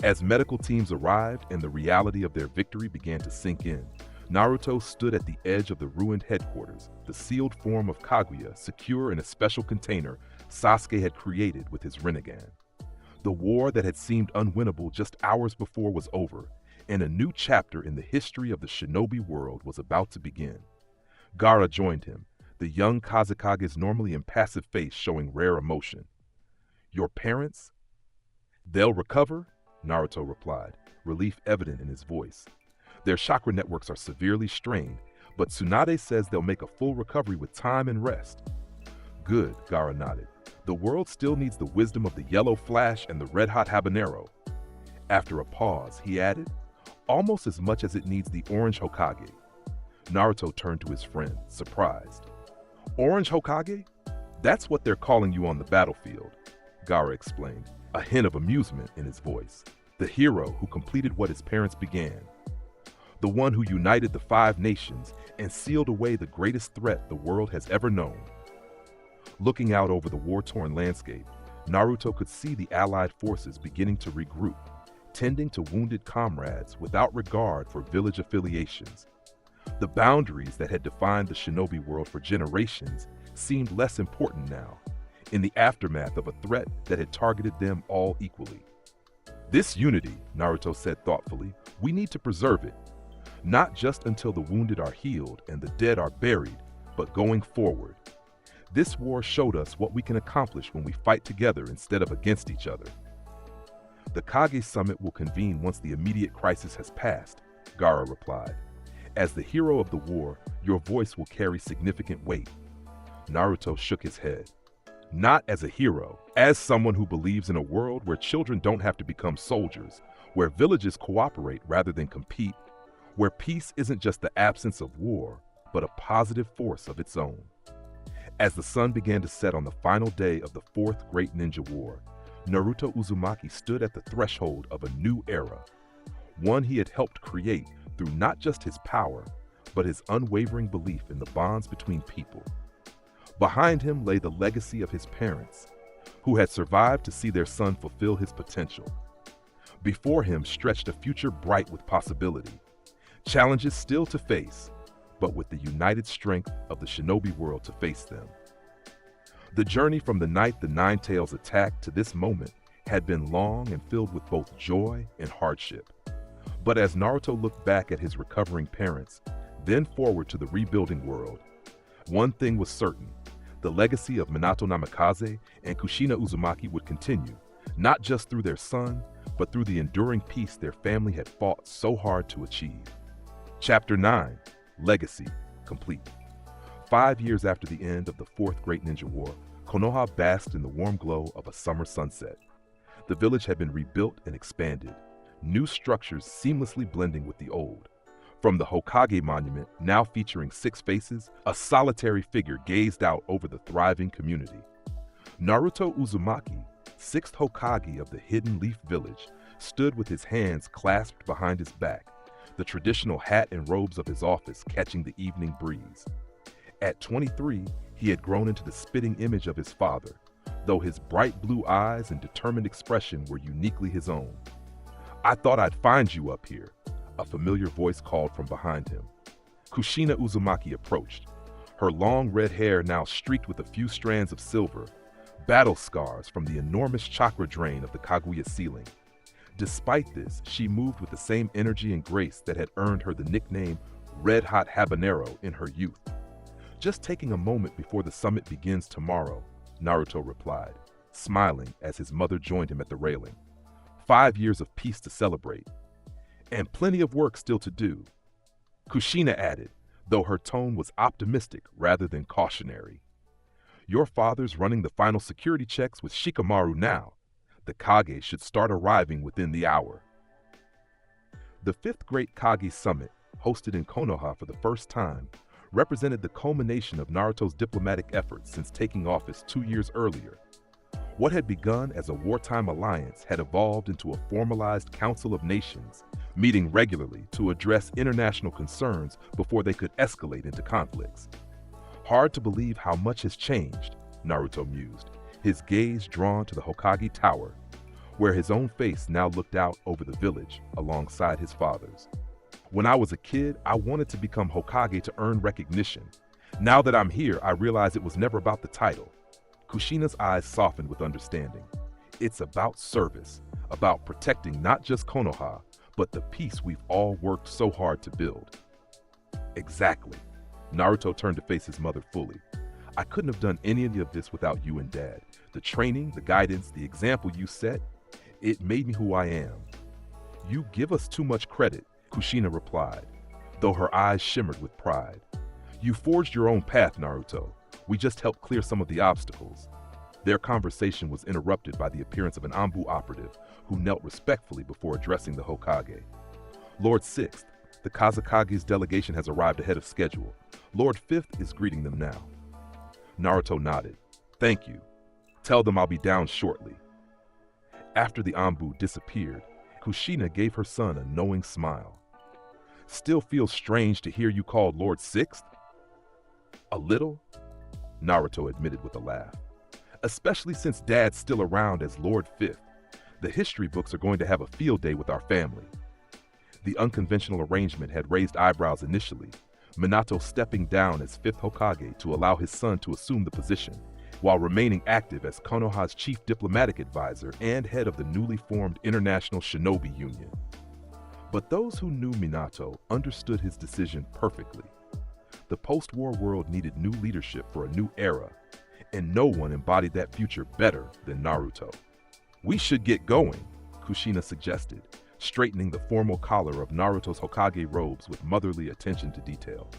As medical teams arrived and the reality of their victory began to sink in, Naruto stood at the edge of the ruined headquarters, the sealed form of Kaguya secure in a special container Sasuke had created with his Rinnegan. The war that had seemed unwinnable just hours before was over, and a new chapter in the history of the shinobi world was about to begin. Gaara joined him, the young Kazekage's normally impassive face showing rare emotion. "Your parents?" "They'll recover," Naruto replied, relief evident in his voice. "Their chakra networks are severely strained, but Tsunade says they'll make a full recovery with time and rest." "Good," Gaara nodded. "The world still needs the wisdom of the Yellow Flash and the Red Hot-Habanero." After a pause, he added, "Almost as much as it needs the Orange Hokage." Naruto turned to his friend, surprised. "Orange Hokage? That's what they're calling you on the battlefield," Gaara explained, a hint of amusement in his voice. "The hero who completed what his parents began. The one who united the 5 nations and sealed away the greatest threat the world has ever known." Looking out over the war-torn landscape, Naruto could see the allied forces beginning to regroup, tending to wounded comrades without regard for village affiliations. The boundaries that had defined the shinobi world for generations seemed less important now, in the aftermath of a threat that had targeted them all equally. This unity, Naruto said thoughtfully, we need to preserve it, not just until the wounded are healed and the dead are buried, but going forward. This war showed us what we can accomplish when we fight together instead of against each other. The Kage Summit will convene once the immediate crisis has passed, Gaara replied. As the hero of the war, your voice will carry significant weight. Naruto shook his head. Not as a hero, as someone who believes in a world where children don't have to become soldiers, where villages cooperate rather than compete, where peace isn't just the absence of war, but a positive force of its own. As the sun began to set on the final day of the Fourth Great Ninja War, Naruto Uzumaki stood at the threshold of a new era, one he had helped create through not just his power, but his unwavering belief in the bonds between people. Behind him lay the legacy of his parents, who had survived to see their son fulfill his potential. Before him stretched a future bright with possibility, challenges still to face, but with the united strength of the shinobi world to face them. The journey from the night the Nine Tails attacked to this moment had been long and filled with both joy and hardship. But as Naruto looked back at his recovering parents, then forward to the rebuilding world, one thing was certain: the legacy of Minato Namikaze and Kushina Uzumaki would continue, not just through their son, but through the enduring peace their family had fought so hard to achieve. Chapter 9, Legacy, complete. 5 years after the end of the Fourth Great Ninja War, Konoha basked in the warm glow of a summer sunset. The village had been rebuilt and expanded, new structures seamlessly blending with the old. From the Hokage monument, now featuring 6 faces, a solitary figure gazed out over the thriving community. Naruto Uzumaki, 6th Hokage of the Hidden Leaf Village, stood with his hands clasped behind his back, the traditional hat and robes of his office catching the evening breeze. At 23, he had grown into the spitting image of his father, though his bright blue eyes and determined expression were uniquely his own. "I thought I'd find you up here," a familiar voice called from behind him. Kushina Uzumaki approached, her long red hair now streaked with a few strands of silver, battle scars from the enormous chakra drain of the Kaguya ceiling. Despite this, she moved with the same energy and grace that had earned her the nickname Red Hot-Habanero in her youth. "Just taking a moment before the summit begins tomorrow," Naruto replied, smiling as his mother joined him at the railing. 5 years of peace to celebrate, and plenty of work still to do, Kushina added, though her tone was optimistic rather than cautionary. "Your father's running the final security checks with Shikamaru now. The Kage should start arriving within the hour." The 5th Great Kage Summit, hosted in Konoha for the first time, represented the culmination of Naruto's diplomatic efforts since taking office 2 years earlier. What had begun as a wartime alliance had evolved into a formalized Council of Nations, meeting regularly to address international concerns before they could escalate into conflicts. Hard to believe how much has changed, Naruto mused, his gaze drawn to the Hokage Tower, where his own face now looked out over the village alongside his father's. "When I was a kid, I wanted to become Hokage to earn recognition. Now that I'm here, I realize it was never about the title." Kushina's eyes softened with understanding. "It's about service, about protecting not just Konoha, but the peace we've all worked so hard to build." "Exactly." Naruto turned to face his mother fully. "I couldn't have done any of this without you and Dad. The training, the guidance, the example you set, it made me who I am." "You give us too much credit," Kushina replied, though her eyes shimmered with pride. "You forged your own path, Naruto. We just helped clear some of the obstacles." Their conversation was interrupted by the appearance of an Anbu operative who knelt respectfully before addressing the Hokage. "Lord 6th, the Kazakage's delegation has arrived ahead of schedule. Lord 5th is greeting them now." Naruto nodded. "Thank you. Tell them I'll be down shortly." After the Anbu disappeared, Kushina gave her son a knowing smile. "Still feels strange to hear you called Lord 6th?" "A little," Naruto admitted with a laugh. Especially since Dad's still around as Lord Fifth, the history books are going to have a field day with our family. The unconventional arrangement had raised eyebrows initially, Minato stepping down as fifth Hokage to allow his son to assume the position, while remaining active as Konoha's chief diplomatic advisor and head of the newly formed International Shinobi Union. But those who knew Minato understood his decision perfectly. The post-war world needed new leadership for a new era, and no one embodied that future better than Naruto. "We should get going," Kushina suggested, straightening the formal collar of Naruto's Hokage robes with motherly attention to detail.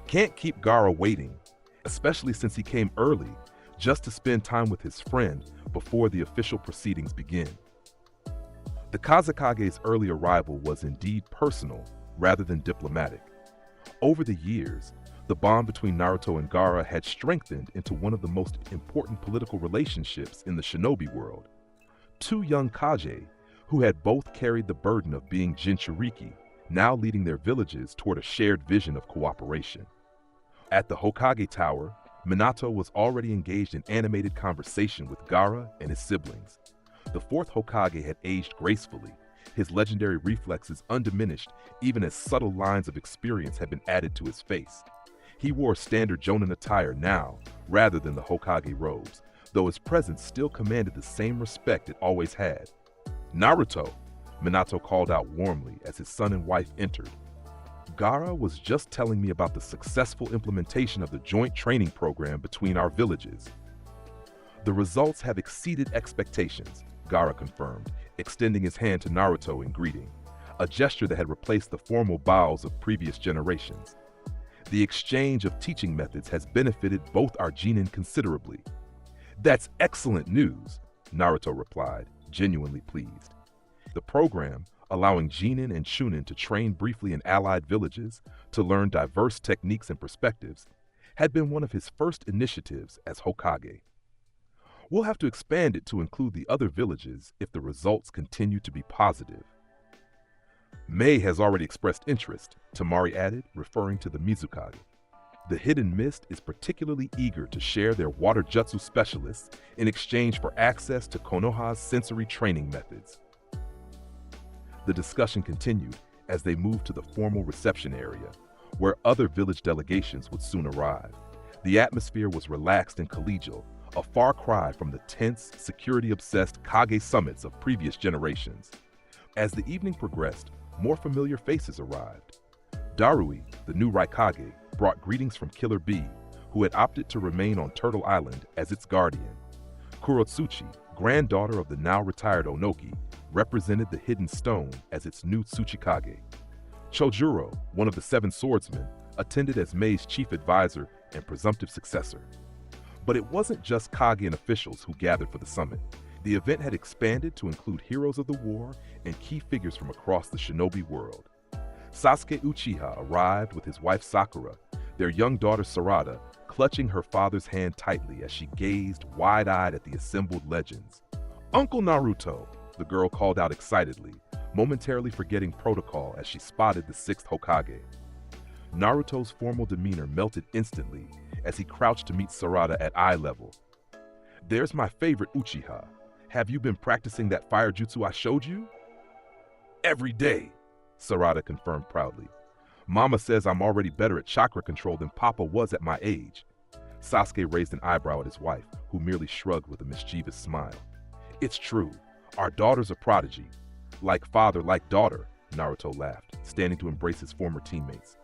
"Can't keep Gaara waiting, especially since he came early just to spend time with his friend before the official proceedings begin." The Kazekage's early arrival was indeed personal rather than diplomatic. Over the years, the bond between Naruto and Gaara had strengthened into one of the most important political relationships in the shinobi world. Two young Kage, who had both carried the burden of being Jinchuriki, now leading their villages toward a shared vision of cooperation. At the Hokage Tower, Minato was already engaged in animated conversation with Gaara and his siblings. The fourth Hokage had aged gracefully, his legendary reflexes undiminished even as subtle lines of experience had been added to his face. He wore standard Jonin attire now, rather than the Hokage robes, though his presence still commanded the same respect it always had. "Naruto," Minato called out warmly as his son and wife entered. "Gaara was just telling me about the successful implementation of the joint training program between our villages." "The results have exceeded expectations," Gaara confirmed, extending his hand to Naruto in greeting, a gesture that had replaced the formal bows of previous generations. "The exchange of teaching methods has benefited both our Genin considerably." "That's excellent news," Naruto replied, genuinely pleased. The program, allowing Genin and Chunin to train briefly in allied villages to learn diverse techniques and perspectives, had been one of his first initiatives as Hokage. "We'll have to expand it to include the other villages if the results continue to be positive." "Mei has already expressed interest," Tamari added, referring to the Mizukage. "The Hidden Mist is particularly eager to share their water jutsu specialists in exchange for access to Konoha's sensory training methods." The discussion continued as they moved to the formal reception area, where other village delegations would soon arrive. The atmosphere was relaxed and collegial, a far cry from the tense, security-obsessed Kage summits of previous generations. As the evening progressed, more familiar faces arrived. Darui, the new Raikage, brought greetings from Killer Bee, who had opted to remain on Turtle Island as its guardian. Kurotsuchi, granddaughter of the now-retired Onoki, represented the Hidden Stone as its new Tsuchikage. Chojuro, one of the Seven Swordsmen, attended as Mei's chief advisor and presumptive successor. But it wasn't just Kage and officials who gathered for the summit. The event had expanded to include heroes of the war and key figures from across the shinobi world. Sasuke Uchiha arrived with his wife Sakura, their young daughter Sarada, clutching her father's hand tightly as she gazed wide-eyed at the assembled legends. "Uncle Naruto," the girl called out excitedly, momentarily forgetting protocol as she spotted the sixth Hokage. Naruto's formal demeanor melted instantly as he crouched to meet Sarada at eye level. "There's my favorite Uchiha. Have you been practicing that fire jutsu I showed you?" "Every day," Sarada confirmed proudly. "Mama says I'm already better at chakra control than Papa was at my age." Sasuke raised an eyebrow at his wife, who merely shrugged with a mischievous smile. "It's true. Our daughter's a prodigy. Like father, like daughter," Naruto laughed, standing to embrace his former teammates.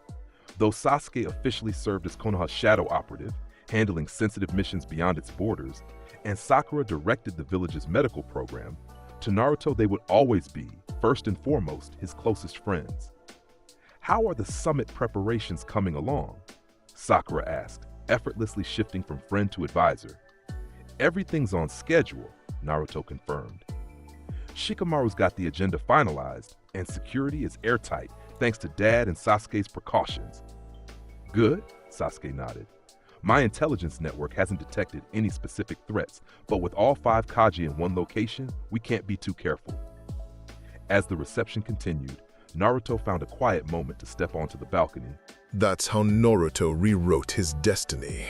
Though Sasuke officially served as Konoha's shadow operative, handling sensitive missions beyond its borders, and Sakura directed the village's medical program, to Naruto they would always be, first and foremost, his closest friends. "How are the summit preparations coming along?" Sakura asked, effortlessly shifting from friend to advisor. "Everything's on schedule," Naruto confirmed. "Shikamaru's got the agenda finalized, and security is airtight thanks to Dad and Sasuke's precautions." "Good," Sasuke nodded. "My intelligence network hasn't detected any specific threats, but with all 5 Kaji in one location, we can't be too careful." As the reception continued, Naruto found a quiet moment to step onto the balcony. That's how Naruto rewrote his destiny.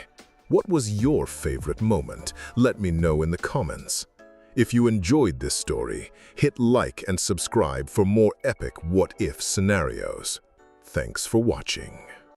What was your favorite moment? Let me know in the comments. If you enjoyed this story, hit like and subscribe for more epic what-if scenarios. Thanks for watching.